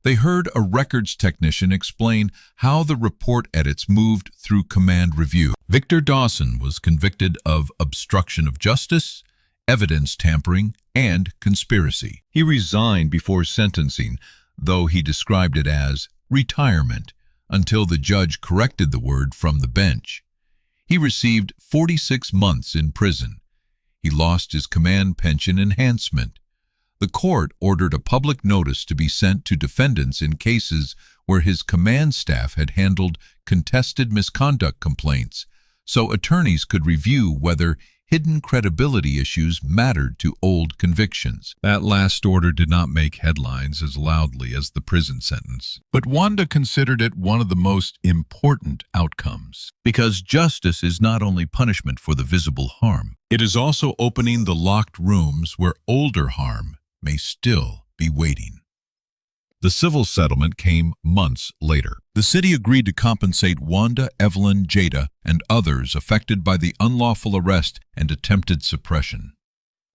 They heard a records technician explain how the report edits moved through command review. Victor Dawson was convicted of obstruction of justice, evidence tampering, and conspiracy. He resigned before sentencing, though he described it as retirement, until the judge corrected the word from the bench. He received 46 months in prison. He lost his command pension enhancement. The court ordered a public notice to be sent to defendants in cases where his command staff had handled contested misconduct complaints, so attorneys could review whether hidden credibility issues mattered to old convictions. That last order did not make headlines as loudly as the prison sentence, but Wanda considered it one of the most important outcomes, because justice is not only punishment for the visible harm, it is also opening the locked rooms where older harm may still be waiting. The civil settlement came months later. The city agreed to compensate Wanda, Evelyn, Jada, and others affected by the unlawful arrest and attempted suppression.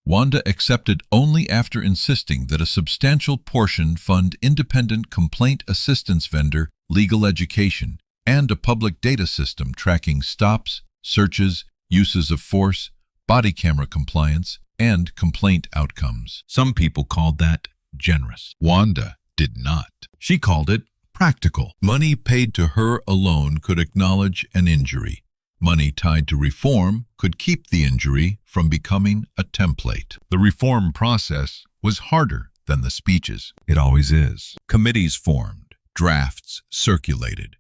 Wanda accepted only after insisting that a substantial portion fund independent complaint assistance vendor, legal education, and a public data system tracking stops, searches, uses of force, body camera compliance, and complaint outcomes. Some people called that generous. Wanda did not. She called it practical. Money paid to her alone could acknowledge an injury. Money tied to reform could keep the injury from becoming a template. The reform process was harder than the speeches. It always is. Committees formed. Drafts circulated.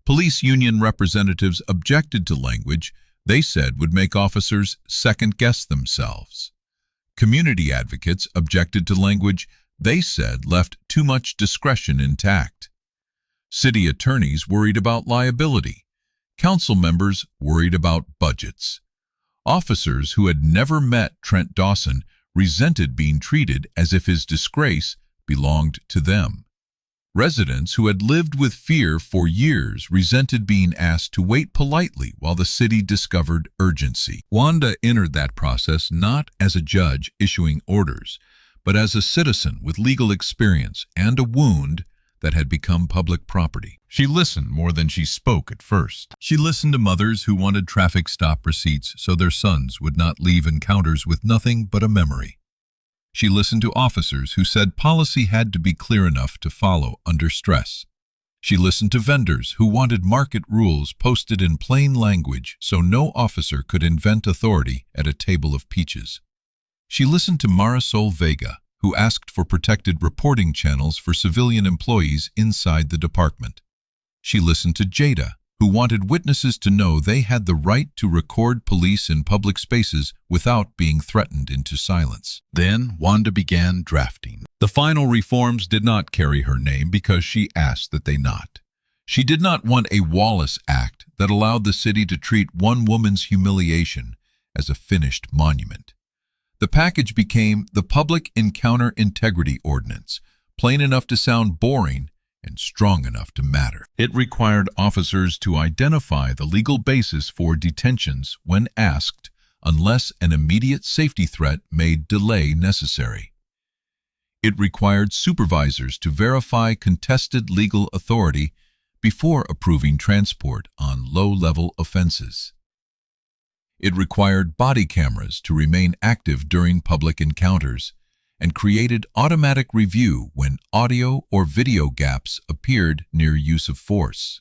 Police union representatives objected to language they said would make officers second-guess themselves. Community advocates objected to language they said left too much discretion intact. City attorneys worried about liability. Council members worried about budgets. Officers who had never met Trent Dawson resented being treated as if his disgrace belonged to them. Residents who had lived with fear for years resented being asked to wait politely while the city discovered urgency. Wanda entered that process not as a judge issuing orders, but as a citizen with legal experience and a wound that had become public property. She listened more than she spoke at first. She listened to mothers who wanted traffic stop receipts so their sons would not leave encounters with nothing but a memory. She listened to officers who said policy had to be clear enough to follow under stress. She listened to vendors who wanted market rules posted in plain language so no officer could invent authority at a table of peaches. She listened to Marisol Vega, who asked for protected reporting channels for civilian employees inside the department. She listened to Jada, who wanted witnesses to know they had the right to record police in public spaces without being threatened into silence. Then Wanda began drafting. The final reforms did not carry her name because she asked that they not. She did not want a Wallace Act that allowed the city to treat one woman's humiliation as a finished monument. The package became the Public Encounter Integrity Ordinance, plain enough to sound boring and strong enough to matter. It required officers to identify the legal basis for detentions when asked, unless an immediate safety threat made delay necessary. It required supervisors to verify contested legal authority before approving transport on low-level offenses. It required body cameras to remain active during public encounters and created automatic review when audio or video gaps appeared near use of force.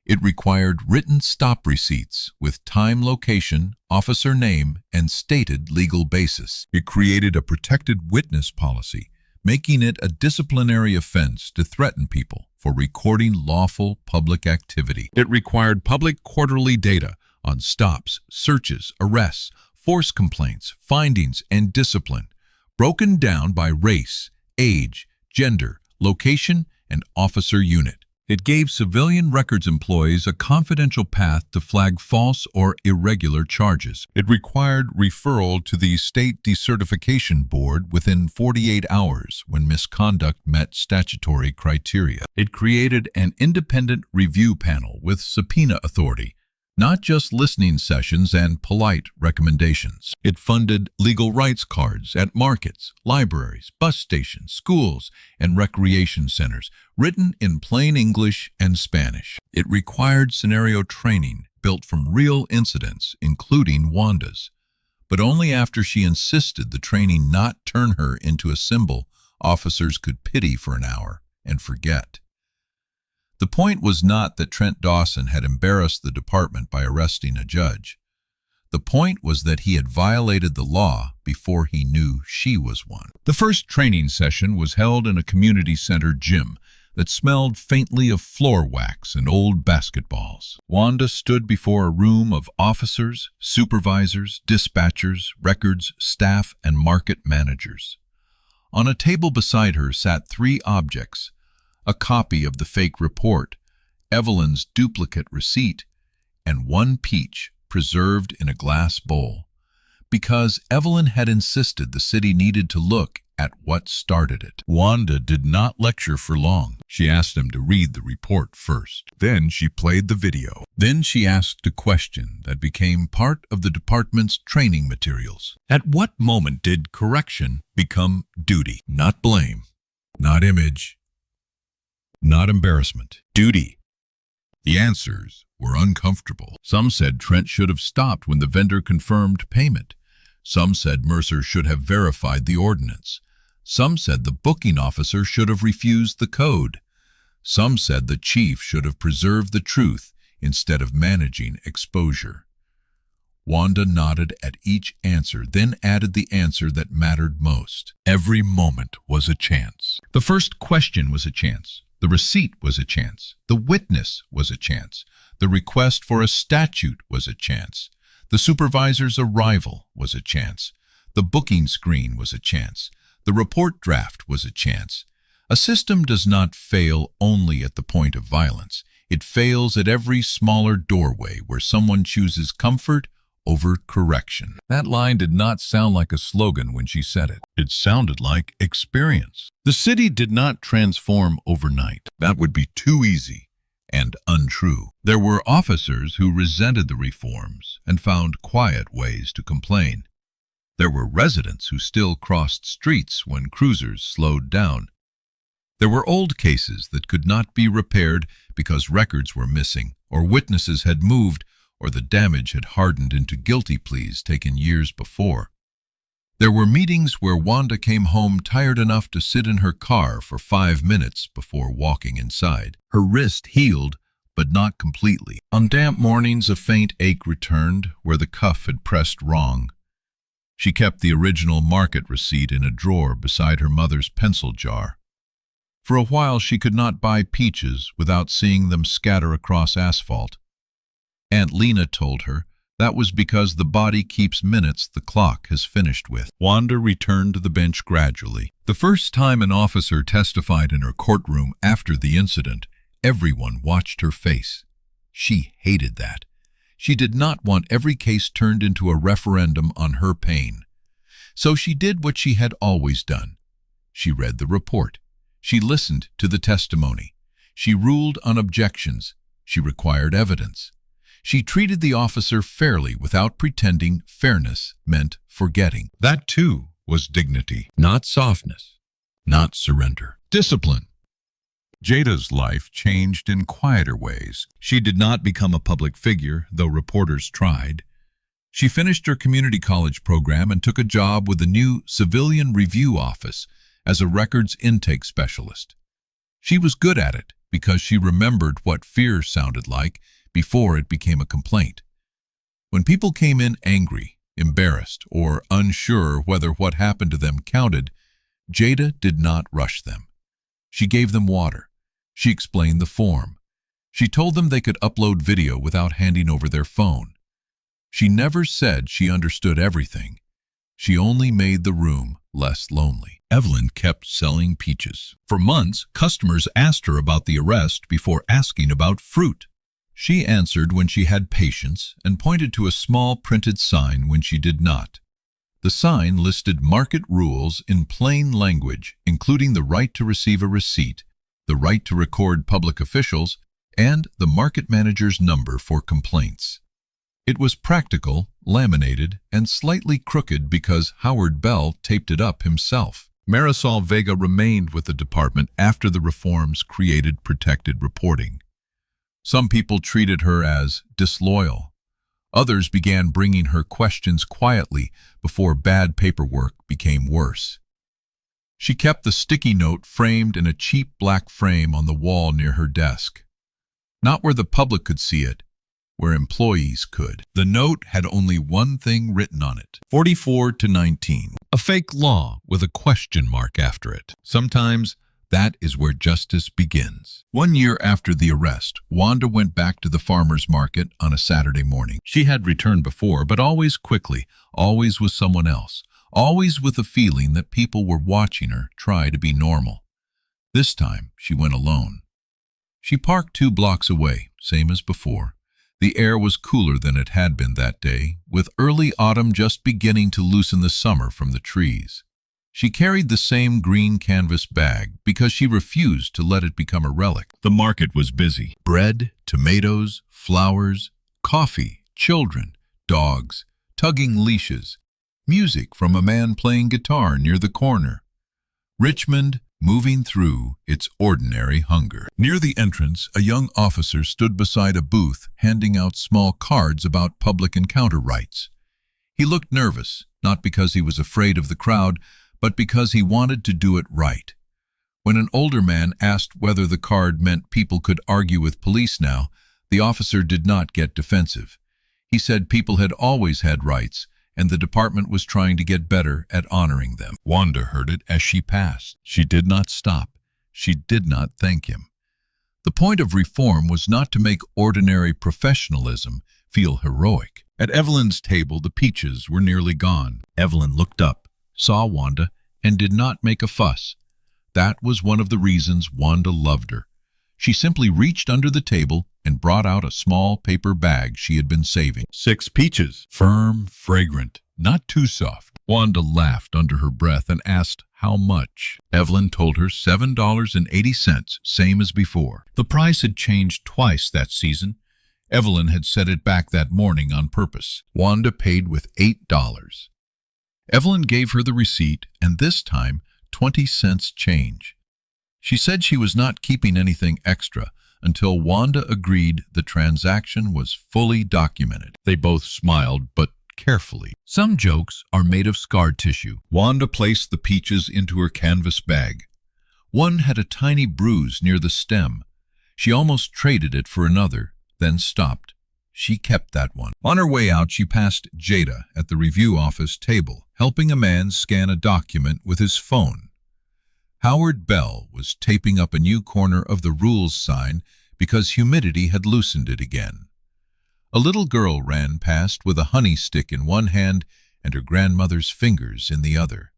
It required written stop receipts with time, location, officer name, and stated legal basis. It created a protected witness policy, making it a disciplinary offense to threaten people for recording lawful public activity. It required public quarterly data on stops, searches, arrests, force complaints, findings, and discipline, broken down by race, age, gender, location, and officer unit. It gave civilian records employees a confidential path to flag false or irregular charges. It required referral to the State Decertification Board within 48 hours when misconduct met statutory criteria. It created an independent review panel with subpoena authority, not just listening sessions and polite recommendations. It funded legal rights cards at markets, libraries, bus stations, schools, and recreation centers, written in plain English and Spanish. It required scenario training built from real incidents, including Wanda's, but only after she insisted the training not turn her into a symbol officers could pity for an hour and forget. The point was not that Trent Dawson had embarrassed the department by arresting a judge. The point was that he had violated the law before he knew she was one. The first training session was held in a community center gym. that smelled faintly of floor wax and old basketballs. Wanda stood before a room of officers, supervisors, dispatchers, records, staff, and market managers. On a table beside her sat 3 objects: a copy of the fake report, Evelyn's duplicate receipt, and 1 peach preserved in a glass bowl, because Evelyn had insisted the city needed to look at what started it. Wanda did not lecture for long. She asked him to read the report first. Then she played the video. Then she asked a question that became part of the department's training materials. At what moment did correction become duty? Not blame, not image, not embarrassment. Duty. The answers were uncomfortable. Some said Trent should have stopped when the vendor confirmed payment. Some said Mercer should have verified the ordinance. Some said the booking officer should have refused the code. Some said the chief should have preserved the truth instead of managing exposure. Wanda nodded at each answer, then added the answer that mattered most. Every moment was a chance. The first question was a chance. The receipt was a chance. The witness was a chance. The request for a statute was a chance. The supervisor's arrival was a chance. The booking screen was a chance. The report draft was a chance. A system does not fail only at the point of violence. It fails at every smaller doorway where someone chooses comfort over correction. That line did not sound like a slogan when she said it. It sounded like experience. The city did not transform overnight. That would be too easy and untrue. There were officers who resented the reforms and found quiet ways to complain. There were residents who still crossed streets when cruisers slowed down. There were old cases that could not be repaired because records were missing, or witnesses had moved, or the damage had hardened into guilty pleas taken years before. There were meetings where Wanda came home tired enough to sit in her car for 5 minutes before walking inside. Her wrist healed, but not completely. On damp mornings, a faint ache returned where the cuff had pressed wrong. She kept the original market receipt in a drawer beside her mother's pencil jar. For a while, she could not buy peaches without seeing them scatter across asphalt. Aunt Lena told her that was because the body keeps minutes the clock has finished with. Wanda returned to the bench gradually. The first time an officer testified in her courtroom after the incident, everyone watched her face. She hated that. She did not want every case turned into a referendum on her pain. So she did what she had always done. She read the report. She listened to the testimony. She ruled on objections. She required evidence. She treated the officer fairly without pretending fairness meant forgetting. That, too, was dignity, not softness, not surrender. Discipline. Jada's life changed in quieter ways. She did not become a public figure, though reporters tried. She finished her community college program and took a job with the new Civilian Review Office as a records intake specialist. She was good at it because she remembered what fear sounded like before it became a complaint. When people came in angry, embarrassed, or unsure whether what happened to them counted, Jada did not rush them. She gave them water. She explained the form. She told them they could upload video without handing over their phone. She never said she understood everything. She only made the room less lonely. Evelyn kept selling peaches. For months, customers asked her about the arrest before asking about fruit. She answered when she had patience and pointed to a small printed sign when she did not. The sign listed market rules in plain language, including the right to receive a receipt, the right to record public officials, and the market manager's number for complaints. It was practical, laminated, and slightly crooked because Howard Bell taped it up himself. Marisol Vega remained with the department after the reforms created protected reporting. Some people treated her as disloyal. Others began bringing her questions quietly before bad paperwork became worse. She kept the sticky note framed in a cheap black frame on the wall near her desk. Not where the public could see it, where employees could. The note had only one thing written on it: 44 to 19. A fake law with a question mark after it. Sometimes That is where justice begins. 1 year after the arrest, Wanda went back to the farmer's market on a Saturday morning. She had returned before, but always quickly, always with someone else, always with a feeling that people were watching her try to be normal. This time, she went alone. She parked 2 blocks away, same as before. The air was cooler than it had been that day, with early autumn just beginning to loosen the summer from the trees. She carried the same green canvas bag because she refused to let it become a relic. The market was busy. Bread, tomatoes, flowers, coffee, children, dogs, tugging leashes, music from a man playing guitar near the corner. Richmond moving through its ordinary hunger. Near the entrance, a young officer stood beside a booth handing out small cards about public encounter rights. He looked nervous, not because he was afraid of the crowd, but because he wanted to do it right. When an older man asked whether the card meant people could argue with police now, the officer did not get defensive. He said people had always had rights, and the department was trying to get better at honoring them. Wanda heard it as she passed. She did not stop. She did not thank him. The point of reform was not to make ordinary professionalism feel heroic. At Evelyn's table, the peaches were nearly gone. Evelyn looked up, saw Wanda, and did not make a fuss. That was one of the reasons Wanda loved her. She simply reached under the table and brought out a small paper bag she had been saving. 6 peaches, firm, fragrant, not too soft. Wanda laughed under her breath and asked how much. Evelyn told her $7.80, same as before. The price had changed twice that season. Evelyn had set it back that morning on purpose. Wanda paid with $8. Evelyn gave her the receipt, and this time 20 cents change. She said she was not keeping anything extra until Wanda agreed the transaction was fully documented. They both smiled, but carefully. Some jokes are made of scar tissue. Wanda placed the peaches into her canvas bag. One had a tiny bruise near the stem. She almost traded it for another, then stopped. She kept that one. On her way out, she passed Jada at the review office table, helping a man scan a document with his phone. Howard Bell was taping up a new corner of the rules sign because humidity had loosened it again. A little girl ran past with a honey stick in one hand and her grandmother's fingers in the other.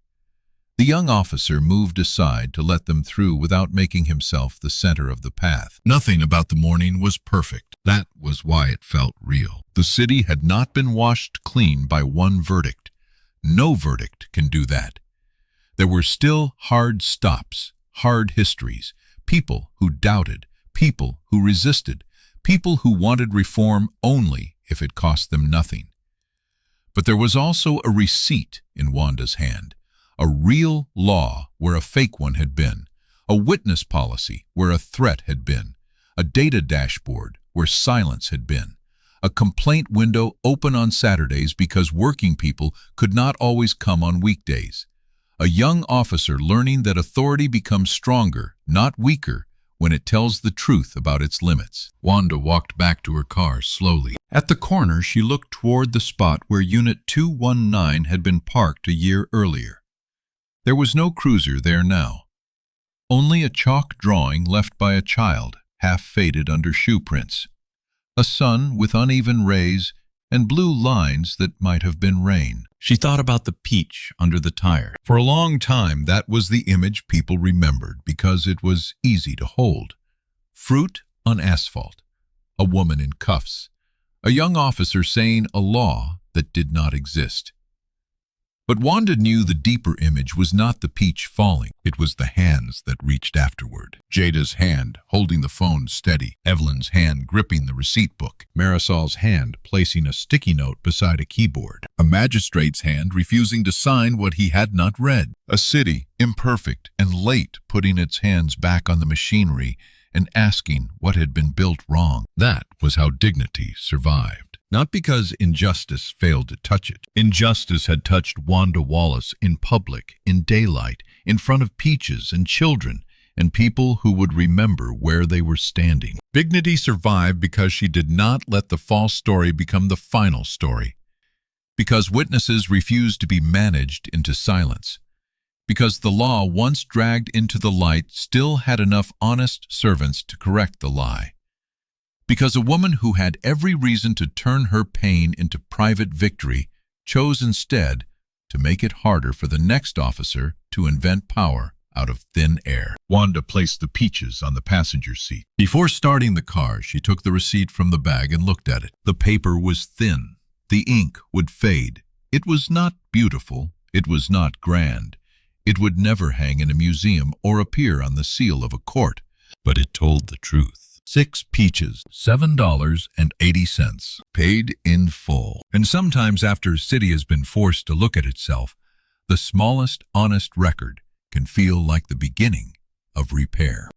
The young officer moved aside to let them through without making himself the center of the path. Nothing about the morning was perfect. That was why it felt real. The city had not been washed clean by one verdict. No verdict can do that. There were still hard stops, hard histories, people who doubted, people who resisted, people who wanted reform only if it cost them nothing. But there was also a receipt in Wanda's hand. A real law where a fake one had been, a witness policy where a threat had been, a data dashboard where silence had been, a complaint window open on Saturdays because working people could not always come on weekdays, a young officer learning that authority becomes stronger, not weaker, when it tells the truth about its limits. Wanda walked back to her car slowly. At the corner, she looked toward the spot where Unit 219 had been parked a year earlier. There was no cruiser there now. Only a chalk drawing left by a child, half faded under shoe prints. A sun with uneven rays and blue lines that might have been rain. She thought about the peach under the tire. For a long time, that was the image people remembered because it was easy to hold. Fruit on asphalt. A woman in cuffs. A young officer saying a law that did not exist. But Wanda knew the deeper image was not the peach falling. It was the hands that reached afterward. Jada's hand holding the phone steady. Evelyn's hand gripping the receipt book. Marisol's hand placing a sticky note beside a keyboard. A magistrate's hand refusing to sign what he had not read. A city, imperfect and late, putting its hands back on the machinery and asking what had been built wrong. That was how dignity survived. Not because injustice failed to touch it. Injustice had touched Wanda Wallace in public, in daylight, in front of peaches and children, and people who would remember where they were standing. Dignity survived because she did not let the false story become the final story. Because witnesses refused to be managed into silence. because the law, once dragged into the light, still had enough honest servants to correct the lie. Because a woman who had every reason to turn her pain into private victory chose instead to make it harder for the next officer to invent power out of thin air. Wanda placed the peaches on the passenger seat. Before starting the car, she took the receipt from the bag and looked at it. The paper was thin. The ink would fade. It was not beautiful. It was not grand. It would never hang in a museum or appear on the seal of a court. But it told the truth. 6 peaches, $7.80, paid in full. And sometimes after a city has been forced to look at itself, the smallest honest record can feel like the beginning of repair.